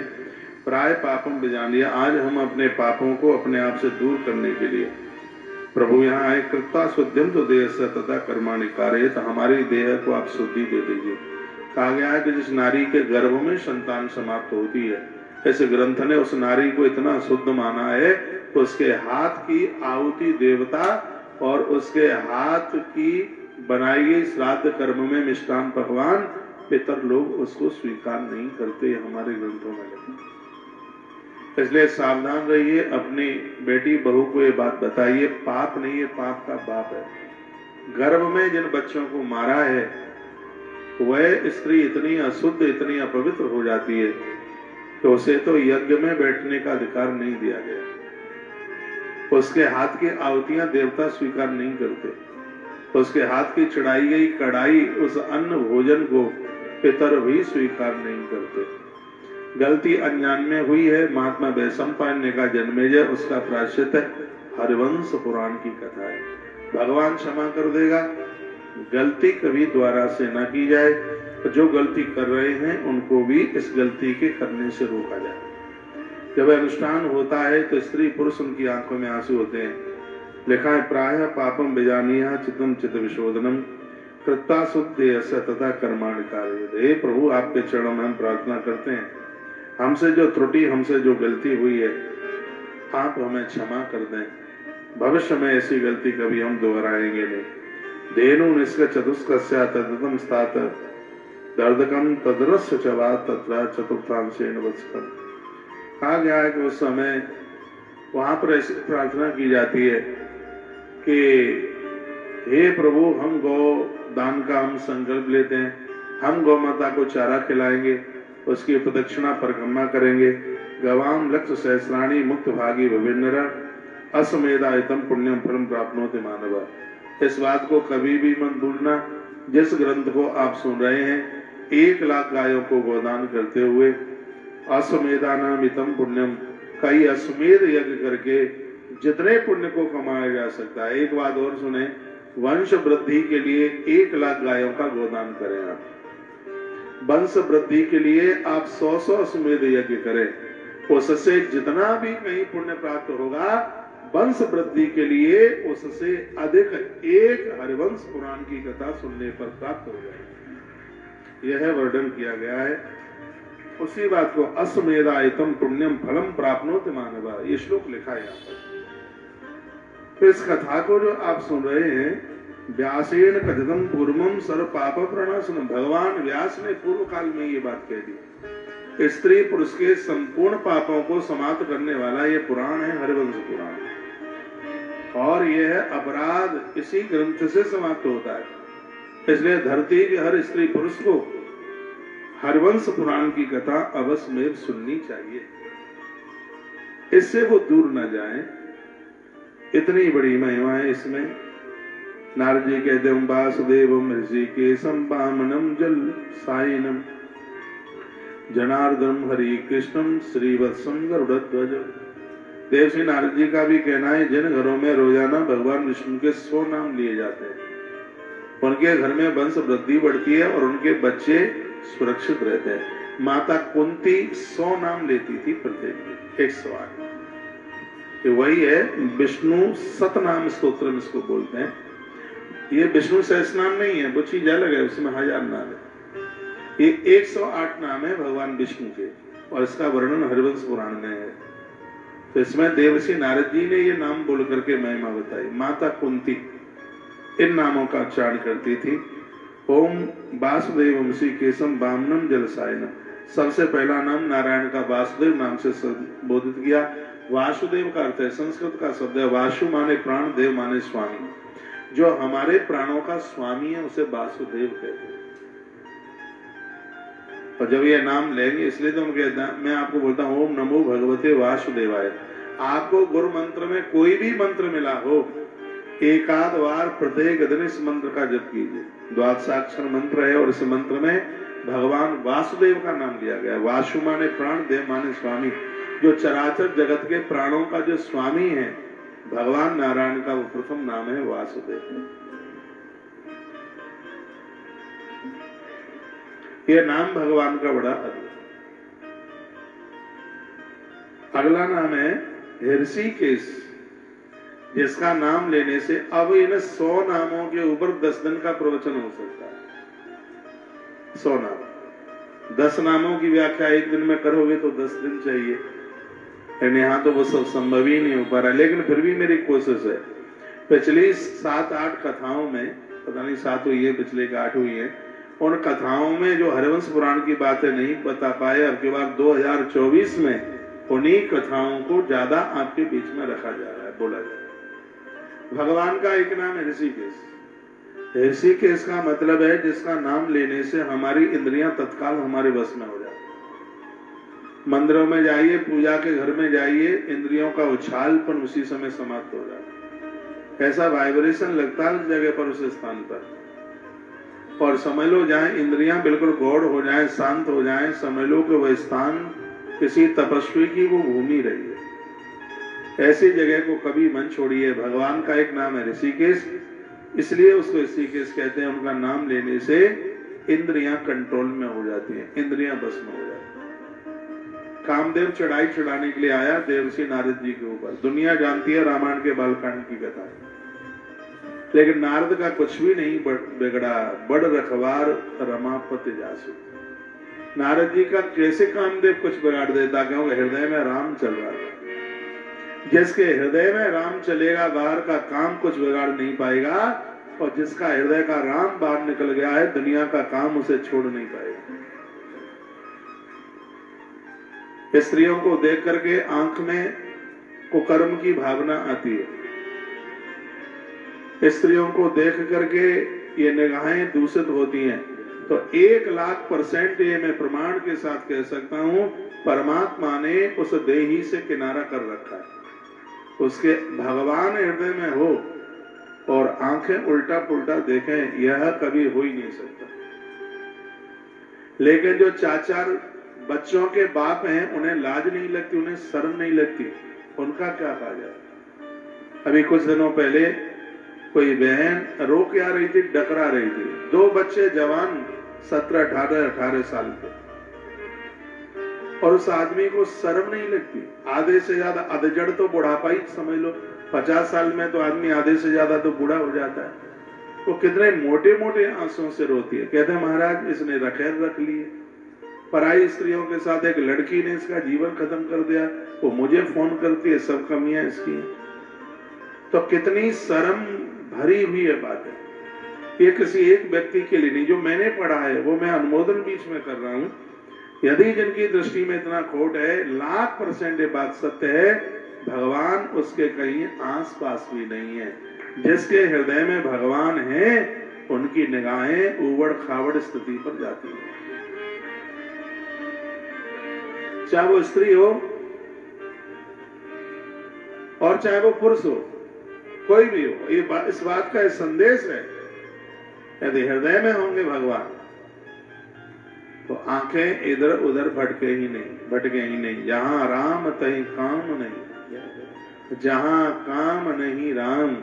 Speaker 1: प्राय पापम विजानिया। आज हम अपने पापों को अपने आप से दूर करने के लिए प्रभु यहाँ आए। कृत्वा शुद्धिम तो देह से तथा कर्माणि कार्य, तो हमारी देह को आप शुद्धि दे दीजिए। कहा गया है कि जिस नारी के गर्भ में संतान समाप्त होती है, ऐसे ग्रंथ ने उस नारी को इतना शुद्ध माना है तो उसके हाथ की आहुति देवता और उसके हाथ की बनाई गई श्राद्ध कर्म में मिष्टान पकवान पितर लोग उसको स्वीकार नहीं करते, हमारे ग्रंथों में लिखा। इसलिए सावधान रहिए, अपनी बेटी बहू को ये बात बताइए, पाप नहीं है, पाप का बाप है। गर्भ में जिन बच्चों को मारा है वह स्त्री इतनी अशुद्ध, इतनी अपवित्र हो जाती है तो उसे तो यज्ञ में बैठने का अधिकार नहीं दिया गया। उसके हाथ की आहुतियां देवता स्वीकार नहीं करते, उसके हाथ की चढ़ाई गई कढ़ाई, उस अन्न भोजन को पितर भी स्वीकार नहीं करते। गलती अज्ञान में हुई है, महात्मा वैशंपायन का जन्मेजय, उसका प्रायश्चित है हरिवंश पुराण की कथा है। भगवान क्षमा कर देगा। गलती कभी द्वारा से न की जाए, जो गलती कर रहे हैं उनको भी इस गलती के करने से रोका जाए। जब अनुष्ठान होता है तो स्त्री पुरुष उनकी आंखों में आंसू होते हैं। लिखा है प्रायः पापम विजानीय चित्तम चित्त विशोधनम कृत्वा शुद्धि तथा कर्माणि कार्य। हे प्रभु, आपके चरणों में हम प्रार्थना करते हैं, हमसे जो त्रुटि, हमसे जो गलती हुई है आप हमें क्षमा कर दें। भविष्य में ऐसी गलती कभी हम दोहराएंगे नहीं। धेनु निष्क चतुष्कस्या तदतम स्तात दर्दकम तदरस्य चवा तत्र चतुर्थांशेन वत्सकम। कहा गया है कि उस समय वहां पर ऐसी प्रार्थना की जाती है कि हे प्रभु, हम गौ दान का हम संकल्प लेते हैं, हम गौ माता को चारा खिलाएंगे, उसकी प्रदक्षिणा परिक्रमा करेंगे। गवाम लक्ष्य सहस्राणी मुक्त भागी विभिन्न असमेधायतम पुण्यम फलम प्राप्नोति मानव। इस बात को कभी भी मत भूलना। जिस ग्रंथ को आप सुन रहे हैं, 1,00,000 गायों को गोदान करते हुए अश्वमेधानाम इतम पुण्यम, कई अश्वमेध यज्ञ करके जितने पुण्य को कमाया जा सकता है। एक बात और सुने, वंश वृद्धि के लिए 1,00,000 गायों का गोदान करें आप, वंश वृद्धि के लिए आप 100 अश्वमेध यज्ञ करें, उससे जितना भी कहीं पुण्य प्राप्त होगा वंश वृद्धि के लिए उससे अधिक एक हरिवंश पुराण की कथा सुनने पर प्राप्त हो जाएगी। यह वर्णन किया गया है। उसी बात को अश्वमेधायतम पुण्यम फलम प्राप्नोति मानव, ये श्लोक लिखा है यहाँ पर। तो इस कथा को जो आप सुन रहे हैं, व्यासेन कथितम पूर्वम सर्व पाप प्रणाशनम, भगवान व्यास ने पूर्व काल में ये बात कह दी। स्त्री पुरुष के संपूर्ण पापों को समाप्त करने वाला ये पुराण है हरिवंश पुराण, और यह अपराध इसी ग्रंथ से समाप्त होता है। इसलिए धरती के हर स्त्री पुरुष को हरिवंश पुराण की कथा अवश्य में सुननी चाहिए, इससे वो दूर न जाए। इतनी बड़ी महिमा है इसमें। नारद जी कहते हैं वासुदेवम ऋषिकेशम वामनम जल सायनम जनार्दनम हरि कृष्णम श्रीवत्सम गरुड़ध्वज। देवश्री नारद जी का भी कहना है, जिन घरों में रोजाना भगवान विष्णु के 100 नाम लिए जाते हैं उनके घर में वंश वृद्धि बढ़ती है और उनके बच्चे सुरक्षित रहते हैं। माता कुंती 100 नाम लेती थी प्रत्येक दिन, 108। वही है विष्णु सतनाम स्तोत्र, इसको बोलते हैं। ये विष्णु सहस्र नाम नहीं है, वो चीज अलग है, उसमें 1000 नाम है। ये 108 नाम है भगवान विष्णु के, और इसका वर्णन हरिवंश पुराण में है। तो इसमें देवर्षि नारद जी ने ये नाम बोल करके महिमा बताई। माता कुंती इन नामों का उच्चारण करती थी। ओम वासुदेवम श्री केशम वामनम जलसायनम। सबसे पहला नाम नारायण का वासुदेव नाम से संबोधित किया। वासुदेव का अर्थ है, संस्कृत का शब्द है वासु माने प्राण, देव माने स्वामी। जो हमारे प्राणों का स्वामी है उसे वासुदेव कहते हैं। और जब ये नाम लेंगे, इसलिए तो हम कहते हैं, मैं आपको बोलता हूं ओम नमो भगवते वासुदेवाय। आपको गुरु मंत्र में कोई भी मंत्र मिला हो, एकाध बार प्रत्येक दिन इस मंत्र का जप कीजिए। द्वादशाक्षर मंत्र है और इस मंत्र में भगवान वासुदेव का नाम लिया गया। वासु माने प्राण, देव माने स्वामी। जो चराचर जगत के प्राणों का जो स्वामी है भगवान नारायण का वो प्रथम नाम है वासुदेव। ये नाम भगवान का बड़ा अद्भुत। अगला नाम है ऋषिकेश, जिसका नाम लेने से अब इन 100 नामों के ऊपर 10 दिन का प्रवचन हो सकता है। 100 नाम, 10 नामों की व्याख्या एक दिन में करोगे तो 10 दिन चाहिए, लेकिन यहाँ तो वो सब संभव ही नहीं हो पा रहा। लेकिन फिर भी मेरी कोशिश है, पिछली 7-8 कथाओं में, पता नहीं 7 हुई है, पिछले की 8 हुई है, उन कथाओं में जो हरिवंश पुराण की बातें नहीं बता पाए, अब के बाद 2024 में उन्हीं कथाओं को ज्यादा आपके बीच में रखा जा रहा है, बोला जा रहा है। भगवान का एक नाम है ऋषिकेश। ऋषिकेश का मतलब है जिसका नाम लेने से हमारी इंद्रियां तत्काल हमारे बस में हो जाती। मंदिरों में जाइए, पूजा के घर में जाइए, इंद्रियों का उछालपन उसी समय समाप्त हो जाता है। ऐसा वाइब्रेशन लगता है उस जगह पर, उस स्थान पर। और समझ लो जाए इंद्रियां बिल्कुल गौड़ हो जाएं, शांत हो जाएं, समझ लो कि वह स्थान किसी तपस्वी की वो भूमि रही है। ऐसी जगह को कभी मन छोड़िए। भगवान का एक नाम है ऋषिकेश, इसलिए उसको ऋषिकेश कहते हैं। उनका नाम लेने से इंद्रियां कंट्रोल में हो जाती हैं, इंद्रियां बस में हो जाती हैं। कामदेव चढ़ाई चढ़ाने के लिए आया देवर्षि नारद जी के ऊपर। दुनिया जानती है रामायण के बालकांड की कथा, लेकिन नारद का कुछ भी नहीं बिगड़ा। बड़ रखवार रमापति जासु। नारद जी का कैसे कामदेव कुछ बिगाड़ देता, क्योंकि हृदय में राम चल रहा था। जिसके हृदय में राम चलेगा बाहर का काम कुछ बिगाड़ नहीं पाएगा, और जिसका हृदय का राम बाहर निकल गया है दुनिया का काम उसे छोड़ नहीं पाएगा। स्त्रियों को देख करके आंख में कुकर्म की भावना आती है। स्त्रियों को देख करके ये निगाहें दूषित होती हैं। तो 1,00,000% ये मैं प्रमाण के साथ कह सकता हूं, परमात्मा ने उस देही से किनारा कर रखा है। उसके भगवान हृदय में हो और आंखें उल्टा पुल्टा देखें, यह कभी हो ही नहीं सकता। लेकिन जो चाचार बच्चों के बाप हैं उन्हें लाज नहीं लगती, उन्हें शर्म नहीं लगती, उनका क्या कहा जाए। अभी कुछ दिनों पहले कोई बहन रो के आ रही थी, डकरा रही थी। 2 बच्चे जवान 17-18 साल के, और उस आदमी को शर्म नहीं लगती। आधे से ज्यादा अधजड़ तो बुढ़ापा ही समझ लो। 50 साल में तो आदमी आधे से ज्यादा तो बूढ़ा हो जाता है। वो कितने मोटे मोटे आंसुओं से रोती है। कहते हैं महाराज इसने रखेल रख लिए, पराई स्त्रियों के साथ एक लड़की ने इसका जीवन खत्म कर दिया, वो मुझे फोन करती है, सब कमियां इसकी। तो कितनी शर्म भरी हुई है बात है। ये किसी एक व्यक्ति के लिए नहीं, जो मैंने पढ़ा है वो मैं अनुमोदन बीच में कर रहा हूं। यदि जिनकी दृष्टि में इतना खोट है, 1,00,000% ये बात सत्य है, भगवान उसके कहीं आस पास भी नहीं है। जिसके हृदय में भगवान है उनकी निगाहें उबड़ खाबड़ स्थिति पर जाती है। चाहे वो स्त्री हो और चाहे वो पुरुष हो, कोई भी हो, ये इस बात का संदेश है। यदि हृदय में होंगे भगवान तो आंखें इधर उधर भटके ही नहीं। जहां राम तहीं काम नहीं, जहां काम नहीं राम।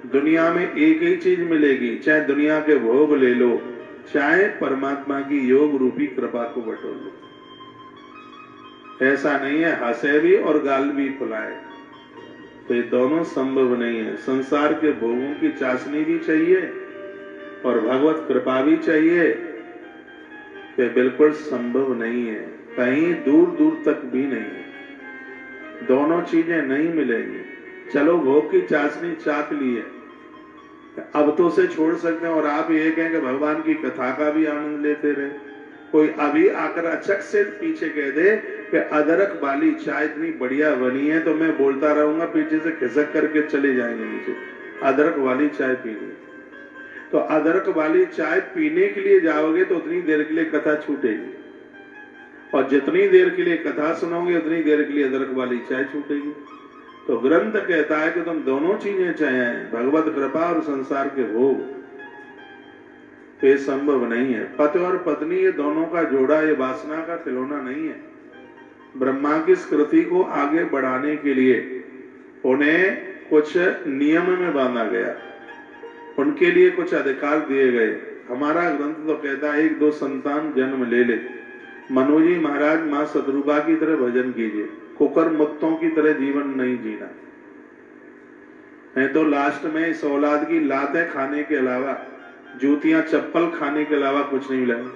Speaker 1: दुनिया में एक ही चीज मिलेगी, चाहे दुनिया के भोग ले लो, चाहे परमात्मा की योग रूपी कृपा को बटोर लो। ऐसा नहीं है हंसे भी और गाल भी फुलाए, तो ये दोनों संभव नहीं है। संसार के भोगों की चाशनी भी चाहिए और भगवत कृपा भी चाहिए, ये बिल्कुल संभव नहीं है, कहीं दूर दूर तक भी नहीं है। दोनों चीजें नहीं मिलेंगी। चलो भोग की चाशनी चाक ली है, अब तो उसे छोड़ सकते हैं। और आप ये कहें कि भगवान की कथा का भी आनंद लेते रहे। कोई अभी आकर अचक से पीछे कह दे कि अदरक वाली चाय इतनी बढ़िया बनी है, तो मैं बोलता रहूंगा, पीछे से खिसक करके चले जाएंगे नीचे। अदरक वाली चाय पीनी, तो अदरक वाली चाय पीने के लिए जाओगे तो उतनी देर के लिए कथा छूटेगी, और जितनी देर के लिए कथा सुनोगे उतनी देर के लिए अदरक वाली चाय छूटेगी। तो ग्रंथ कहता है कि तुम दोनों चीजें चाहें, भगवत कृपा और संसार के भोग, ये संभव नहीं है। पति और पत्नी ये दोनों का जोड़ा ये वासना का खिलौना नहीं है। ब्रह्मा की स्कृति को आगे बढ़ाने के लिए उन्हें कुछ नियम में बांधा गया, उनके लिए कुछ अधिकार दिए गए। हमारा ग्रंथ तो कहता है 1-2 संतान जन्म ले ले। मनु जी महाराज मां शत्रुबा की तरह भजन कीजिए, कुकर मुत्तों की तरह जीवन नहीं जीना, नहीं तो लास्ट में इस औलाद की लातें खाने के अलावा, जूतियां चप्पल खाने के अलावा कुछ नहीं मिलेगा।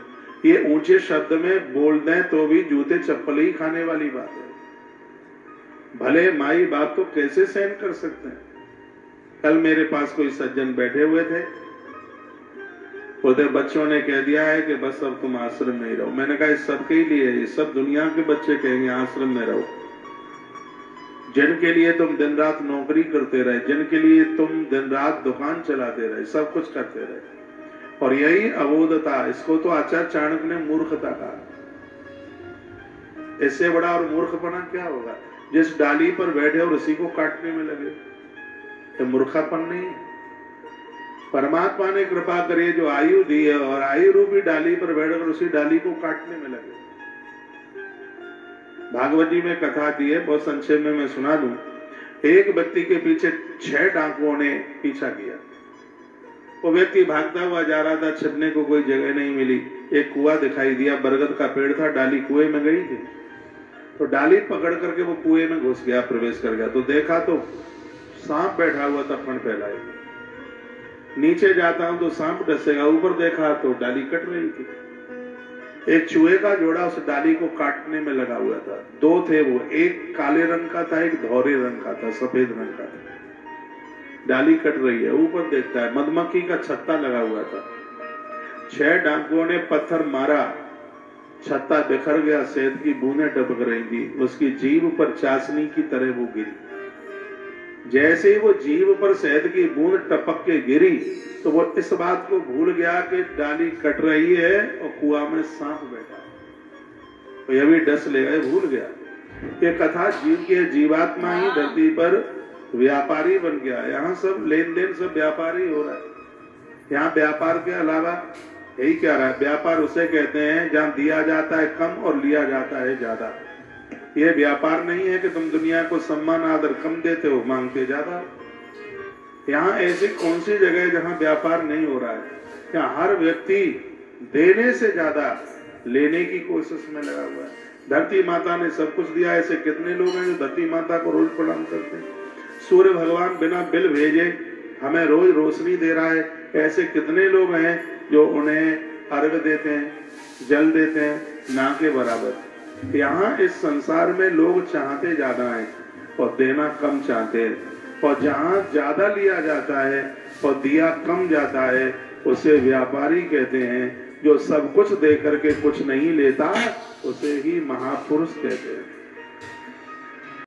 Speaker 1: ये ऊंचे शब्द में बोल दें तो भी जूते चप्पल ही खाने वाली बात है। भले माई बाप तो कैसे सहन कर सकते हैं। कल मेरे पास कोई सज्जन बैठे हुए थे, उधर बच्चों ने कह दिया है कि बस अब तुम आश्रम में ही रहो। मैंने कहा इस सबके ही लिए, ये सब दुनिया के बच्चे कहेंगे आश्रम में रहो। जिनके लिए तुम दिन रात नौकरी करते रहे, जिनके लिए तुम दिन रात दुकान चलाते रहे, सब कुछ करते रहे, और यही अबोधता, इसको तो आचार्य चाणक्य ने मूर्खता कहा। इससे बड़ा और मूर्खपना क्या होगा? जिस डाली पर बैठे और उसी को काटने में लगे, ये मूर्खापन नहीं है। परमात्मा ने कृपा करी जो आयु दी है, और आयु रूपी डाली पर बैठकर उसी डाली को काटने में लगे। भागवत जी में कथा दी है, बहुत संक्षेप में मैं सुना दूं। एक व्यक्ति के पीछे 6 डाकुओं ने पीछा किया। वो व्यक्ति भागता हुआ जा रहा था, छिपने को कोई जगह नहीं मिली। एक कुआं दिखाई दिया, बरगद का पेड़ था, डाली कुएं में गई थी, तो डाली पकड़ करके वो कुएं में घुस गया, प्रवेश कर गया। तो देखा तो सांप बैठा हुआ था फण फैलाए। नीचे जाता हूं तो सांप डसेगा, ऊपर देखा तो डाली कट रही थी। एक चूहे का जोड़ा उस डाली को काटने में लगा हुआ था। 2 थे वो, एक काले रंग का था, एक धौरे रंग का था, सफेद रंग का था। डाली कट रही है, ऊपर देखता है मधुमक्खी का छत्ता लगा हुआ था। 6 डाकुओं ने पत्थर मारा, छत्ता बिखर गया, शहद की बूंदें टपक रही थी। उसकी जीभ पर चाशनी की तरह वो गिरी। जैसे ही वो जीभ पर शहद की बूंद टपक के गिरी तो वो इस बात को भूल गया कि डाली कट रही है और कुआं में सांप बैठा, तो यह भी डस लेगा, भूल गया। ये कथा जीव के जीवात्मा ही धरती पर व्यापारी बन गया। यहाँ सब लेन देन सब व्यापारी हो रहा है। यहाँ व्यापार के अलावा यही क्या रहा है? व्यापार उसे कहते हैं जहाँ दिया जाता है कम और लिया जाता है ज्यादा। ये व्यापार नहीं है कि तुम दुनिया को सम्मान आदर कम देते हो, मांगते ज्यादा। यहाँ ऐसी कौन सी जगह है जहाँ व्यापार नहीं हो रहा है? यहाँ हर व्यक्ति देने से ज्यादा लेने की कोशिश में लगा हुआ है। धरती माता ने सब कुछ दिया, ऐसे कितने लोग हैं जो धरती माता को रोज प्रणाम करते हैं। सूर्य भगवान बिना बिल भेजे हमें रोज रोशनी दे रहा है, ऐसे कितने लोग हैं जो उन्हें अर्घ देते हैं, जल देते हैं, ना के बराबर। यहाँ इस संसार में लोग चाहते ज्यादा हैं और देना कम चाहते हैं, और जहाँ ज्यादा लिया जाता है और दिया कम जाता है उसे व्यापारी कहते हैं। जो सब कुछ दे करके कुछ नहीं लेता उसे ही महापुरुष कहते हैं।